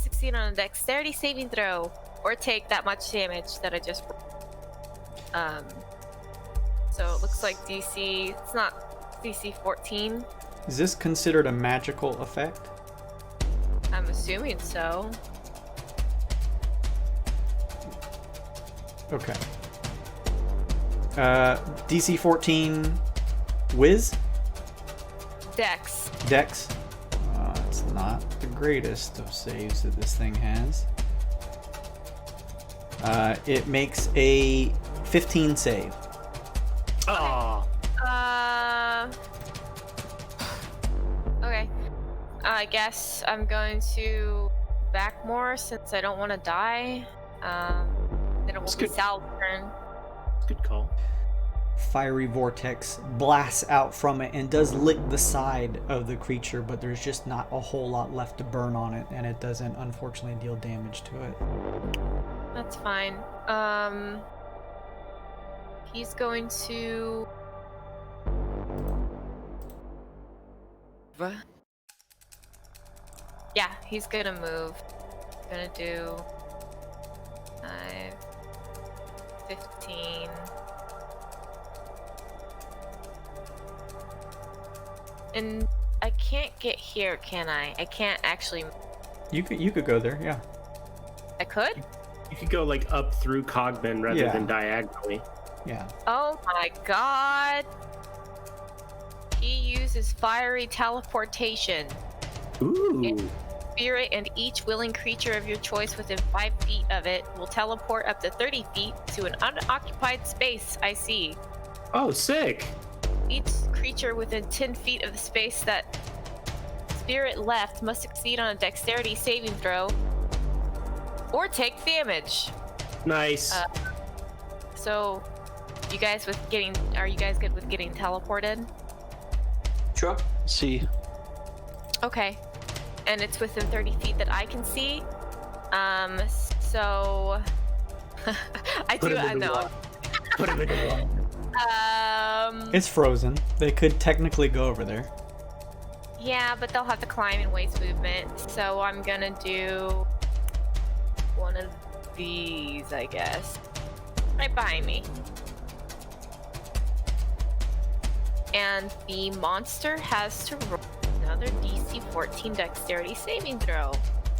succeed on a dexterity saving throw or take that much damage that I just so it looks like DC, it's not DC 14. Is this considered a magical effect? I'm assuming so. Okay. DC 14 Wiz? Dex. Dex? It's not the greatest of saves that this thing has. It makes a 15 save. Oh. Okay. I guess I'm going to back more since I don't want to die. Then it will be Sal's turn. Good call. Fiery vortex blasts out from it and does lick the side of the creature, but there's just not a whole lot left to burn on it, and it doesn't unfortunately deal damage to it. That's fine. He's going to... Yeah, he's gonna move. He's gonna do 5, 15. And I can't get here, can I? I can't actually... You could go there, yeah. I could? You could go like up through Cogman rather than diagonally. Yeah. Oh my god. He uses fiery teleportation. Ooh. Spirit and each willing creature of your choice within 5 feet of it will teleport up to 30 feet to an unoccupied space I see. Oh, sick. Each creature within 10 feet of the space that Spirit left must succeed on a dexterity saving throw or take damage. Nice. So, are you guys good with getting teleported? Sure. See. Okay. And it's within 30 feet that I can see. So I know. Put him in the water. It's frozen. They could technically go over there. Yeah, but they'll have to climb and waste movement. So I'm gonna do one of these, I guess. Right behind me. And the monster has to roll another DC 14 dexterity saving throw.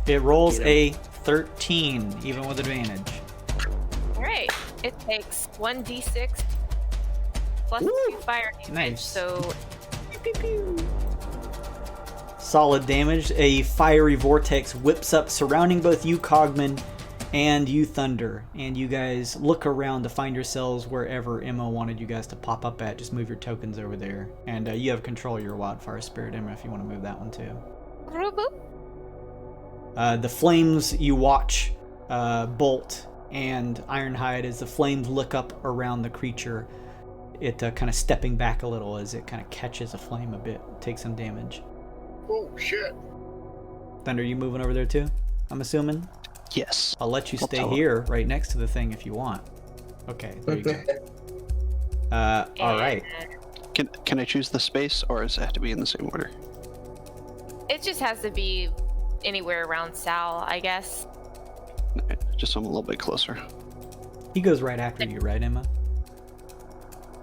It rolls a 13, even with advantage. Alright. It takes 1d6 plus 2 fire damage. Nice. So Solid damage. A fiery vortex whips up, surrounding both you, Cogman, and you, Thunder. And you guys look around to find yourselves wherever Emma wanted you guys to pop up at. Just move your tokens over there. And you have control of your Wildfire Spirit, Emma, if you want to move that one too. The flames you watch bolt and Ironhide as the flames look up around the creature. It kind of stepping back a little as it kind of catches a flame a bit, takes some damage. Oh shit! Thunder, you moving over there too? I'm assuming. Yes. I'll let you I'll stay tell here, right next to the thing, if you want. Okay, there you go. All right. Can I choose the space, or does it have to be in the same order? It just has to be anywhere around Sal, I guess. Okay, just so I'm a little bit closer. He goes right after you, right, Emma?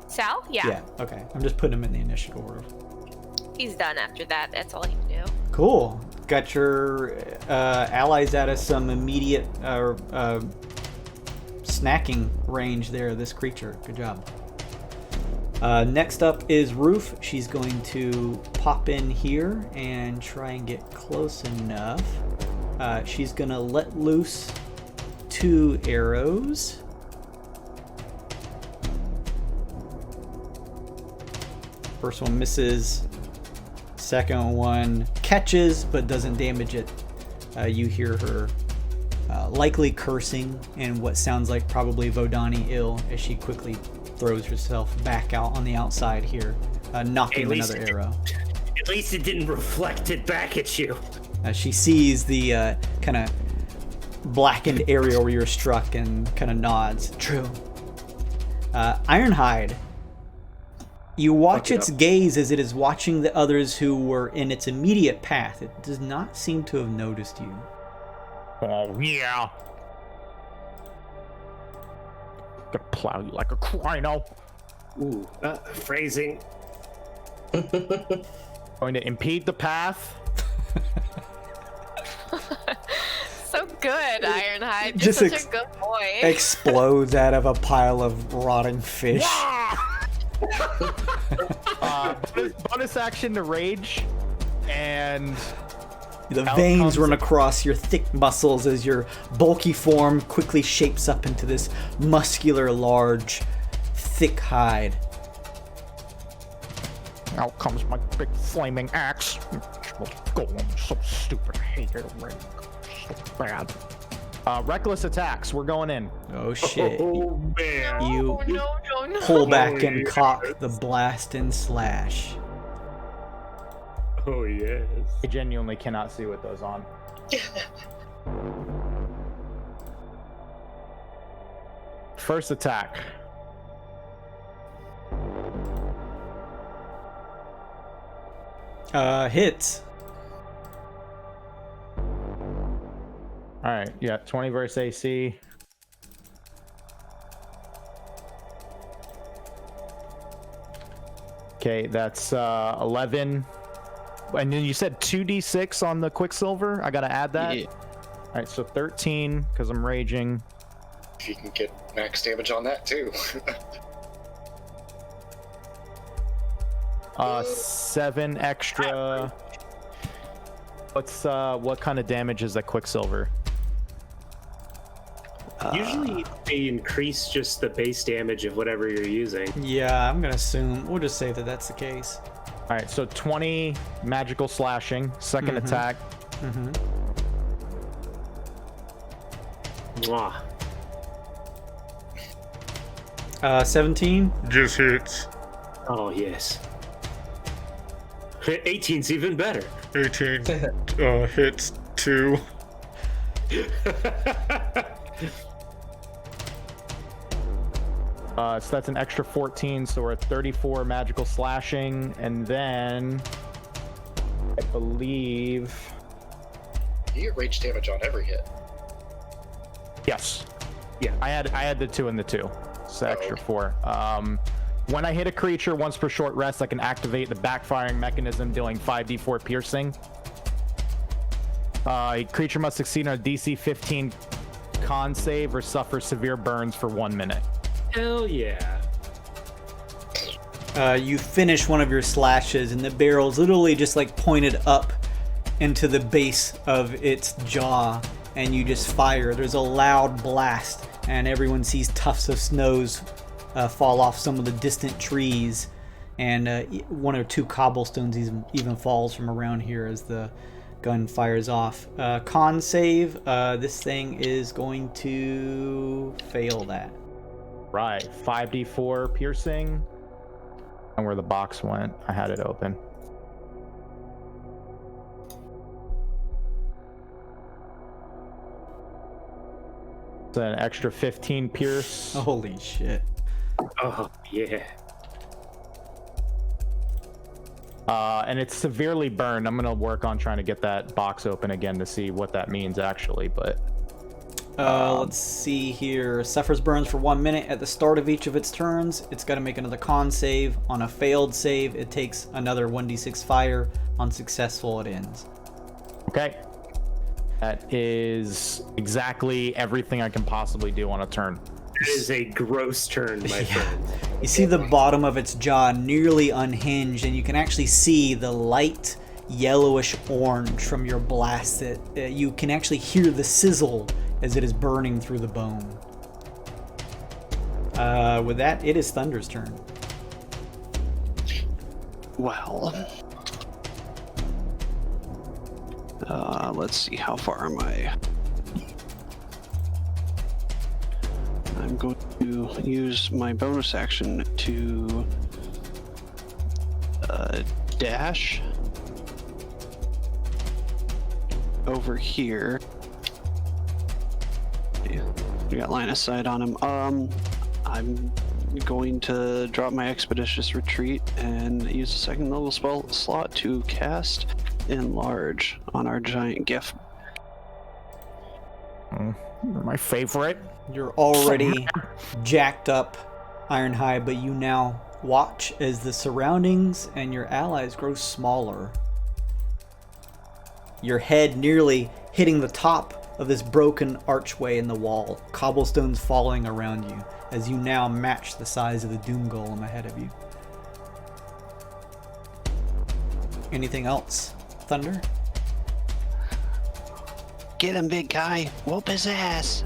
Sal? Yeah. Okay. I'm just putting him in the initial order. He's done after that. That's all he can do. Cool. Got your allies out of some immediate snacking range there, this creature. Good job. Next up is Roof. She's going to pop in here and try and get close enough. She's going to let loose 2 arrows. First one misses. Second one catches but doesn't damage it. You hear her likely cursing and what sounds like probably Vodani ill as she quickly throws herself back out on the outside here, knocking another arrow. At least it didn't reflect it back at you. She sees the kind of blackened area where you're struck and kind of nods. True. Ironhide. You watch its gaze as it is watching the others who were in its immediate path. It does not seem to have noticed you. Oh, yeah. Gonna plow you like a crino. Ooh, phrasing. Going to impede the path. So good, Ironhide. You're Just such a good boy. Explodes out of a pile of rotting fish. Bonus action to rage, and The out veins comes- run across your thick muscles as your bulky form quickly shapes up into this muscular, large, thick hide. Out comes my big flaming axe. Golem, so stupid. I hate it. So bad. Reckless attacks. We're going in. Oh shit. Oh man. You no. pull back and yes. cock the blast and slash. Oh yes. I genuinely cannot see what those on. First attack. Hits. All right, yeah, 20 versus AC. Okay, that's 11. And then you said 2d6 on the Quicksilver. I gotta add that. Yeah. All right, so 13 because I'm raging. If you can get max damage on that too. 7 extra. What kind of damage is that Quicksilver? Usually they increase just the base damage of whatever you're using. Yeah, I'm gonna assume. We'll just say that that's the case. All right, so 20 magical slashing. Second attack. Mwah. 17. Just hits. Oh yes. 18's even better. 18 hits 2. So that's an extra 14, so we're at 34 magical slashing, and then I believe You get rage damage on every hit. yes, yeah, I had the 2 and the 2, so extra 4. When I hit a creature once per short rest, I can activate the backfiring mechanism, dealing 5d4 piercing. A creature must succeed on a DC 15 con save or suffer severe burns for 1 minute. Hell yeah. You finish one of your slashes, and the barrel's literally just like pointed up into the base of its jaw, and you just fire. There's a loud blast, and everyone sees tufts of snows fall off some of the distant trees, and 1 or 2 cobblestones even falls from around here as the gun fires off. Con save. This thing is going to fail that. Right, 5d4 piercing. And where the box went, I had it open. So an extra 15 pierce. Holy shit. Oh, yeah. And it's severely burned. I'm gonna work on trying to get that box open again to see what that means actually, but... Let's see here. Suffers burns for 1 minute at the start of each of its turns. It's got to make another con save. On a failed save, it takes another 1d6 fire. On successful, it ends. Okay. That is exactly everything I can possibly do on a turn. That is a gross turn, my friend. You see the bottom of its jaw nearly unhinged, and you can actually see the light yellowish orange from your blast. You can actually hear the sizzle as it is burning through the bone. With that, it is Thunder's turn. Well, let's see, how far am I? I'm going to use my bonus action to dash over here. We got line of sight on him. I'm going to drop my Expeditious Retreat and use a second level spell slot to cast Enlarge on our giant gift. My favorite. You're already jacked up, Ironhide, but you now watch as the surroundings and your allies grow smaller. Your head nearly hitting the top of this broken archway in the wall, cobblestones falling around you as you now match the size of the Doom Golem ahead of you. Anything else, Thunder? Get him, big guy. Whoop his ass.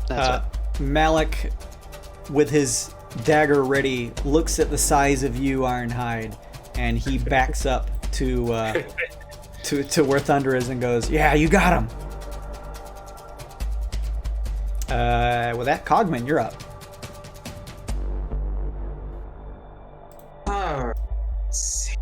That's it. Malik, with his dagger ready, looks at the size of you, Ironhide, and he backs up to where Thunder is and goes, "Yeah, you got him." With that, Cogman, you're up. Let's see.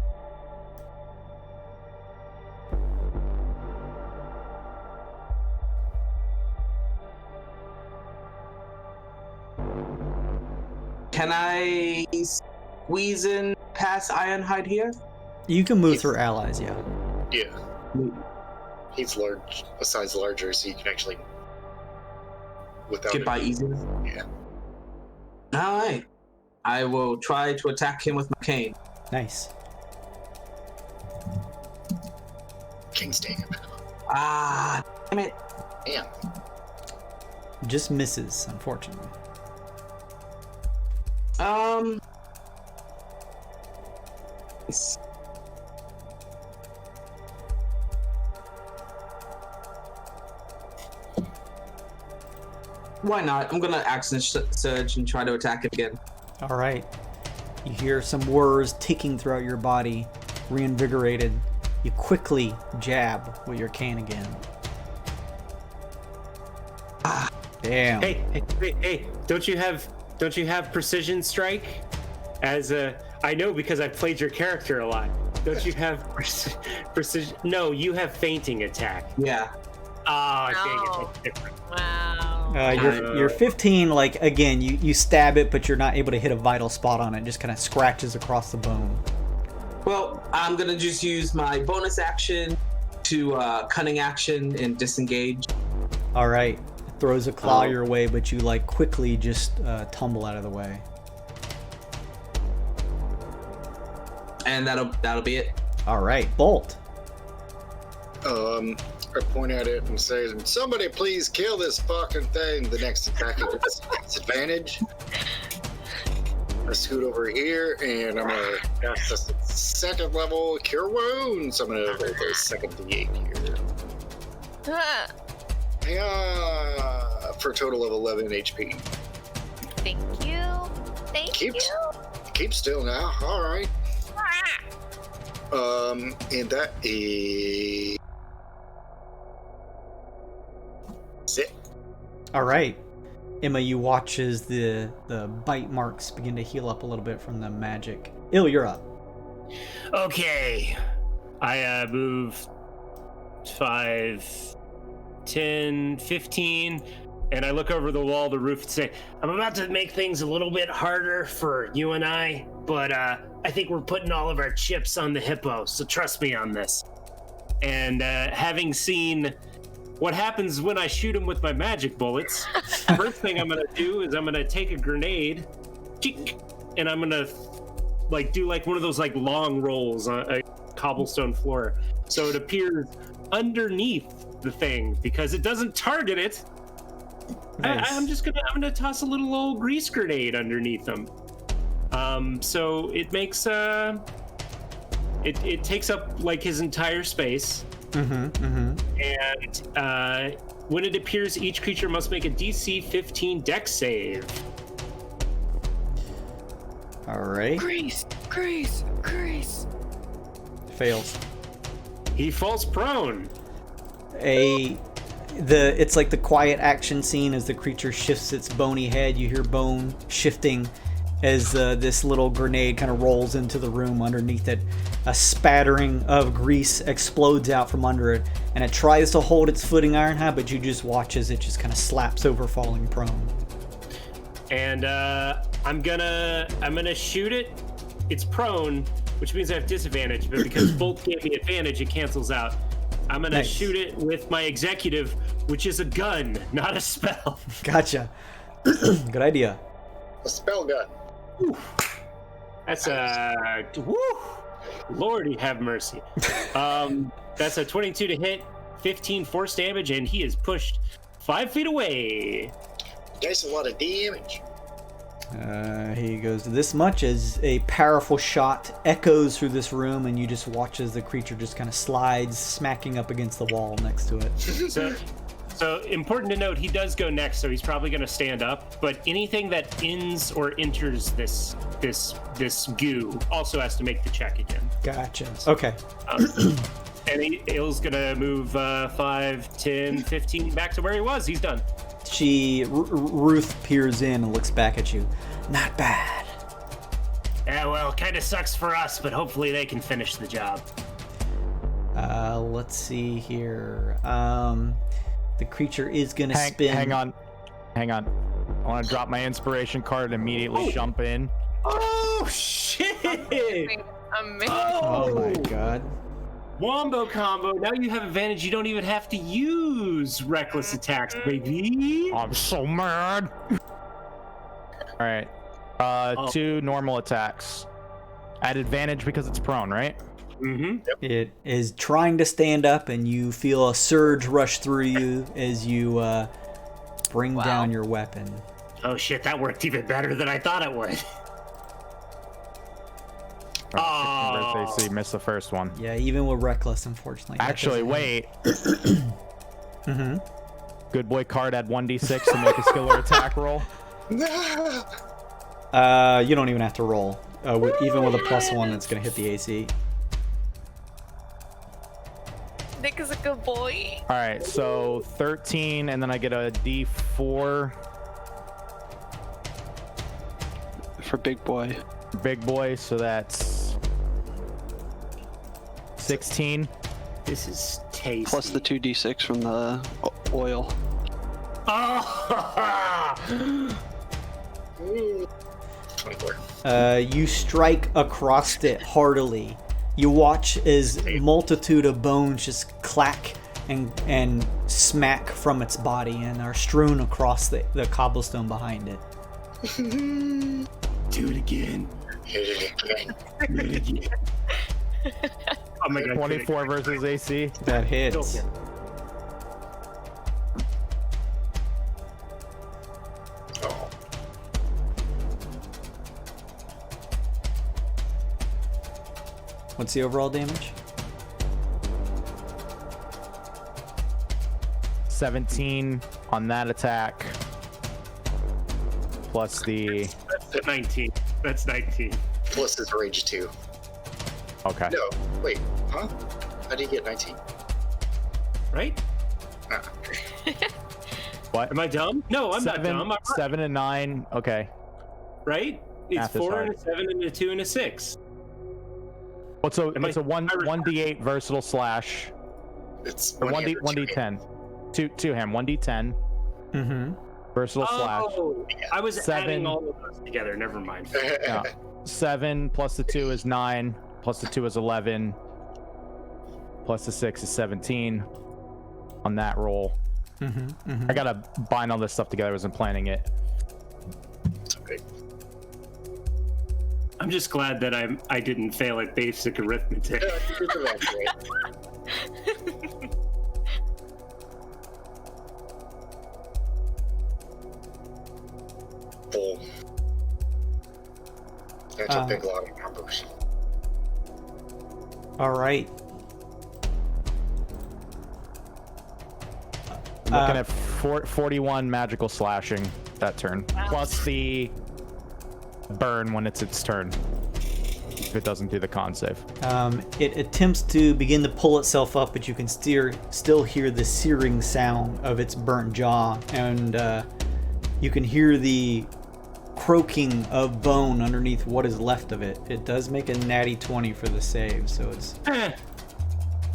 Can I squeeze in past Ironhide here? You can move through allies, yeah. Yeah. He's large, a size larger, so you can actually without Get it. by easier? Yeah. Alright. I will try to attack him with my cane. Nice. King's Damn. Ah, damn it. Damn. Just misses, unfortunately. Why not? I'm gonna accent surge and try to attack it again. All right. You hear some whirs ticking throughout your body, reinvigorated. You quickly jab with your cane again. Damn. Hey! Don't you have precision strike? I know because I've played your character a lot. Don't you have precision? No, you have fainting attack. Yeah. Oh, No. dang it! That's different. Wow. You're 15, like, again, you stab it, but you're not able to hit a vital spot on it. It just kind of scratches across the bone. Well, I'm gonna just use my bonus action to cunning action and disengage. All right. Throws a claw your way, but you, like, quickly just tumble out of the way. And that'll be it. All right. Bolt. I point at it and say, "Somebody please kill this fucking thing." The next attack gets disadvantage. I scoot over here and I'm gonna cast the second level Cure Wounds. I'm gonna roll the second D8 here. Yeah, for a total of 11 HP. Thank you. Thank you. Keep still now. All right. And that is it. All right. Emma, you watch as the bite marks begin to heal up a little bit from the magic. Ill, you're up. Okay. I move 5, 10, 15. And I look over the wall of the roof and say, I'm about to make things a little bit harder for you and I, but I think we're putting all of our chips on the hippo, so trust me on this. And having seen what happens when I shoot him with my magic bullets, first thing I'm going to do is I'm going to take a grenade, and I'm going to do one of those long rolls on a cobblestone floor. So it appears underneath the thing because it doesn't target it. Nice. I'm gonna toss a little old grease grenade underneath them. So it makes it takes up his entire space. And when it appears, each creature must make a DC 15 Dex save. All right. Grease. Fails. He falls prone. It's like the quiet action scene as the creature shifts its bony head. You hear bone shifting as this little grenade kind of rolls into the room underneath it. A spattering of grease explodes out from under it, and it tries to hold its footing, Ironhide, but you just watch as it just kind of slaps over, falling prone. And I'm gonna shoot it. It's prone, which means I have disadvantage, but because both gave me advantage, it cancels out. I'm gonna shoot it with my executive, which is a gun, not a spell. Gotcha. Good idea. A spell gun. Whew. That's woo! Lordy have mercy. That's a 22 to hit, 15 force damage, and he is pushed 5 feet away. That's a lot of damage. He goes this much as a powerful shot echoes through this room, and you just watch as the creature just kind of slides, smacking up against the wall next to it. So important to note, he does go next, so he's probably going to stand up. But anything that ends or enters this goo also has to make the check again. Gotcha. Okay. And Ill's going to move 5, 10, 15 back to where he was. He's done. Ruth peers in and looks back at you. Not bad. Yeah, well, kind of sucks for us, but hopefully they can finish the job. Let's see here. The creature is gonna spin. Hang on. I want to drop my inspiration card and immediately jump in. Oh, shit! Amazing. Oh my god. Wombo combo. Now you have advantage. You don't even have to use reckless attacks, baby. I'm so mad. All right. 2 normal attacks. At advantage because it's prone, right? Mm-hmm. Yep. It is trying to stand up, and you feel a surge rush through you as you bring down your weapon. Oh shit, that worked even better than I thought it would. Oh, AC missed the first one. Yeah, even with reckless, unfortunately. Actually, wait. Mm-hmm. Good boy card add 1d6 to make a skill or attack roll. You don't even have to roll. Even with a +1, it's gonna hit the AC. Nick is a good boy. All right, so 13, and then I get a d4 For big boy. big boy, so that's 16. This is tasty. Plus the 2d6 from the oil. Oh! 24. You strike across it heartily. You watch as a multitude of bones just clack and smack from its body and are strewn across the cobblestone behind it. Do it again. Hit it again. Do it again. Oh my god. 24 versus AC. That hits. Okay. Oh. What's the overall damage? 17 on that attack. Plus the... That's 19. That's 19. Plus his rage 2. Okay. No, wait, huh? How do you get 19? Right? Nah. What? Am I dumb? No, I'm not dumb. I'm right. 7 and 9. Okay. Right? It's Math is 4 hard. and a 7 and a 2 and a 6. Well, so Am I- it's a 1d8 versatile slash. It's Or 1 hand or 2 hand. 1d10. Two him. 1d10. Mm-hmm. Versatile slash. Oh, I was 7. adding all of those together. Never mind. Yeah. 7 plus the 2 is 9. Plus the 2 is 11. Plus the 6 is 17 on that roll. I gotta bind all this stuff together. I wasn't planning it. It's okay. I'm just glad that I didn't fail at basic arithmetic. Yeah, you did the right way. Boom. That's a big lot of numbers. All right. Looking at 41 magical slashing that turn, plus the burn when it's its turn. If it doesn't do the con save. It attempts to begin to pull itself up, but you can still hear the searing sound of its burnt jaw, and you can hear the croaking of bone underneath what is left of it. It does make a natty 20 for the save, so it's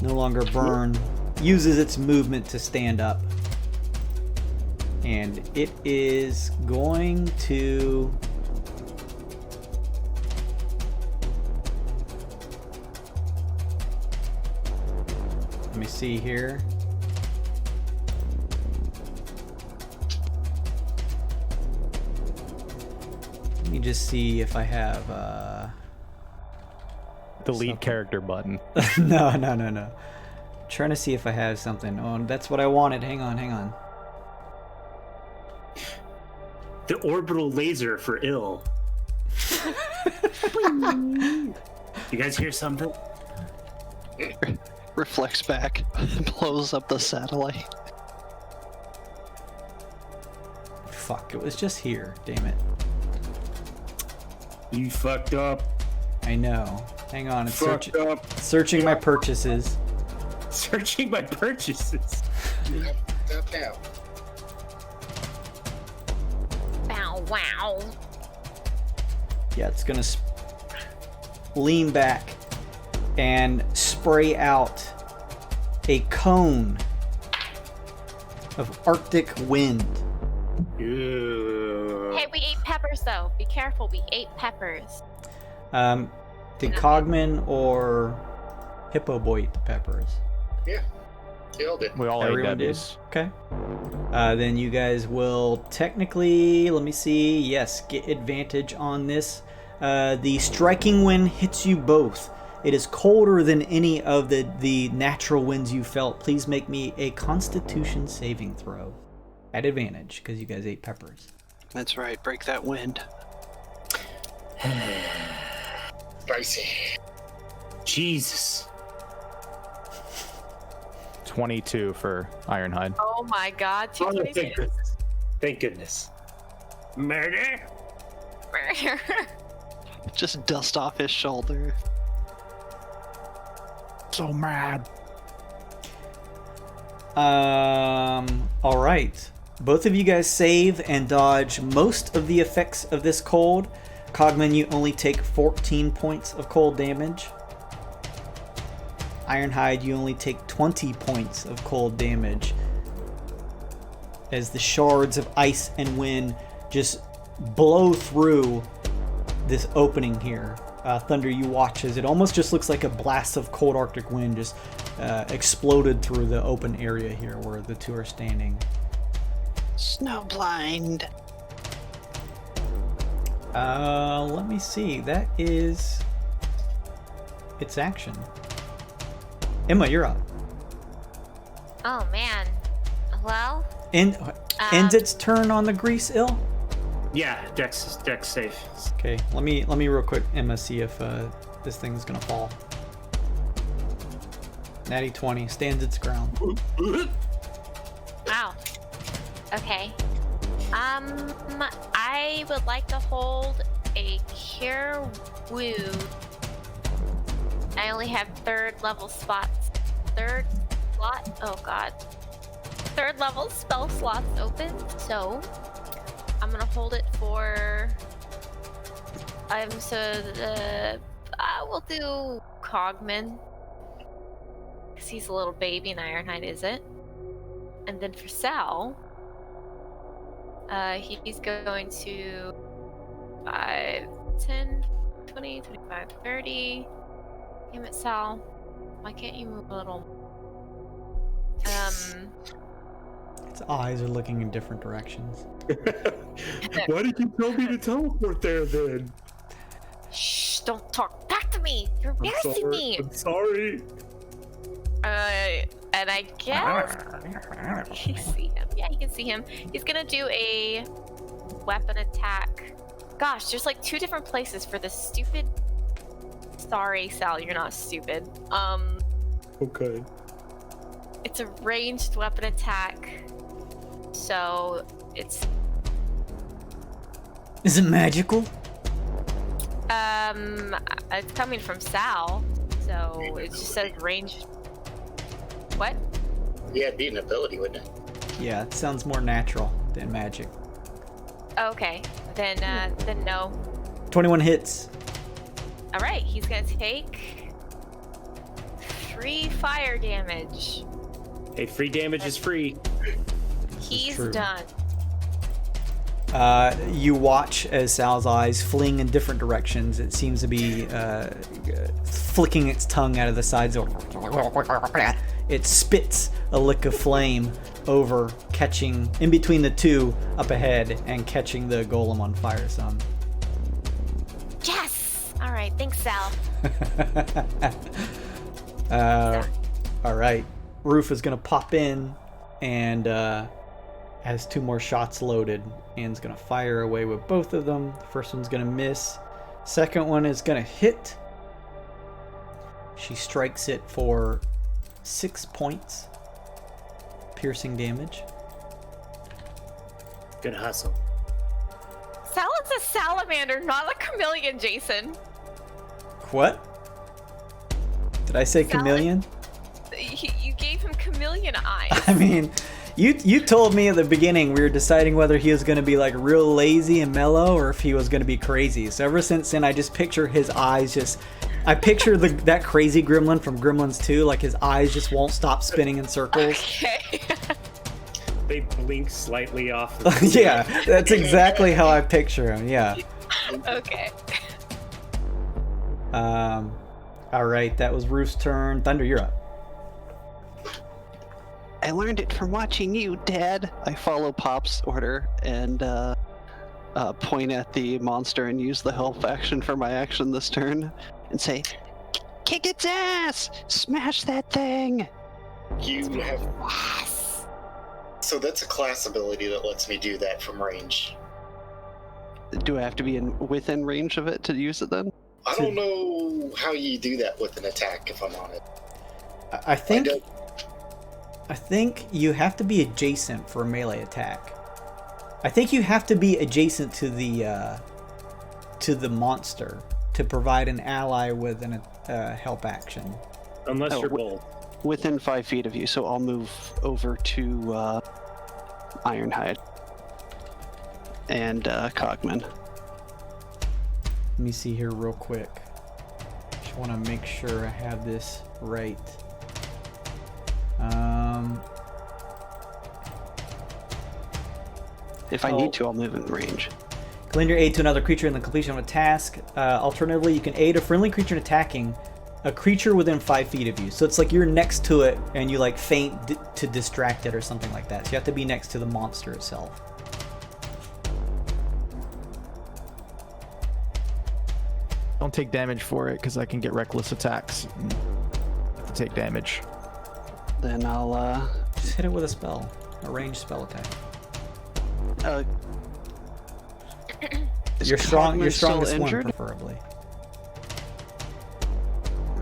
no longer burned. Uses its movement to stand up. And it is going to... Let me see here. Let me just see if I have Delete character button. No. Trying to see if I have something. Oh, that's what I wanted. Hang on. The orbital laser for ill. You guys hear something? Reflects back, blows up the satellite. Fuck, it was just here. Damn it. You fucked up. I know. Hang on. It's Fucked up. searching my purchases. Searching my purchases. Down. Bow wow. Yeah, it's gonna lean back and spray out a cone of Arctic wind. Hey, we ate peppers though. Be careful, we ate peppers. Did Cogman or Hippo Boy eat the peppers? Yeah. You all did. We all ate Everyone did? Debbie's. Okay. Then you guys will technically, let me see, yes, get advantage on this. The striking wind hits you both. It is colder than any of the natural winds you felt. Please make me a Constitution saving throw. At advantage, because you guys ate peppers. That's right, break that wind. Spicy. Jesus. 22 for Ironhide. Oh my god, Oh, thank 226. goodness. Thank goodness. Murder? Just dust off his shoulder. So mad. All right. Both of you guys save and dodge most of the effects of this cold. Cogman, you only take 14 points of cold damage. Ironhide, you only take 20 points of cold damage. As the shards of ice and wind just blow through this opening here. Thunder, you watch as it almost just looks like a blast of cold Arctic wind just exploded through the open area here where the two are standing. Snowblind. Let me see. That is its action. Emma, you're up. Oh man. Well, Ends its turn on the grease ill? Yeah, Dex safe. Okay, let me real quick, Emma, see if this thing's gonna fall. Natty 20 stands its ground. wow. Okay. I would like to hold a cure wound. I only have third level spots. Third slot? Oh god. Third level spell slots open, so I'm gonna hold it for. We'll do Cogman, because he's a little baby and Ironhide is it. And then for Sal, He's going to 5, 10, 20, 25, 30. Damn it, Sal. Why can't you move a little? Its eyes are looking in different directions. Why did you tell me to teleport there then? Shh! Don't talk back to me. You're embarrassing me. I'm sorry. And I guess you see him. Yeah, you can see him. He's gonna do a weapon attack. Gosh, there's like 2 different places for this stupid. Sorry, Sal, you're not stupid. Okay. It's a ranged weapon attack. So it's Is it magical? it's coming from Sal, so it just says ranged. What? Yeah, it'd be an ability, wouldn't it? Yeah, it sounds more natural than magic. Okay, then no. 21 hits. All right, he's gonna take 3 fire damage. Hey, free damage is free. He's true. done. You watch as Sal's eyes fling in different directions. It seems to be flicking its tongue out of the sides. It spits a lick of flame over, catching in between the 2 up ahead and catching the golem on fire some. Yes! All right, thanks, Sal. All right. Roof is going to pop in and has 2 more shots loaded and is going to fire away with both of them. The first one's going to miss. Second one is going to hit. She strikes it for 6 points. Piercing damage. Good hustle. Sal is a salamander, not a chameleon, Jason. What? Did I say Salad? chameleon? You gave him chameleon eyes. I mean, you told me at the beginning we were deciding whether he was going to be like real lazy and mellow or if he was going to be crazy. So ever since then, I just picture his eyes just... I picture that crazy gremlin from Gremlins 2, like his eyes just won't stop spinning in circles. Okay. They blink slightly off. Yeah, that's exactly how I picture him. Yeah. Okay. All right, that was Roof's turn. Thunder, you're up. I learned it from watching you, Dad. I follow Pop's order and point at the monster and use the help action for my action this turn and say, "Kick its ass! Smash that thing!" You have. Yes. So that's a class ability that lets me do that from range. Do I have to be within range of it to use it then? I don't know how you do that with an attack, if I'm on it. I think you have to be adjacent for a melee attack. I think you have to be adjacent to the monster to provide an ally with an help action. Unless you're bold. Within 5 feet of you, so I'll move over to Ironhide and Cogman. Let me see here real quick. Just want to make sure I have this right. If I need to, I'll move in range. Lend your aid to another creature in the completion of a task. Alternatively, you can aid a friendly creature in attacking a creature within 5 feet of you. So it's like you're next to it and you like feint to distract it or something like that. So you have to be next to the monster itself. Don't take damage for it because I can get reckless attacks to take damage. Then I'll Just hit it with a spell, a ranged spell attack. You're strong. You're strongest one, preferably.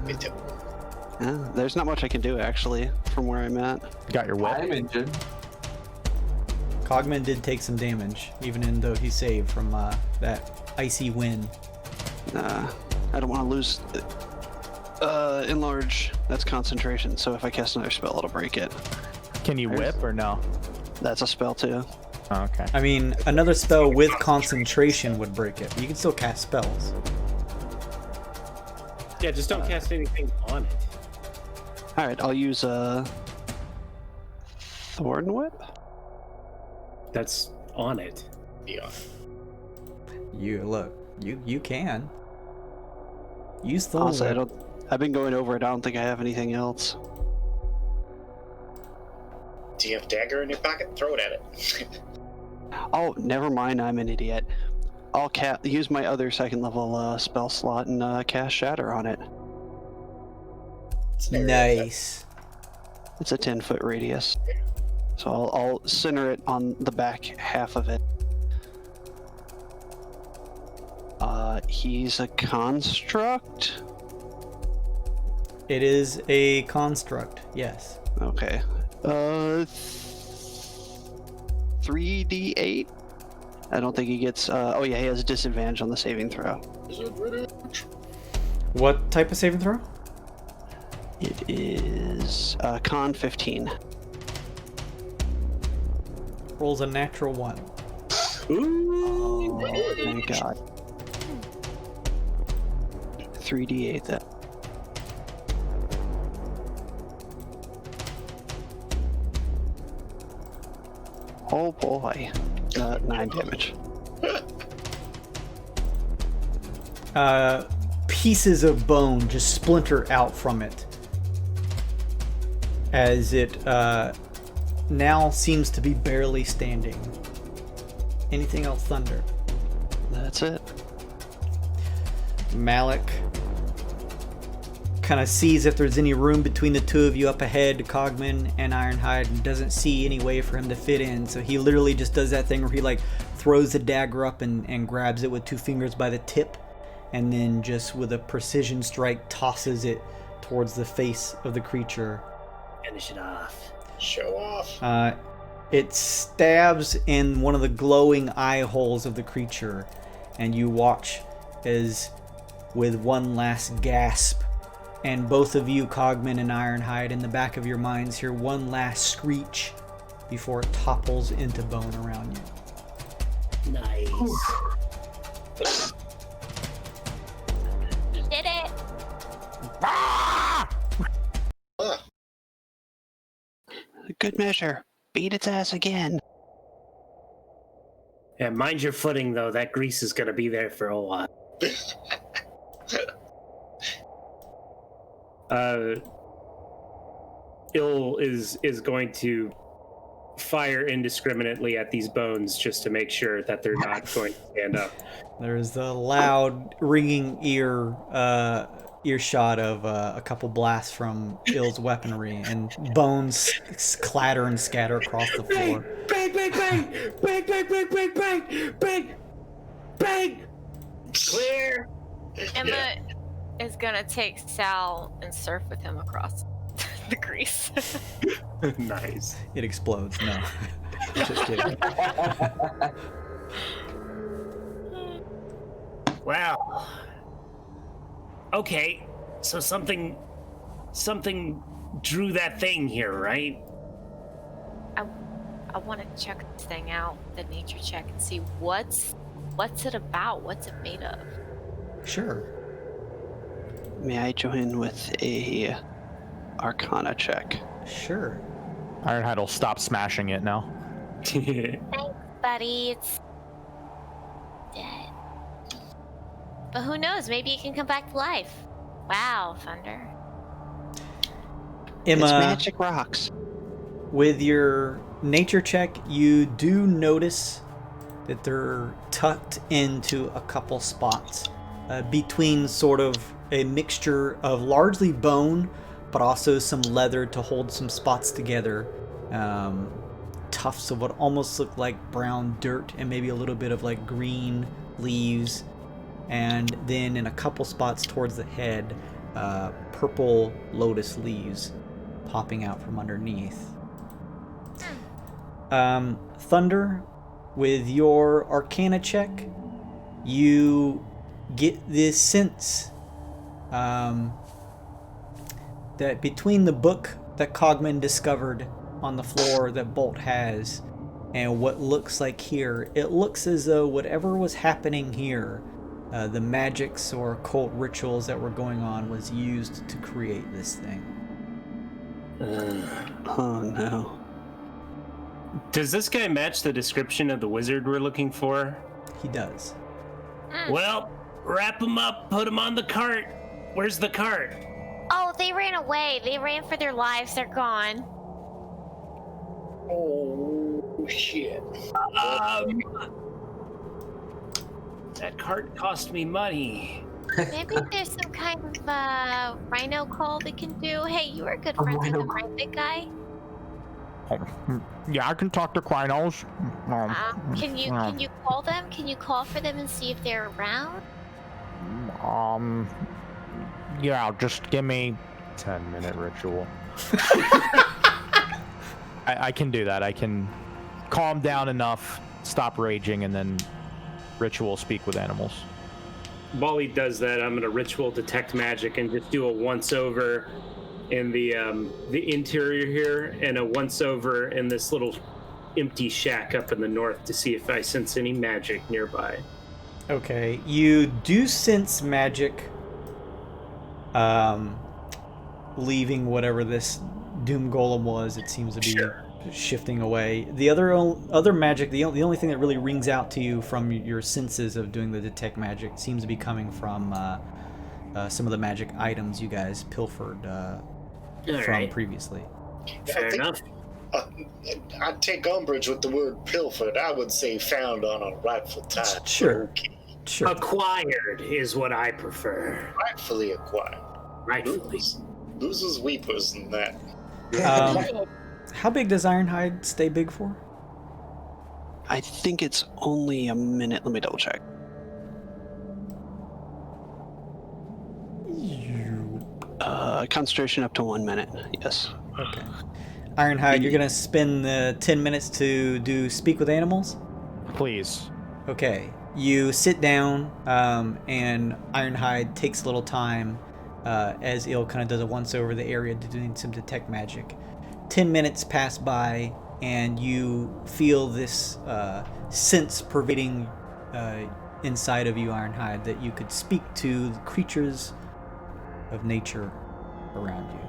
Me too. There's not much I can do actually from where I'm at. Got your whip. I'm injured. Cogman did take some damage, even though he saved from that icy wind. I don't want to lose. Enlarge. That's concentration. So if I cast another spell, it'll break it. Can you whip or no? That's a spell too. Oh, okay. I mean, another spell with concentration would break it. You can still cast spells. Yeah, just don't cast anything on it. All right, I'll use a Thorn Whip. That's on it. Yeah. You can use thorn Honestly, whip. I've been going over it. I don't think I have anything else. Do you have a dagger in your pocket? Throw it at it. Oh, never mind. I'm an idiot. I'll use my other second level spell slot and cast Shatter on it. Nice. It's a 10-foot radius. So I'll center it on the back half of it. He's a construct? It is a construct, yes. Okay. 3d8? I don't think he gets... oh yeah, he has a disadvantage on the saving throw. What type of saving throw? It is con 15. Rolls a natural 1. Ooh! Oh, thank God. 3d8 then. Oh boy. 9 damage. Pieces of bone just splinter out from it as it now seems to be barely standing. Anything else, Thunder? That's it. Malik kind of sees if there's any room between the two of you up ahead, Cogman and Ironhide, and doesn't see any way for him to fit in. So he literally just does that thing where he like throws the dagger up and grabs it with 2 fingers by the tip, and then just with a precision strike tosses it towards the face of the creature. Finish it off. Show off. It stabs in one of the glowing eye holes of the creature, and you watch as, with one last gasp, and both of you, Cogman and Ironhide, in the back of your minds hear one last screech before it topples into bone around you. Nice. You did it! Good measure. Beat its ass again. Yeah, mind your footing though. That grease is gonna be there for a while. Ill is going to fire indiscriminately at these bones just to make sure that they're not going to stand up. There's the loud, ringing earshot of a couple blasts from Ill's weaponry, and bones clatter and scatter across the floor. Bang, bang, bang! Bang, bang, bang, bang, bang! Bang! Bang! Clear! Emma is gonna take Sal and surf with him across the grease. Nice. It explodes. No. Just kidding. Wow. Okay, so something drew that thing here, right? I want to check this thing out, the nature check, and see what's it about, what's it made of. Sure. May I join with a Arcana check? Sure. Ironhide will stop smashing it now. Thanks, buddy. It's dead. But who knows? Maybe it can come back to life. Wow, Thunder. Emma, It's magic rocks. with your nature check, you do notice that they're tucked into a couple spots between sort of a mixture of largely bone, but also some leather to hold some spots together. Tufts of what almost look like brown dirt and maybe a little bit of like green leaves. And then in a couple spots towards the head, purple lotus leaves popping out from underneath. Thunder, with your Arcana check, you get this sense that between the book that Cogman discovered on the floor that Bolt has and what looks like here, it looks as though whatever was happening here, the magics or occult rituals that were going on, was used to create this thing. Oh no. Does this guy match the description of the wizard we're looking for? He does. Well, wrap him up, put him on the cart. Where's the cart? Oh, they ran away. They ran for their lives. They're gone. Oh, shit. That cart cost me money. Maybe there's some kind of rhino call they can do. Hey, you were good friends with him, right, big guy? Yeah, I can talk to Krynos. Can you call them? Can you call for them and see if they're around? Yeah, just give me 10-minute ritual. I can do that. I can calm down enough, stop raging, and then ritual speak with animals. While he does that, I'm gonna ritual detect magic and just do a once-over in the interior here and a once-over in this little empty shack up in the north to see if I sense any magic nearby. Okay, you do sense magic leaving whatever this Doom Golem was. It seems to be shifting away. The other magic, the only thing that really rings out to you from your senses of doing the detect magic seems to be coming from some of the magic items you guys pilfered from previously. Fair enough. I'd take umbrage with the word pilfered. I would say found on a rightful time. Sure. Okay. Sure. Acquired is what I prefer. Rightfully acquired. Rightfully. Losers weepers and that. How big does Ironhide stay big for? I think it's only a minute. Let me double check. Concentration up to 1 minute. Yes. Okay. Ironhide, you're gonna spend the 10 minutes to do speak with animals? Please. Okay. You sit down, and Ironhide takes a little time as Il kind of does a once over the area doing some detect magic. 10 minutes pass by, and you feel this sense pervading inside of you, Ironhide, that you could speak to the creatures of nature around you.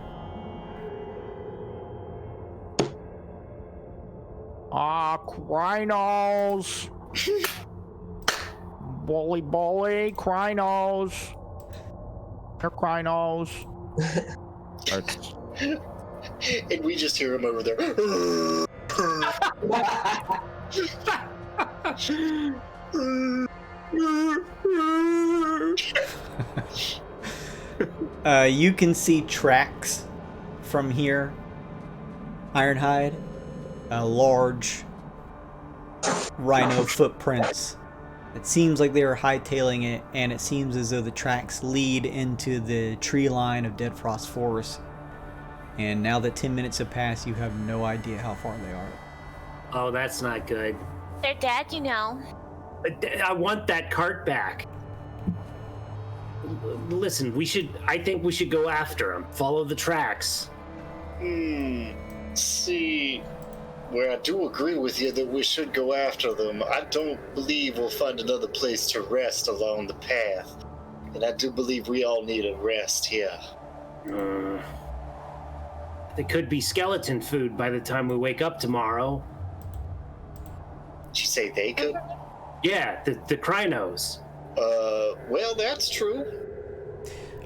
Krynos. Bully, Krynos. Here, Krynos. And we just hear him over there. You can see tracks from here, Ironhide. Large rhino footprints. It seems like they were hightailing it, and it seems as though the tracks lead into the tree line of Deadfrost Forest. And now that 10 minutes have passed, you have no idea how far they are. Oh, that's not good. They're dead, you know. I want that cart back. Listen, I think we should go after him. Follow the tracks. See, where I do agree with you that we should go after them, I don't believe we'll find another place to rest along the path. And I do believe we all need a rest here. There could be skeleton food by the time we wake up tomorrow. Did you say they could? Yeah, the Krynos. Well, that's true.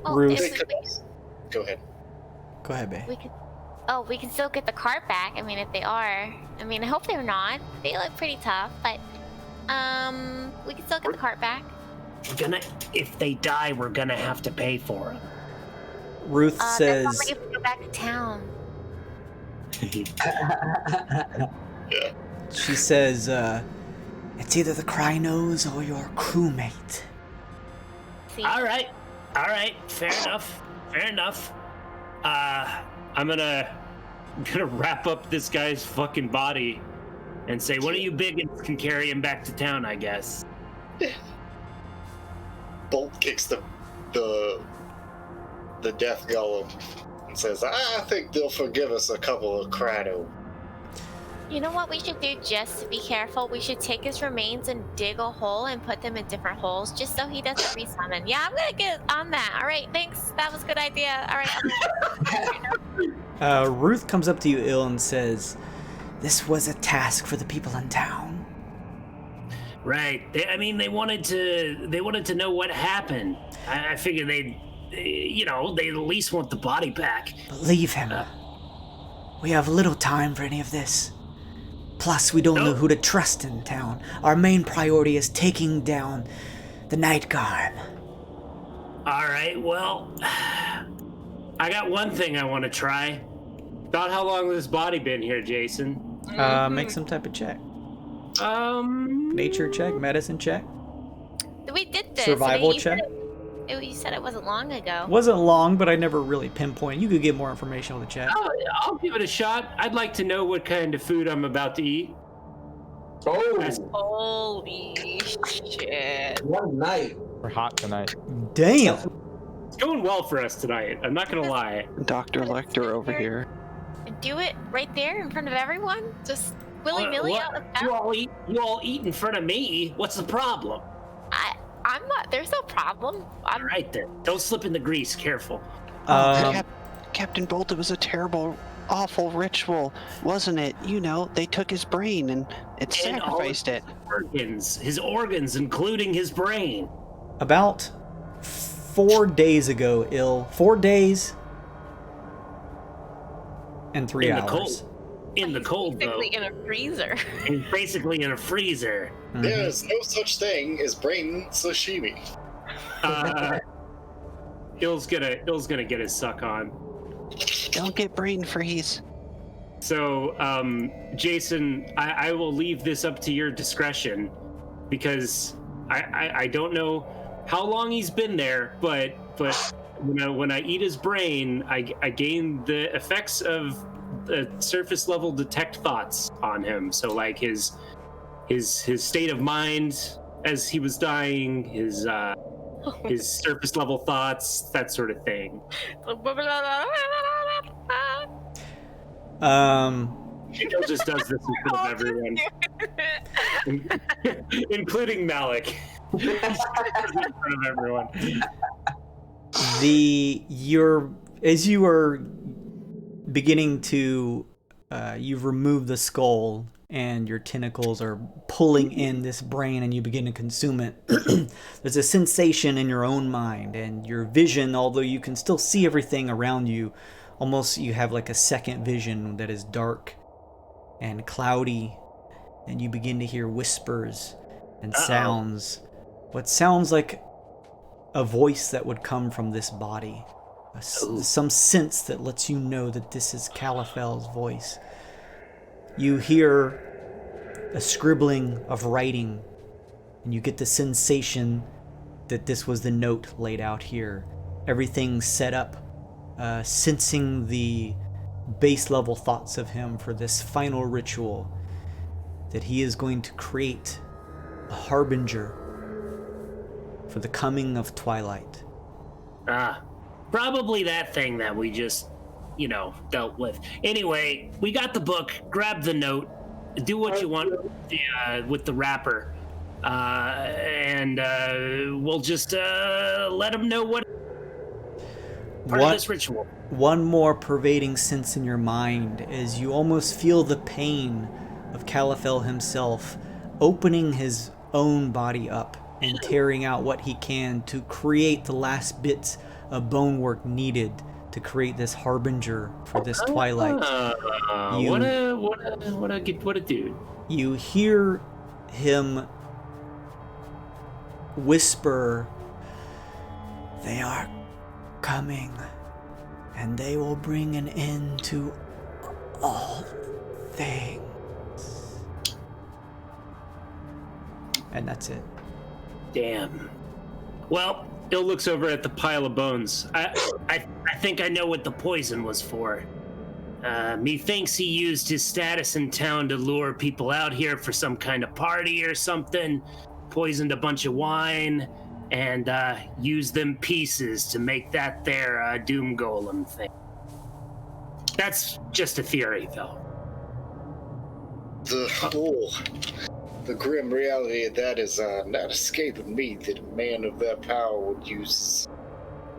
Oh, Ruth. They could. Go ahead. Go ahead, babe. We can still get the cart back. I mean, if they are. I mean, I hope they're not. They look pretty tough, but we can still get the cart back. If they die, we're gonna have to pay for them. Ruth says. That's not if we go back to town. Yeah. She says, it's either the Krynos or your crewmate. See? All right. Fair enough. I'm gonna wrap up this guy's fucking body and say, one of you biggins can carry him back to town, I guess. Bolt kicks the death golem and says, I think they'll forgive us a couple of Kryno. You know what we should do just to be careful? We should take his remains and dig a hole and put them in different holes just so he doesn't resummon. Yeah, I'm gonna get on that. All right, thanks. That was a good idea. All right. Ruth comes up to you, Il, and says, This was a task for the people in town. Right. They wanted to know what happened. I figured they'd at least want the body back. But leave him. We have little time for any of this. Plus, we don't know who to trust in town. Our main priority is taking down the Night Guard. All right, well, I got one thing I want to try. About how long has this body been here, Jason? Make some type of check. Um, Nature check, medicine check, We did this. survival You check. You said it wasn't long ago. Wasn't long, but I never really pinpointed. You could get more information on the chat. I'll give it a shot. I'd like to know what kind of food I'm about to eat. Oh, Holy shit. one night. We're hot tonight. Damn. It's going well for us tonight. I'm not gonna lie. Dr. Lecter over here. Do it right there in front of everyone? Just willy-nilly out the back? You all eat in front of me. What's the problem? I'm not. There's no problem. All right then. Don't slip in the grease. Careful. Captain Bolt, it was a terrible, awful ritual, wasn't it? You know, they took his brain and it sacrificed it. His organs, including his brain. About 4 days ago, 4 days and 3 hours. In the cold, though. Basically in a freezer. He's basically in a freezer. Mhm. There's no such thing as brain sashimi. Ill's gonna get his suck on. Don't get brain freeze. So, Jason, I will leave this up to your discretion because I don't know how long he's been there, but when I eat his brain, I gain the effects of the surface level detect thoughts on him. So like his state of mind as he was dying, his surface level thoughts, that sort of thing. Jill just does this in front of everyone, including Malik. In front of everyone. As you are beginning to, you've removed the skull and your tentacles are pulling in this brain and you begin to consume it. There's a sensation in your own mind and your vision, although you can still see everything around you, almost you have like a second vision that is dark and cloudy, and you begin to hear whispers and sounds. What sounds like a voice that would come from this body. Some sense that lets you know that this is Kaliphel's voice. You hear a scribbling of writing, and you get the sensation that this was the note laid out here. Everything set up, sensing the base level thoughts of him for this final ritual, that he is going to create a harbinger for the coming of twilight. Probably that thing that we just, dealt with. Anyway, we got the book. Grab the note. Do what you want with the wrapper. And we'll just let them know what part of this ritual. One more pervading sense in your mind as you almost feel the pain of Kaliphel himself opening his own body up and tearing out what he can to create the last bits of bonework needed to create this harbinger for this twilight. What a dude. You hear him whisper, "They are coming, and they will bring an end to all things." And that's it. Damn. Well, Ill looks over at the pile of bones. I think I know what the poison was for. Methinks he used his status in town to lure people out here for some kind of party or something, poisoned a bunch of wine, and used them pieces to make that there doom golem thing. That's just a theory, though. The grim reality of that is not escaping me, that a man of that power would use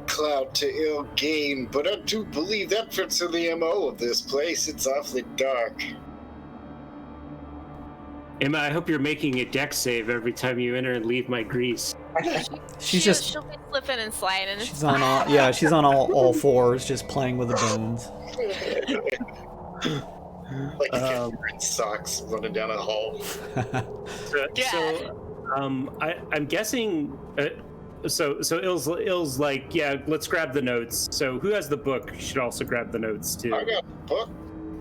clout to ill gain, but I do believe that fits in the MO of this place. It's awfully dark. Emma, I hope you're making a deck save every time you enter and leave my grease. She'll be slipping and sliding. She's on all fours, just playing with the bones. Like in socks running down a hall. I'm guessing. So Ill's like, yeah, let's grab the notes. So who has the book should also grab the notes too. I got the book.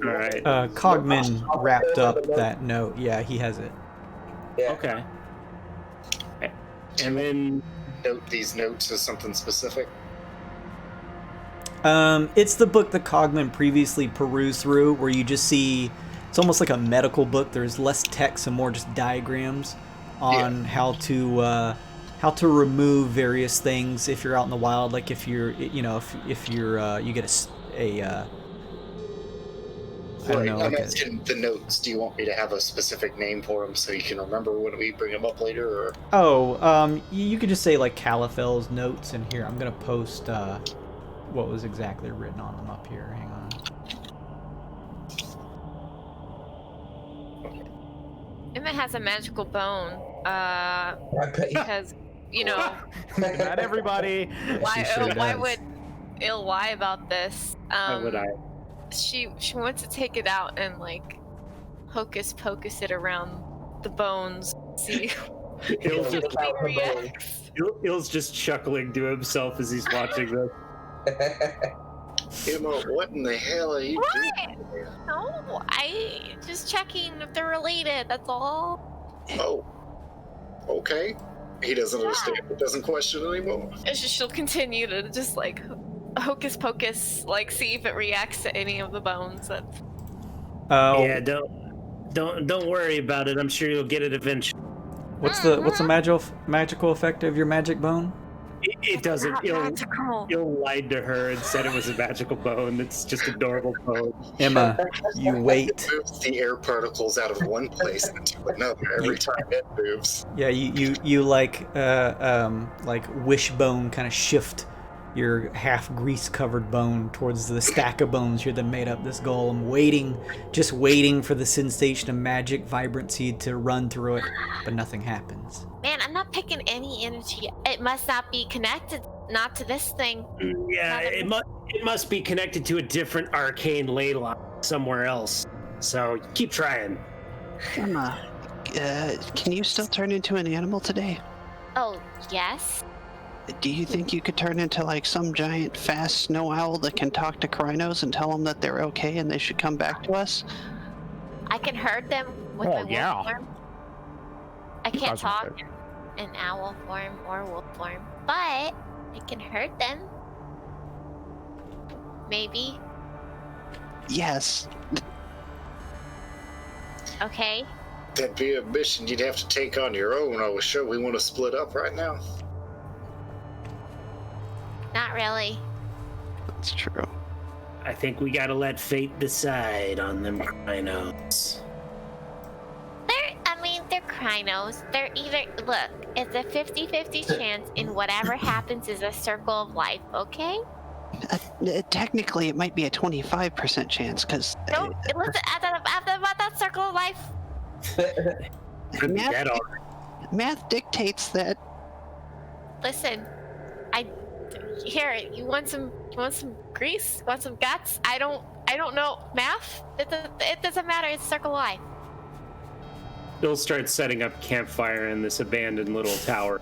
All right. Cogman wrapped up that note. Yeah, he has it. Yeah. Okay. And then Note these notes as something specific. It's the book that Cogman previously perused through, where you just see it's almost like a medical book. There's less text and more just diagrams on how to remove various things if you're out in the wild. Like if you're, if you're you get a I don't know. I'm asking the notes. Do you want me to have a specific name for them so you can remember when we bring them up later? Or you could just say like Kaliphel's notes, and here I'm gonna post what was exactly written on them up here. Hang on. Emma has a magical bone. Because Not everybody. Why would Ill lie about this? Why would I? She wants to take it out and like hocus pocus it around the bones. See. Ill's just chuckling to himself as he's watching this. Emma, what in the hell are you doing? No, I just checking if they're related. That's all. Oh, okay. He doesn't understand. He doesn't question anymore. She'll continue to just like hocus pocus, like see if it reacts to any of the bones. Yeah, don't worry about it. I'm sure you'll get it eventually. What's the magical effect of your magic bone? It doesn't. Ill lied to her and said it was a magical bone. It's just a normal bone. Emma, you wait. It moves the air particles out of one place into another every time it moves. Yeah, you like wishbone kind of shift your half grease covered bone towards the stack of bones here that made up this golem, just waiting for the sensation of magic vibrancy to run through it, but nothing happens. Man, I'm not picking any energy. It must not be connected, not to this thing. Yeah, it must be connected to a different arcane ley line somewhere else. So keep trying. Emma, can you still turn into an animal today? Oh, yes. Do you think you could turn into like some giant fast snow owl that can talk to Krynos and tell them that they're okay and they should come back to us? I can herd them with my wolf form. I can't talk in owl form or wolf form, but I can herd them. Maybe. Yes. Okay. That'd be a mission you'd have to take on your own. I was sure we want to split up right now. Not really. That's true. I think we gotta let fate decide on them Krynos. They're Krynos. They're either... Look, it's a 50-50 chance in whatever happens is a circle of life, okay? Technically, it might be a 25% chance, because... Don't listen about that circle of life. Math dictates that. Listen, you want some grease? Want some guts? I don't know math. It doesn't matter. It's circle of life. Ill starts setting up campfire in this abandoned little tower.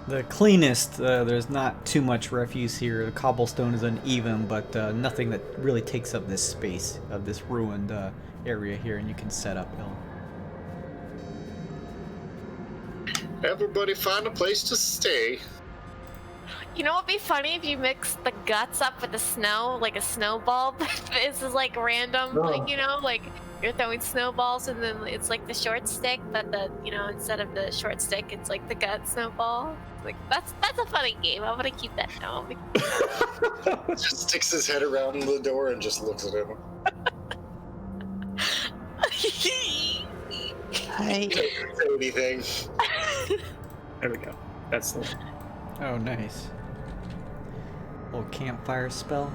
The cleanest, there's not too much refuse here. The cobblestone is uneven, but nothing that really takes up this space of this ruined area here, and you can set up Ill. Everybody find a place to stay. You know what'd be funny if you mix the guts up with the snow, like a snowball? This is like random, like you're throwing snowballs and then it's like the short stick, but instead of the short stick, it's like the gut snowball. Like that's a funny game. I'm gonna keep that now. Just sticks his head around the door and just looks at him. Hi. Can't say anything. There we go. That's the one. Oh, nice. Little campfire spell.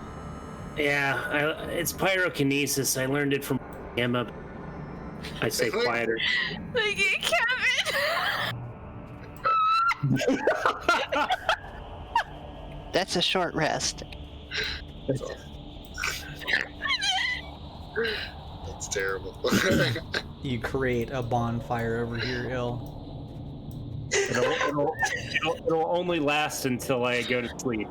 Yeah, it's pyrokinesis. I learned it from Emma. I say quieter. Like, Kevin! That's a short rest. That's terrible. You create a bonfire over here, Ill. It'll only last until I go to sleep.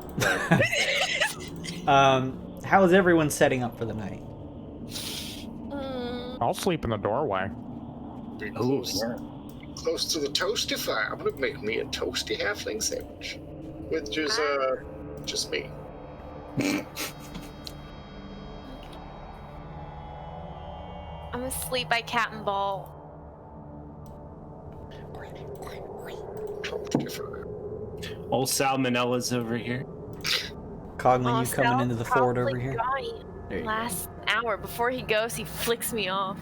How is everyone setting up for the night? I'll sleep in the doorway. Be close, close to the toasty fire. I'm gonna make me a toasty halfling sandwich with just me. I'm asleep by Captain Ball. Toasty fire. Old Salmonella's over here. Cogman, you coming Sal's into the fort over probably here? dying. There you go. Last hour before he goes, he flicks me off.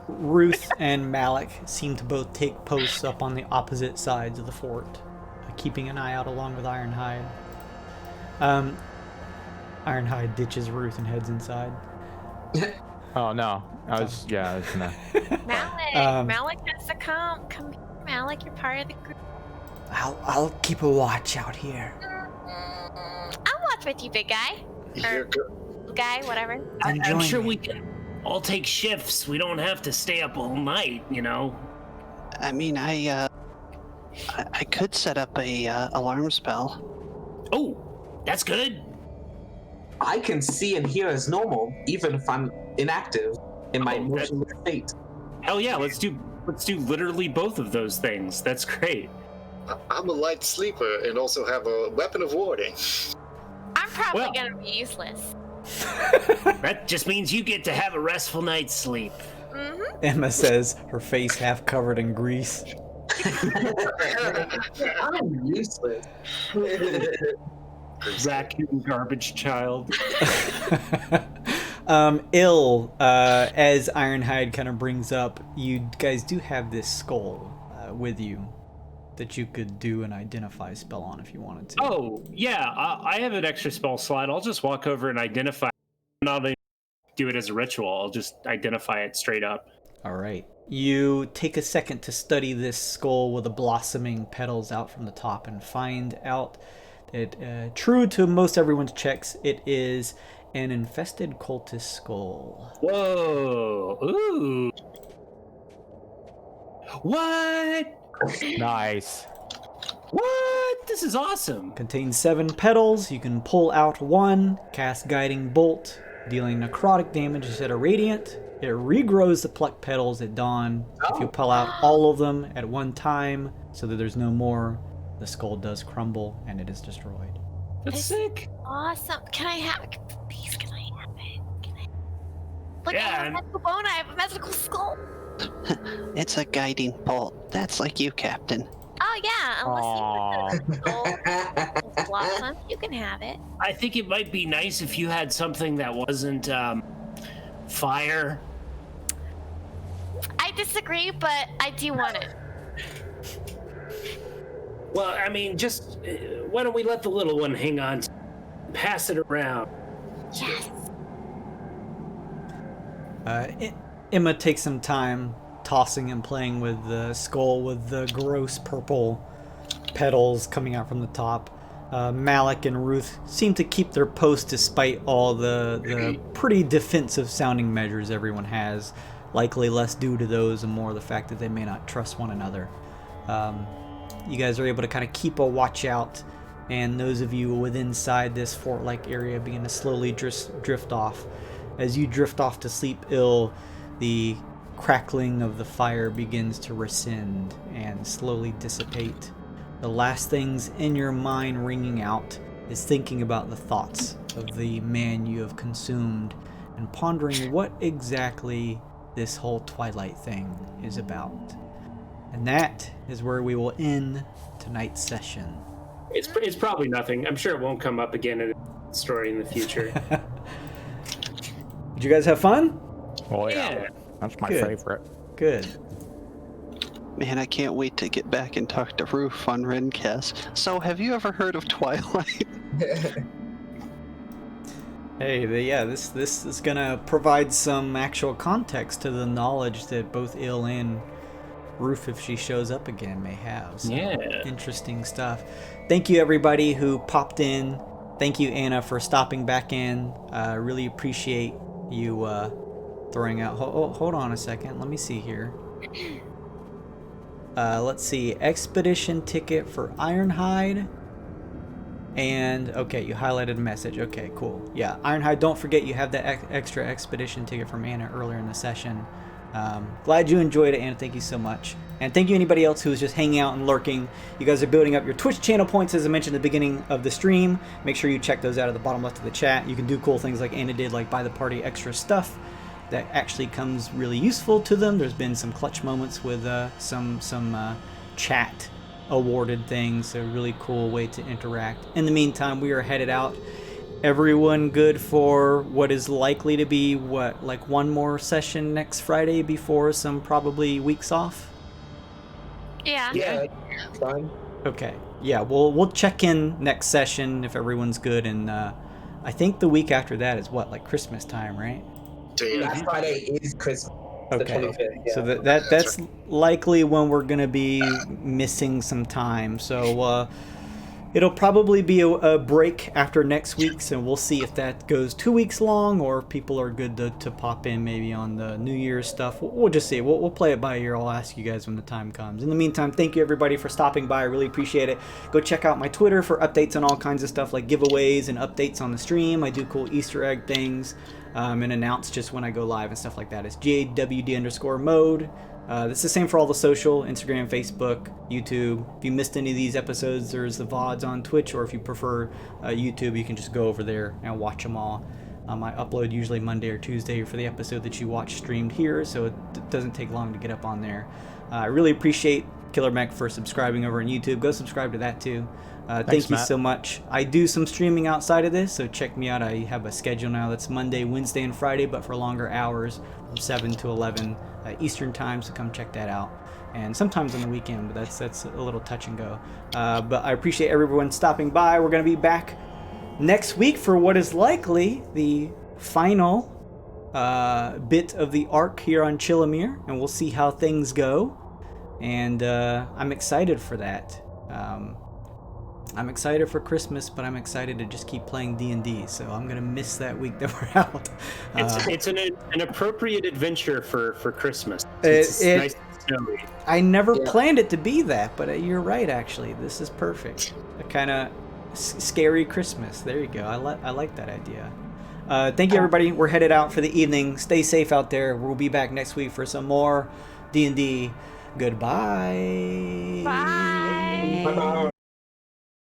Ruth and Malik seem to both take posts up on the opposite sides of the fort, keeping an eye out along with Ironhide. Ironhide ditches Ruth and heads inside. Oh no, I was no. Malik has to come. Come here, Malik. You're part of the group. I'll keep a watch out here. I'll watch with you, big guy. You're good. Guy, whatever. I'm sure we can all take shifts. We don't have to stay up all night, you know. I mean, I could set up a alarm spell. Oh, that's good. I can see and hear as normal, even if I'm inactive in my Oh, motionless state. Hell yeah, let's do literally both of those things. That's great. I'm a light sleeper and also have a weapon of warding. I'm probably Well. gonna be useless. That just means you get to have a restful night's sleep. Mm-hmm. Emma says, her face half covered in grease. I'm useless. Raccoon garbage child. Ill, as Ironhide kind of brings up, you guys do have this skull with you that you could do an identify spell on if you wanted to. Oh, yeah, I have an extra spell slot. I'll just walk over and identify. Not even do it as a ritual. I'll just identify it straight up. All right. You take a second to study this skull with the blossoming petals out from the top and find out that, true to most everyone's checks, it is an infested cultist skull. Whoa. Ooh. What? Nice. What? This is awesome. Contains 7 petals. You can pull out 1, cast Guiding Bolt, dealing necrotic damage instead of radiant. It regrows the plucked petals at dawn. If you pull out all of them at one time so that there's no more, the skull does crumble and it is destroyed. That's sick. Awesome. Can I have it? Please, can I have it? Can I? Look, Yeah, I have a and- magical bone. I have a magical skull. It's a guiding bolt. That's like you, Captain. Oh, yeah. Aww. Unless you put the skull with blossom, you can have it. I think it might be nice if you had something that wasn't fire. I disagree, but I do want it. Well, I mean, just why don't we let the little one hang on to it, pass it around? Yes. Emma takes some time tossing and playing with the skull with the gross purple petals coming out from the top. Malik and Ruth seem to keep their post despite all the pretty defensive sounding measures everyone has. Likely less due to those and more the fact that they may not trust one another. You guys are able to kind of keep a watch out, and those of you within inside this fort-like area begin to slowly drift off. As you drift off to sleep ill, the crackling of the fire begins to rescind and slowly dissipate. The last things in your mind ringing out is thinking about the thoughts of the man you have consumed and pondering what exactly this whole Twilight thing is about. And that is where we will end tonight's session. It's probably nothing. I'm sure it won't come up again in a story in the future. Did you guys have fun? Oh yeah. Yeah. That's my Good. favorite. Good. Man, I can't wait to get back and talk to Roof on Rencast. So, have you ever heard of Twilight? Hey, yeah, this is gonna provide some actual context to the knowledge that both Ill and Roof, if she shows up again, may have. So, Yeah. interesting stuff. Thank you, everybody who popped in. Thank you, Anna, for stopping back in. Really appreciate you throwing out. Hold on a second. Let me see here. Let's see. Expedition ticket for Ironhide. And, okay, you highlighted a message. Okay, cool. Yeah, Ironhide, don't forget you have that extra expedition ticket from Anna earlier in the session. Glad you enjoyed it, Anna. Thank you so much. And thank you anybody else who was just hanging out and lurking. You guys are building up your Twitch channel points, as I mentioned at the beginning of the stream. Make sure you check those out at the bottom left of the chat. You can do cool things like Anna did, like buy the party extra stuff that actually comes really useful to them. There's been some clutch moments with some chat awarded things. A really cool way to interact. In the meantime, we are headed out. Everyone good for what is likely to be, like one more session next Friday before some probably weeks off? Yeah. Yeah, fine. Okay. Yeah, we'll check in next session if everyone's good, and I think the week after that is what, like Christmas time, right? Last Friday is Christmas. The Okay. 25th, yeah. So that's likely when we're gonna be missing some time. So it'll probably be a break after next week's, and we'll see if that goes 2 weeks long or if people are good to pop in maybe on the New Year's stuff. We'll just see. We'll play it by ear. I'll ask you guys when the time comes. In the meantime, thank you everybody for stopping by. I really appreciate it. Go check out my Twitter for updates on all kinds of stuff like giveaways and updates on the stream. I do cool Easter egg things and announce just when I go live and stuff like that. It's GAWD_mode. It's the same for all the social, Instagram, Facebook, YouTube. If you missed any of these episodes, there's the VODs on Twitch, or if you prefer YouTube, you can just go over there and watch them all. I upload usually Monday or Tuesday for the episode that you watch streamed here, so it doesn't take long to get up on there. I really appreciate Killer Mech for subscribing over on YouTube. Go subscribe to that too. Thank you Matt. so much. I do some streaming outside of this, so check me out. I have a schedule now that's Monday, Wednesday, and Friday, but for longer hours from 7 to 11 Eastern time, so come check that out. And sometimes on the weekend, but that's a little touch and go. But I appreciate everyone stopping by. We're going to be back next week for what is likely the final bit of the arc here on Chillamere, and we'll see how things go. And I'm excited for that. I'm excited for Christmas, but I'm excited to just keep playing D&D, so I'm going to miss that week that we're out. It's an appropriate adventure for Christmas. It- It's nice and snowy. I never planned it to be that, but you're right, actually. This is perfect. A kind of scary Christmas. There you go. I like that idea. Thank you, everybody. We're headed out for the evening. Stay safe out there. We'll be back next week for some more D&D. Goodbye. Bye. Bye-bye.